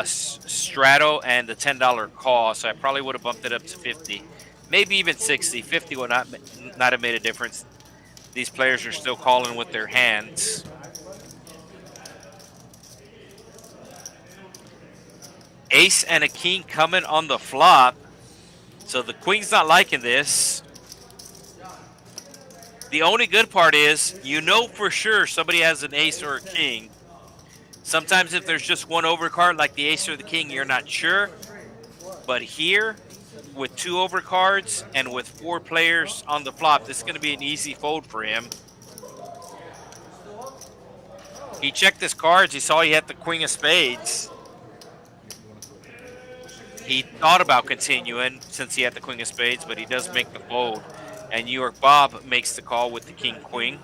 straddle and the $10 call, so I probably would have bumped it up to 50. Maybe even 60. 50 would not have made a difference. These players are still calling with their hands. Ace and a king coming on the flop. So the queen's not liking this. The only good part is, you know for sure somebody has an ace or a king. Sometimes if there's just one overcard, like the ace or the king, you're not sure. But here, with 2 overcards and with 4 players on the flop, this is going to be an easy fold for him. He checked his cards. He saw he had the queen of spades. He thought about continuing since he had the queen of spades, but he does make the fold. And New York Bob makes the call with the king-queen.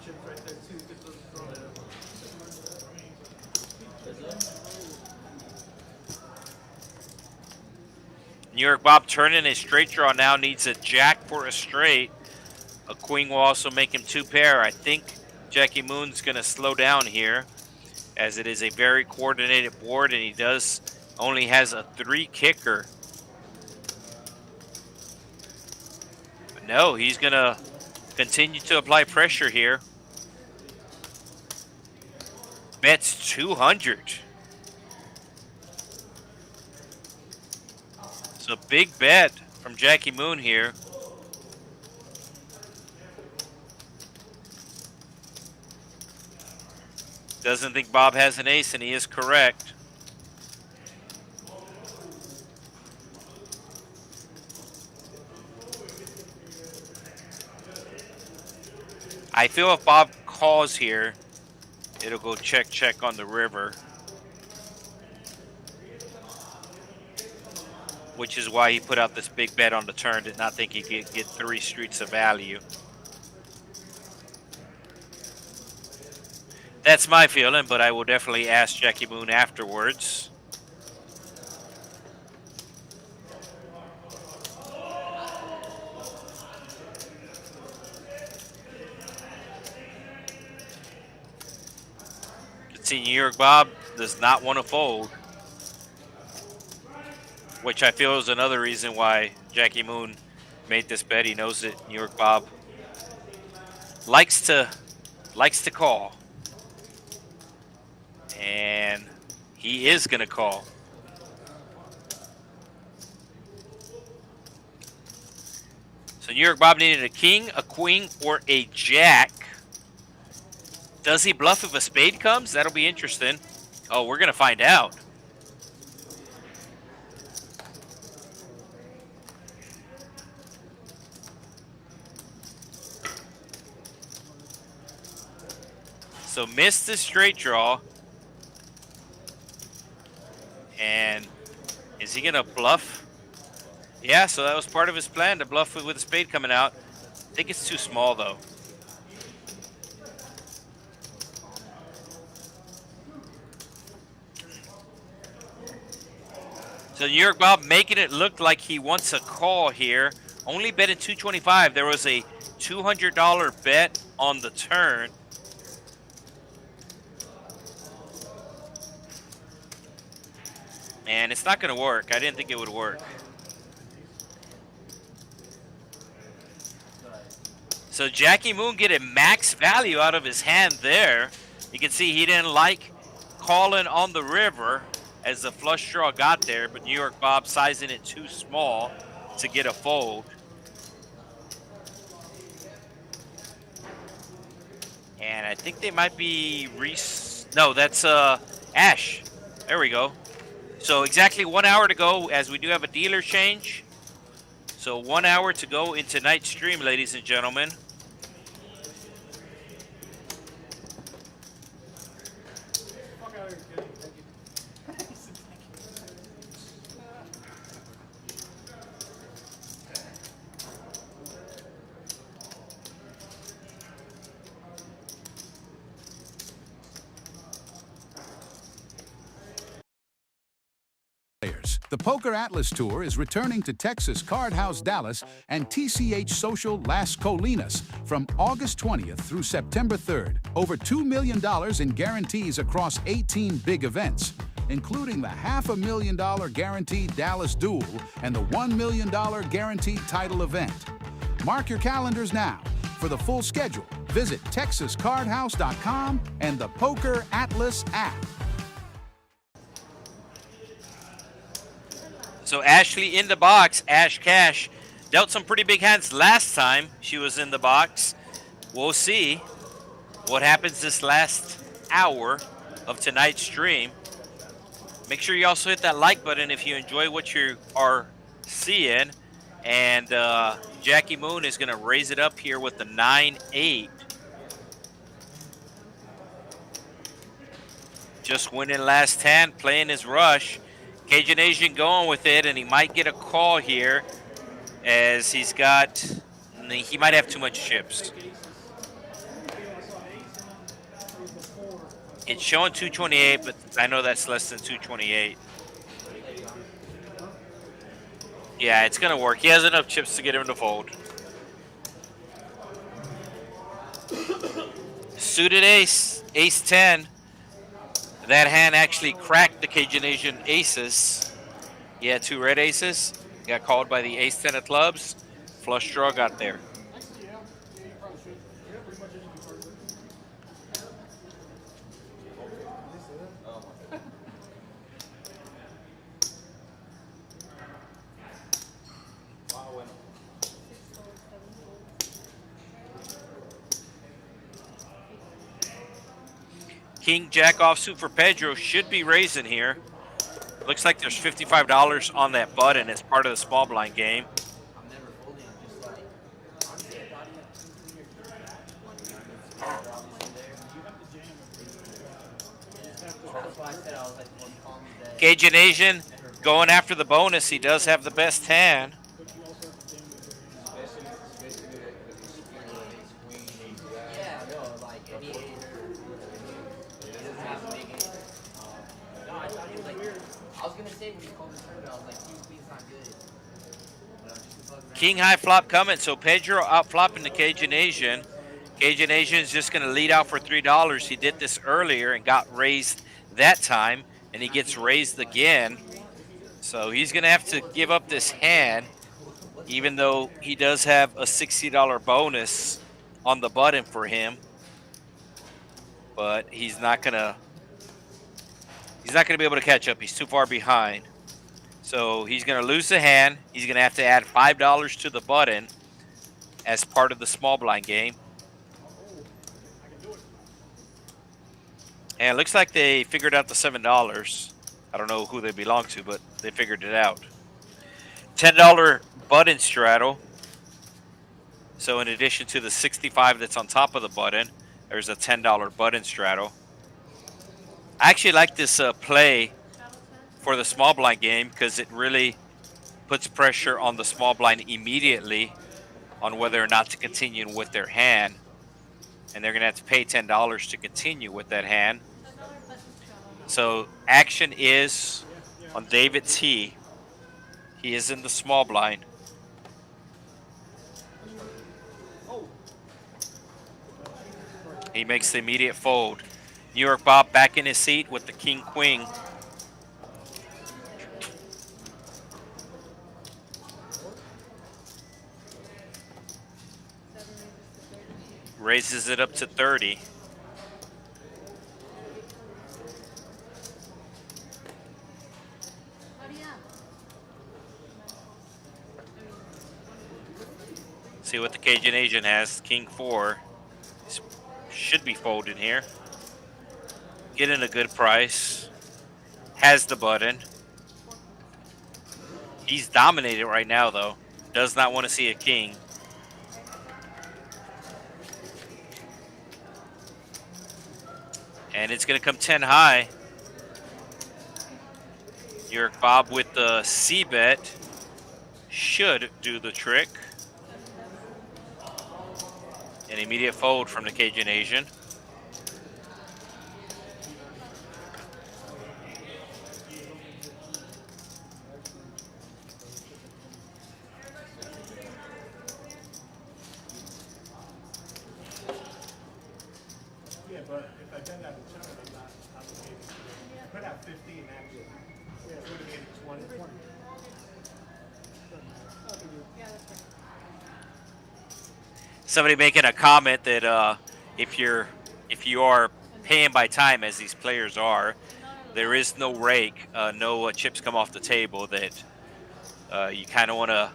New York Bob turning a straight draw now, needs a jack for a straight. A queen will also make him 2 pair. I think Jackie Moon's going to slow down here, as it is a very coordinated board, and he only has a 3 kicker. But no, he's going to continue to apply pressure here. Bets 200. big bet from Jackie Moon here. Doesn't think Bob has an ace, and he is correct. I feel if Bob calls here, it'll go check, check on the river. Which is why he put out this big bet on the turn, did not think he could get 3 streets of value. That's my feeling, but I will definitely ask Jackie Moon afterwards. See, New York Bob does not want to fold, which I feel is another reason why Jackie Moon made this bet. He knows that New York Bob likes to call, and he is going to call. So New York Bob needed a king, a queen, or a jack. Does he bluff if a spade comes? That'll be interesting. Oh, we're going to find out. So missed the straight draw. And is he going to bluff? Yeah, so that was part of his plan, to bluff with a spade coming out. I think it's too small, though. So New York Bob making it look like he wants a call here. Only bet at 225. There was a $200 bet on the turn. And it's not going to work. I didn't think it would work. So Jackie Moon get a max value out of his hand there. You can see he didn't like calling on the river as the flush draw got there, but New York Bob sizing it too small to get a fold. And I think they might be no, that's Ash. There we go. So exactly 1 hour to go, as we do have a dealer change. So 1 hour to go in tonight's stream, ladies and gentlemen. The Poker Atlas Tour is returning to Texas Card House Dallas and TCH Social Las Colinas from August 20th through September 3rd. Over $2 million in guarantees across 18 big events, including the $500,000 guaranteed Dallas Duel and the $1 million guaranteed title event. Mark your calendars now. For the full schedule, visit TexasCardHouse.com and the Poker Atlas app. So Ashley in the box, Ash Cash, dealt some pretty big hands last time she was in the box. We'll see what happens this last hour of tonight's stream. Make sure you also hit that like button if you enjoy what you are seeing. And Jackie Moon is going to raise it up here with the 9-8. Just winning last hand, playing his rush. Cajun Asian going with it, and he might get a call here as he might have too much chips. It's showing 228, but I know that's less than 228. Yeah, it's going to work. He has enough chips to get him to fold. Suited ace, ace 10. That hand actually cracked the Cajun Asian aces. He had 2 red aces. Got called by the ace 10 of clubs. Flush draw got there. King Jack offsuit for Pedro should be raising here. Looks like there's $55 on that button as part of the small blind game. I'm never folding. I'm just like, honestly, I thought that's why I said I was like, well, call me that. Cajun Asian going after the bonus. He does have the best hand. Yeah, no, like, and he doesn't have to make it. No, I thought he was like, I was going to say when he called the tournament, I was like, King Queen's not good. But I'm just fucking around. King high flop coming. So Pedro out flopping the Cajun Asian. Cajun Asian is just going to lead out for $3. He did this earlier and got raised that time, and he gets raised again. So he's going to have to give up this hand, even though he does have a $60 bonus on the button for him. But he's not going to be able to catch up. He's too far behind. So he's going to lose the hand. He's going to have to add $5 to the button as part of the small blind game. And it looks like they figured out the $7. I don't know who they belong to, but they figured it out. $10 button straddle. So in addition to the $65 that's on top of the button, there's a $10 button straddle. I actually like this play for the small blind game because it really puts pressure on the small blind immediately on whether or not to continue with their hand. And they're going to have to pay $10 to continue with that hand. So action is on David T. He is in the small blind. He makes the immediate fold. New York Bob back in his seat with the King Queen. Raises it up to 30. See what the Cajun Asian has. King 4. Should be folding here. Getting a good price. Has the button. He's dominated right now, though. Does not want to see a king. And it's going to come 10 high. New York Bob with the C bet should do the trick. An immediate fold from the Cajun Asian. Yeah, but if I done that in tournament, I'm not obligated. I put out 15 actually. Yeah, it would have made it 20. Somebody making a comment that if you are paying by time, as these players are, there is no rake, no chips come off the table. That you kind of want to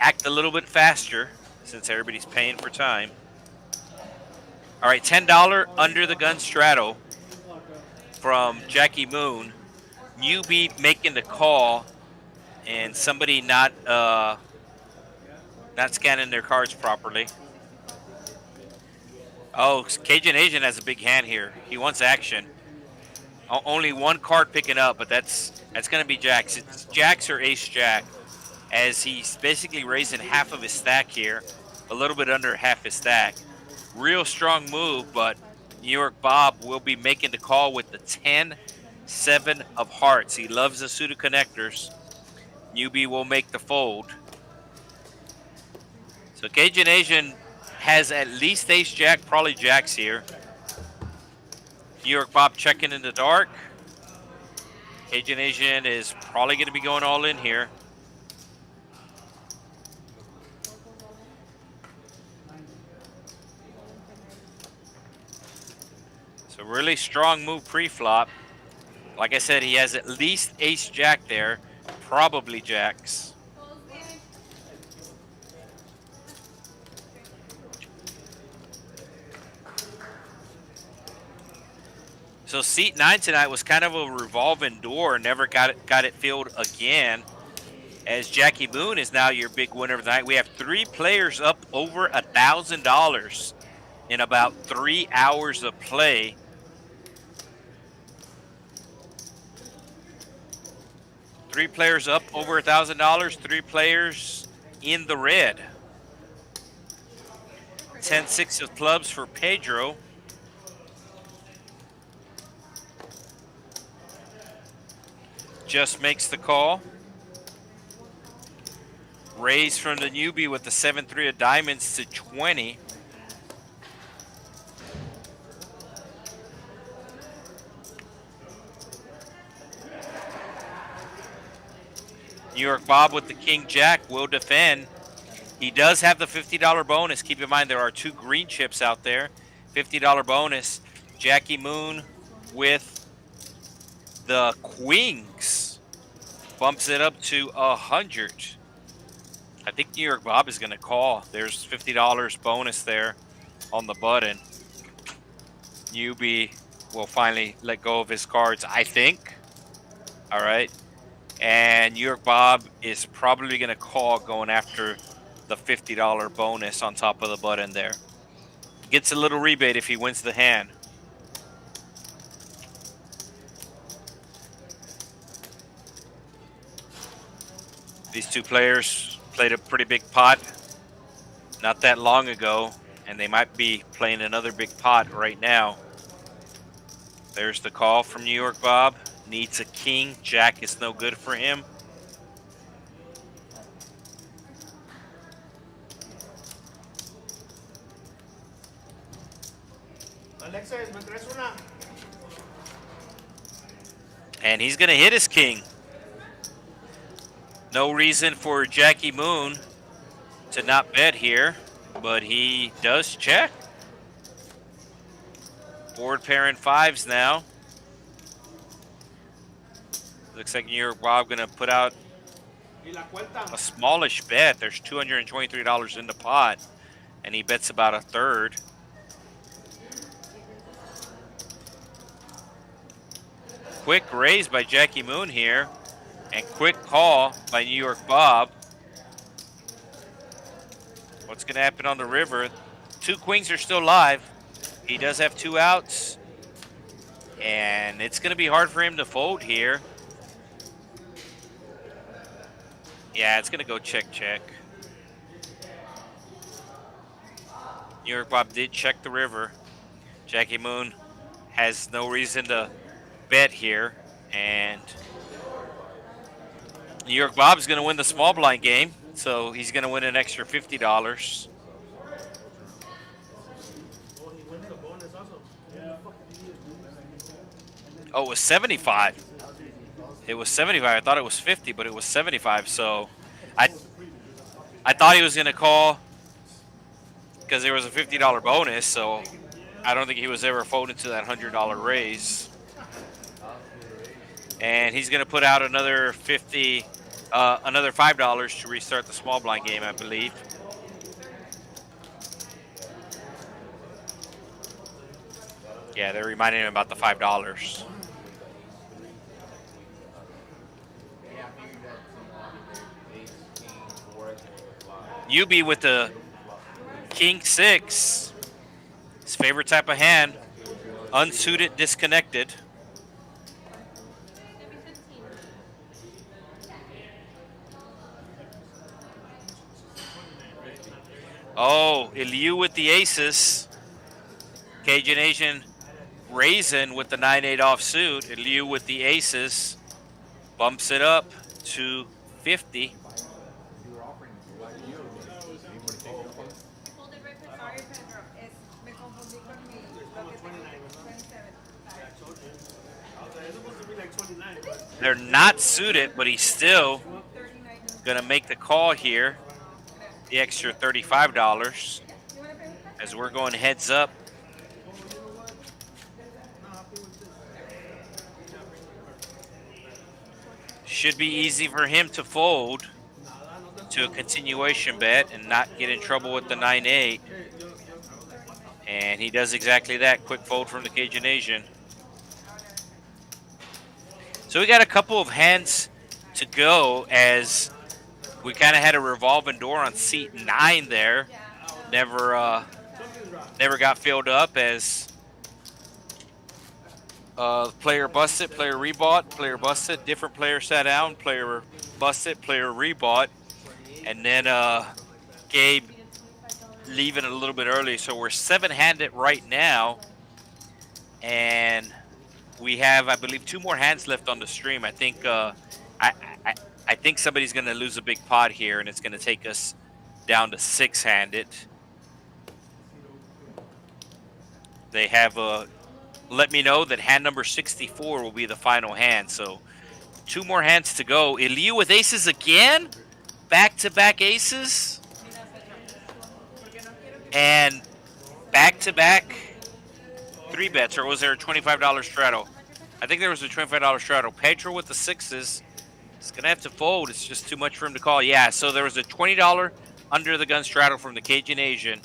act a little bit faster since everybody's paying for time. All right, $10 under the gun straddle from Jackie Moon. Newbie making the call, and somebody not scanning their cards properly. Oh, Cajun Asian has a big hand here. He wants action. Only one card picking up, but that's going to be Jacks. It's Jacks or Ace Jack, as he's basically raising half of his stack here, a little bit under half his stack. Real strong move, but New York Bob will be making the call with the 10-7 of hearts. He loves the suited connectors. Newbie will make the fold. So Cajun Asian has at least Ace Jack, probably Jacks here. New York Bob checking in the dark. Cajun Asian is probably going to be going all in here. So really strong move pre-flop. Like I said, he has at least Ace Jack there, probably Jacks. So seat 9 tonight was kind of a revolving door. Never got it filled again. As Jackie Moon is now your big winner of the night. We have 3 players up over $1,000 in about 3 hours of play. Three players up over $1,000. 3 players in the red. 10-6 of clubs for Pedro. Just makes the call. Raise from the newbie with the 7-3 of diamonds to 20. New York Bob with the King Jack will defend. He does have the $50 bonus. Keep in mind there are 2 green chips out there. $50 bonus. Jackie Moon with the Queens bumps it up to 100. I think New York Bob is going to call. There's $50 bonus there on the button. Newbie will finally let go of his cards, I think. All right. And New York Bob is probably going to call, going after the $50 bonus on top of the button there. Gets a little rebate if he wins the hand. These 2 players played a pretty big pot not that long ago, and they might be playing another big pot right now. There's the call from New York Bob. Needs a king. Jack is no good for him. And he's going to hit his king. No reason for Jackie Moon to not bet here, but he does check. Board pair in 5s now. Looks like New York Bob going to put out a smallish bet. There's $223 in the pot, and he bets about a third. Quick raise by Jackie Moon here, and quick call by New York Bob. What's going to happen on the river? 2 queens are still live. He does have 2 outs, and it's going to be hard for him to fold here. Yeah, it's going to go check, check. New York Bob did check the river. Jackie Moon has no reason to bet here, and New York Bob's going to win the small blind game, so he's going to win an extra $50. Oh, it was 75. It was 75. I thought it was 50, but it was 75. So I thought he was going to call because there was a $50 bonus. So I don't think he was ever folded to that $100 raise. And he's going to put out another another $5 to restart the small blind game, I believe. Yeah, they're reminding him about the $5. Newbie with the King 6. His favorite type of hand. Unsuited, disconnected. Oh, Iliu with the aces. Cajun Asian raising with the 9-8 offsuit. Iliu with the aces. Bumps it up to 50. They're not suited, but he's still going to make the call here. The extra $35 as we're going heads up. Should be easy for him to fold to a continuation bet and not get in trouble with the 9-8. And he does exactly that. Quick fold from the Cajun Asian. So we got a couple of hands to go as we kind of had a revolving door on seat 9 there. Never got filled up as player busted, player rebought, player busted, different player sat down, player busted, player rebought, and then Gabe leaving a little bit early. So we're 7-handed right now, and we have, I believe, 2 more hands left on the stream. I think I think somebody's going to lose a big pot here, and it's going to take us down to 6-handed. They have let me know that hand number 64 will be the final hand. So 2 more hands to go. Eliu with aces again. Back-to-back aces. And back-to-back 3-bets. Or was there a $25 straddle? I think there was a $25 straddle. Pedro with the 6s. It's going to have to fold. It's just too much for him to call. Yeah, so there was a $20 under the gun straddle from the Cajun Asian.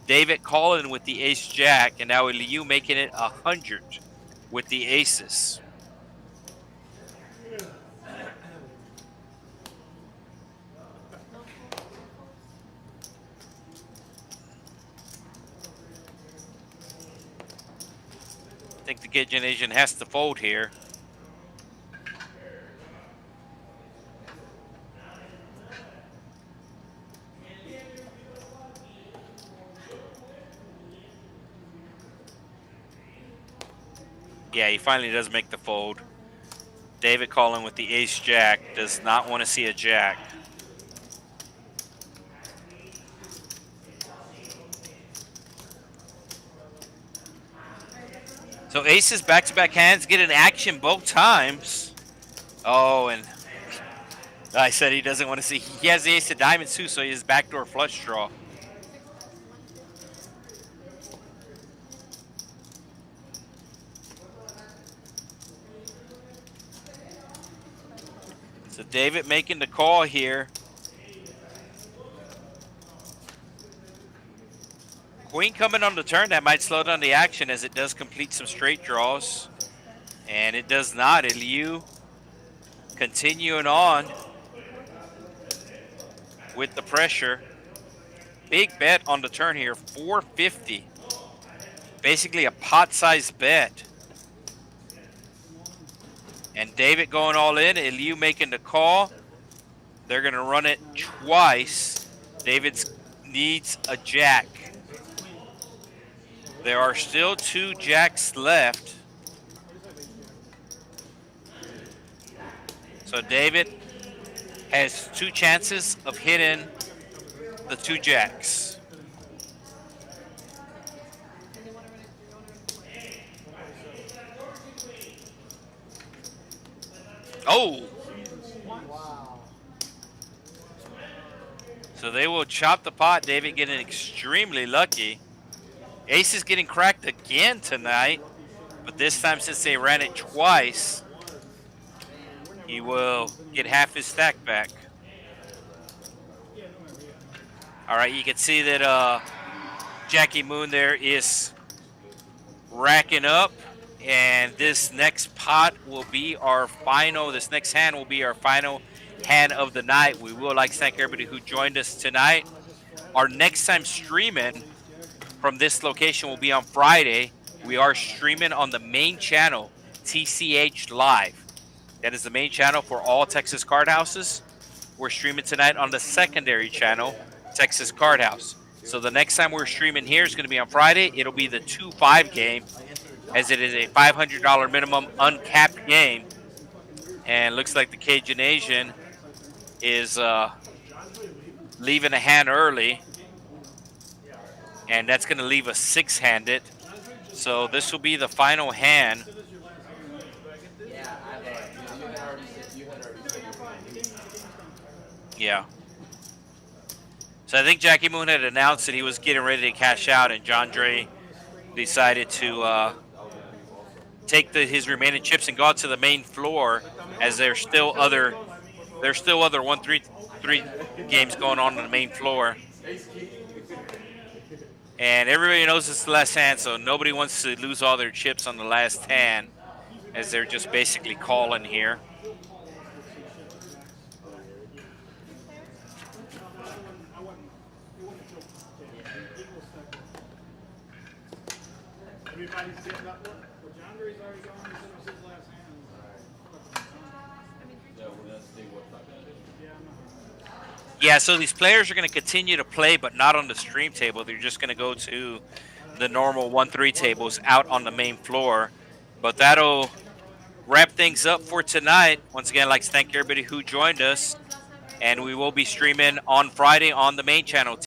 David calling with the ace-jack, and now Eliu making it 100 with the aces. I think the Cajun Asian has to fold here. Yeah, he finally does make the fold. David calling with the ace-jack. Does not want to see a jack. So aces back-to-back hands get an action both times. Oh, and I said he doesn't want to see. He has the ace of diamonds too, so he has backdoor flush draw. So David making the call here. Queen coming on the turn, that might slow down the action as it does complete some straight draws. And it does not. Eliu continuing on with the pressure. Big bet on the turn here, 450. Basically a pot-sized bet. And David going all in, Eliu making the call. They're going to run it twice. David needs a jack. There are still 2 jacks left. So David has 2 chances of hitting the 2 jacks. Oh! So they will chop the pot. David getting extremely lucky. Ace is getting cracked again tonight, but this time since they ran it twice, he will get half his stack back. All right, you can see that Jackie Moon there is racking up, and this next pot will be our final, this next hand will be our final hand of the night. We would like to thank everybody who joined us tonight. Our next time streaming from this location will be on Friday. We are streaming on the main channel, TCH Live. That is the main channel for all Texas card houses. We're streaming tonight on the secondary channel, Texas Card House. So the next time we're streaming here is going to be on Friday. It'll be the 2-5 game, as it is a $500 minimum uncapped game. And looks like the Cajun Asian is leaving a hand early. And that's going to leave us 6-handed. So this will be the final hand. Yeah. So I think Jackie Moon had announced that he was getting ready to cash out, and John Dre decided to take his remaining chips and go out to the main floor, as there's still other 1-3 games going on the main floor. And everybody knows it's the last hand, so nobody wants to lose all their chips on the last hand. as they're just basically calling here. Everybody's getting up. Well, John Gray's already gone. This was his last hand. Yeah, so these players are going to continue to play, but not on the stream table. They're just going to go to the normal 1-3 tables out on the main floor. But that'll wrap things up for tonight. Once again, I'd like to thank everybody who joined us. And we will be streaming on Friday on the main channel.